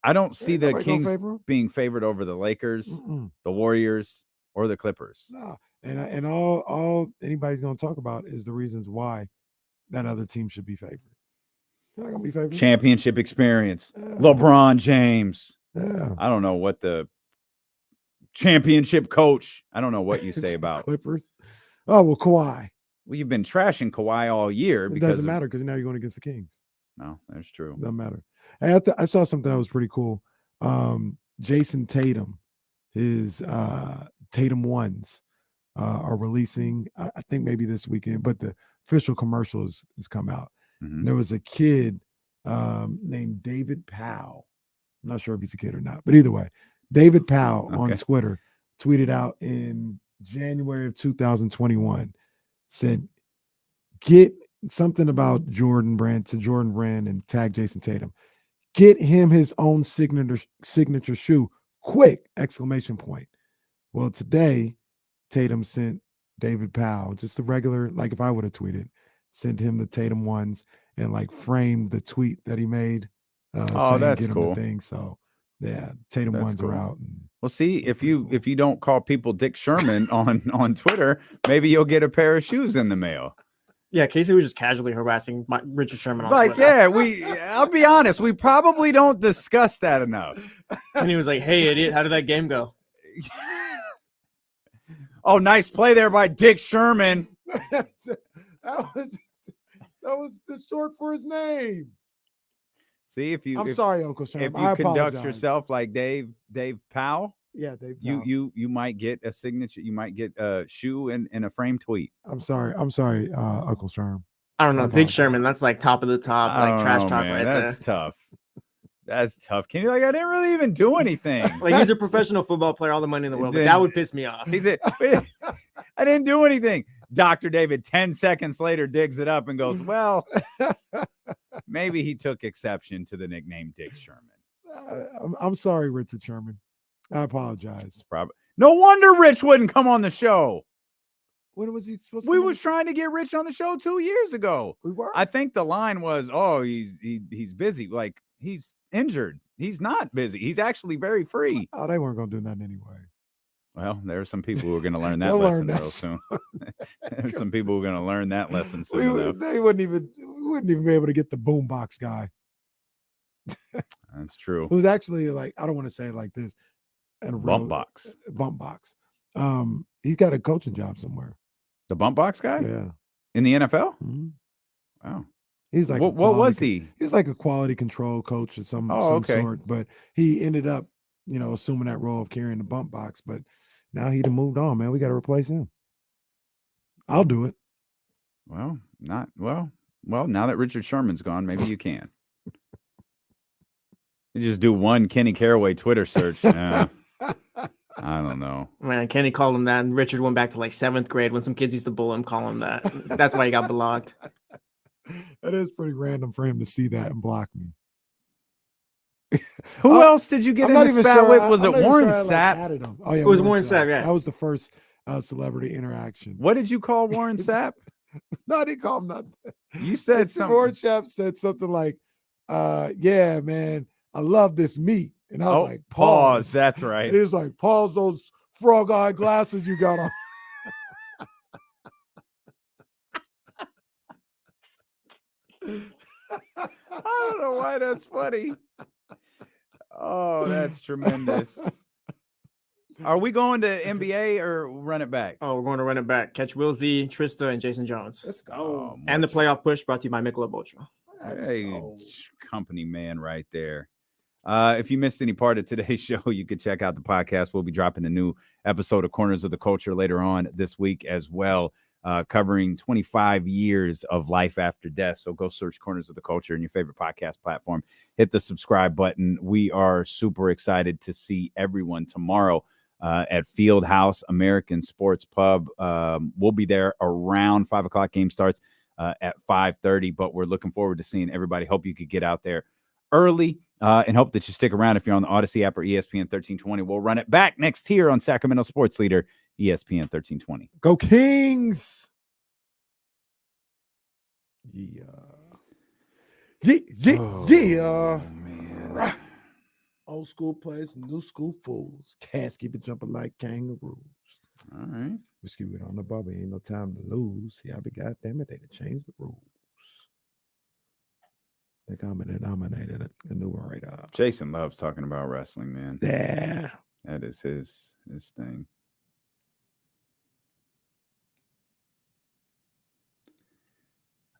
I don't see the Kings being favored over the Lakers, the Warriors, or the Clippers. No. And all anybody's going to talk about is the reasons why that other team should be favored. They're not going to be favored. Championship experience. Yeah. LeBron James. Yeah. I don't know what the championship coach. I don't know what you say about Clippers. Oh, well, Kawhi. Well, you've been trashing Kawhi all year. It doesn't matter because now you're going against the Kings. No, that's true. Doesn't matter. Hey, I saw something that was pretty cool. Jason Tatum, his Tatum ones. Are releasing, I think maybe this weekend, but the official commercial has come out. There was a kid named David Powell. I'm not sure if he's a kid or not, but either way, David Powell on Twitter tweeted out in January of 2021, said, get something about Jordan Brand and tag Jason Tatum. Get him his own signature shoe, quick! ! Well, today, Tatum sent David Powell, just the regular, like if I would have tweeted, sent him the Tatum ones and like framed the tweet that he made. That's cool. Thing. So yeah, Tatum ones are out. Well, see, if you don't call people Dick Sherman on Twitter, maybe you'll get a pair of shoes in the mail. Yeah, Casey was just casually harassing Richard Sherman on Twitter. Yeah, I'll be honest, we probably don't discuss that enough. And he was like, "Hey, idiot, how did that game go?" Oh, nice play there by Dick Sherman. that was the short for his name. See, I'm sorry, Uncle Sherman. If you conduct yourself like Dave Powell, Yeah, Dave. You might get a signature. You might get a shoe and a frame tweet. I'm sorry, Uncle Sherm. I don't know, Dick Sherman. That's like top of the top, like trash talk right there. That's tough. That's tough. Can you like? I didn't really even do anything. Like he's a professional football player, all the money in the world, but that would piss me off. He said, "I didn't do anything." Dr. David 10 seconds later digs it up and goes, "Well, maybe he took exception to the nickname Dick Sherman." I'm sorry, Richard Sherman. I apologize. Probably. No wonder Rich wouldn't come on the show. When was he supposed to? We was trying to get Rich on the show 2 years ago. We were. I think the line was, "Oh, he's busy. Like he's injured. He's not busy. He's actually very free." Oh, they weren't going to do nothing anyway. Well, there are some people who are going to learn that lesson real soon. There's some people who are going to learn that lesson soon. We wouldn't even be able to get the boombox guy. That's true. Who's actually like, I don't want to say it like this. And Bump box. He's got a coaching job somewhere. The bump box guy? Yeah. In the NFL? Mm-hmm. Wow. He's like what was he? He's like a quality control coach of some sort, but he ended up, assuming that role of carrying the bump box. But now he'd have moved on, man. We got to replace him. I'll do it. Well, now that Richard Sherman's gone, maybe you can. You just do one Kenny Caraway Twitter search. I don't know. Man, Kenny called him that, and Richard went back to like 7th grade when some kids used to bully him, call him that. That's why he got blocked. That is pretty random for him to see that and block me. Who else did you get in the spat with? Was it Warren Sapp? Oh, yeah, it was Warren Sapp, yeah. That was the first celebrity interaction. What did you call Warren Sapp? No, I didn't call him nothing. You said something. Warren Sapp said something like, yeah, man, I love this meat. And I was like, pause. That's right. It is like, pause those frog-eye glasses you got on. I don't know why that's funny. Oh, that's tremendous. Are we going to NBA or run it back? Oh, we're going to run it back. Catch Will Z, Trysta, and Jason Jones. Let's go. And the playoff push brought to you by Michelob Ultra. Hey, company man right there. If you missed any part of today's show, you can check out the podcast. We'll be dropping a new episode of Corners of the Culture later on this week as well, covering 25 years of life after death. So go search Corners of the Culture in your favorite podcast platform. Hit the subscribe button. We are super excited to see everyone tomorrow at Fieldhouse American Sports Pub. We'll be there around 5 o'clock. Game starts at 5:30, but we're looking forward to seeing everybody. Hope you could get out there early and hope that you stick around if you're on the Odyssey app or ESPN 1320. We'll run it back next here on Sacramento Sports Leader, ESPN 1320. Go Kings! Yeah. Man. Old school players, new school fools. Cats keep it jumping like kangaroos. All right. Whiskey with on the bubble. Ain't no time to lose. See, I be goddamn it, they done changed the rules. They nominated a new one right up. Jason loves talking about wrestling, man. Yeah. That is his thing.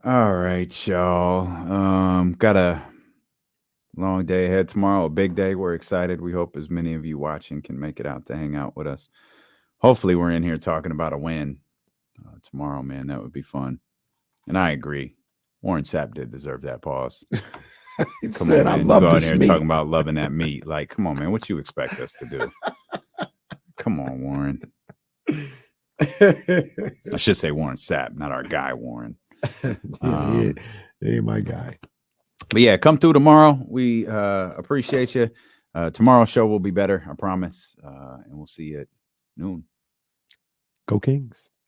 All right, y'all. Got a long day ahead tomorrow, a big day. We're excited. We hope as many of you watching can make it out to hang out with us. Hopefully we're in here talking about a win tomorrow, man. That would be fun. And I agree. Warren Sapp did deserve that pause. He said, I love this meat. Talking about loving that meat. Like, come on, man. What you expect us to do? Come on, Warren. I should say Warren Sapp, not our guy, Warren. He my guy. But yeah, come through tomorrow. We appreciate you. Tomorrow's show will be better, I promise. And we'll see you at noon. Go Kings.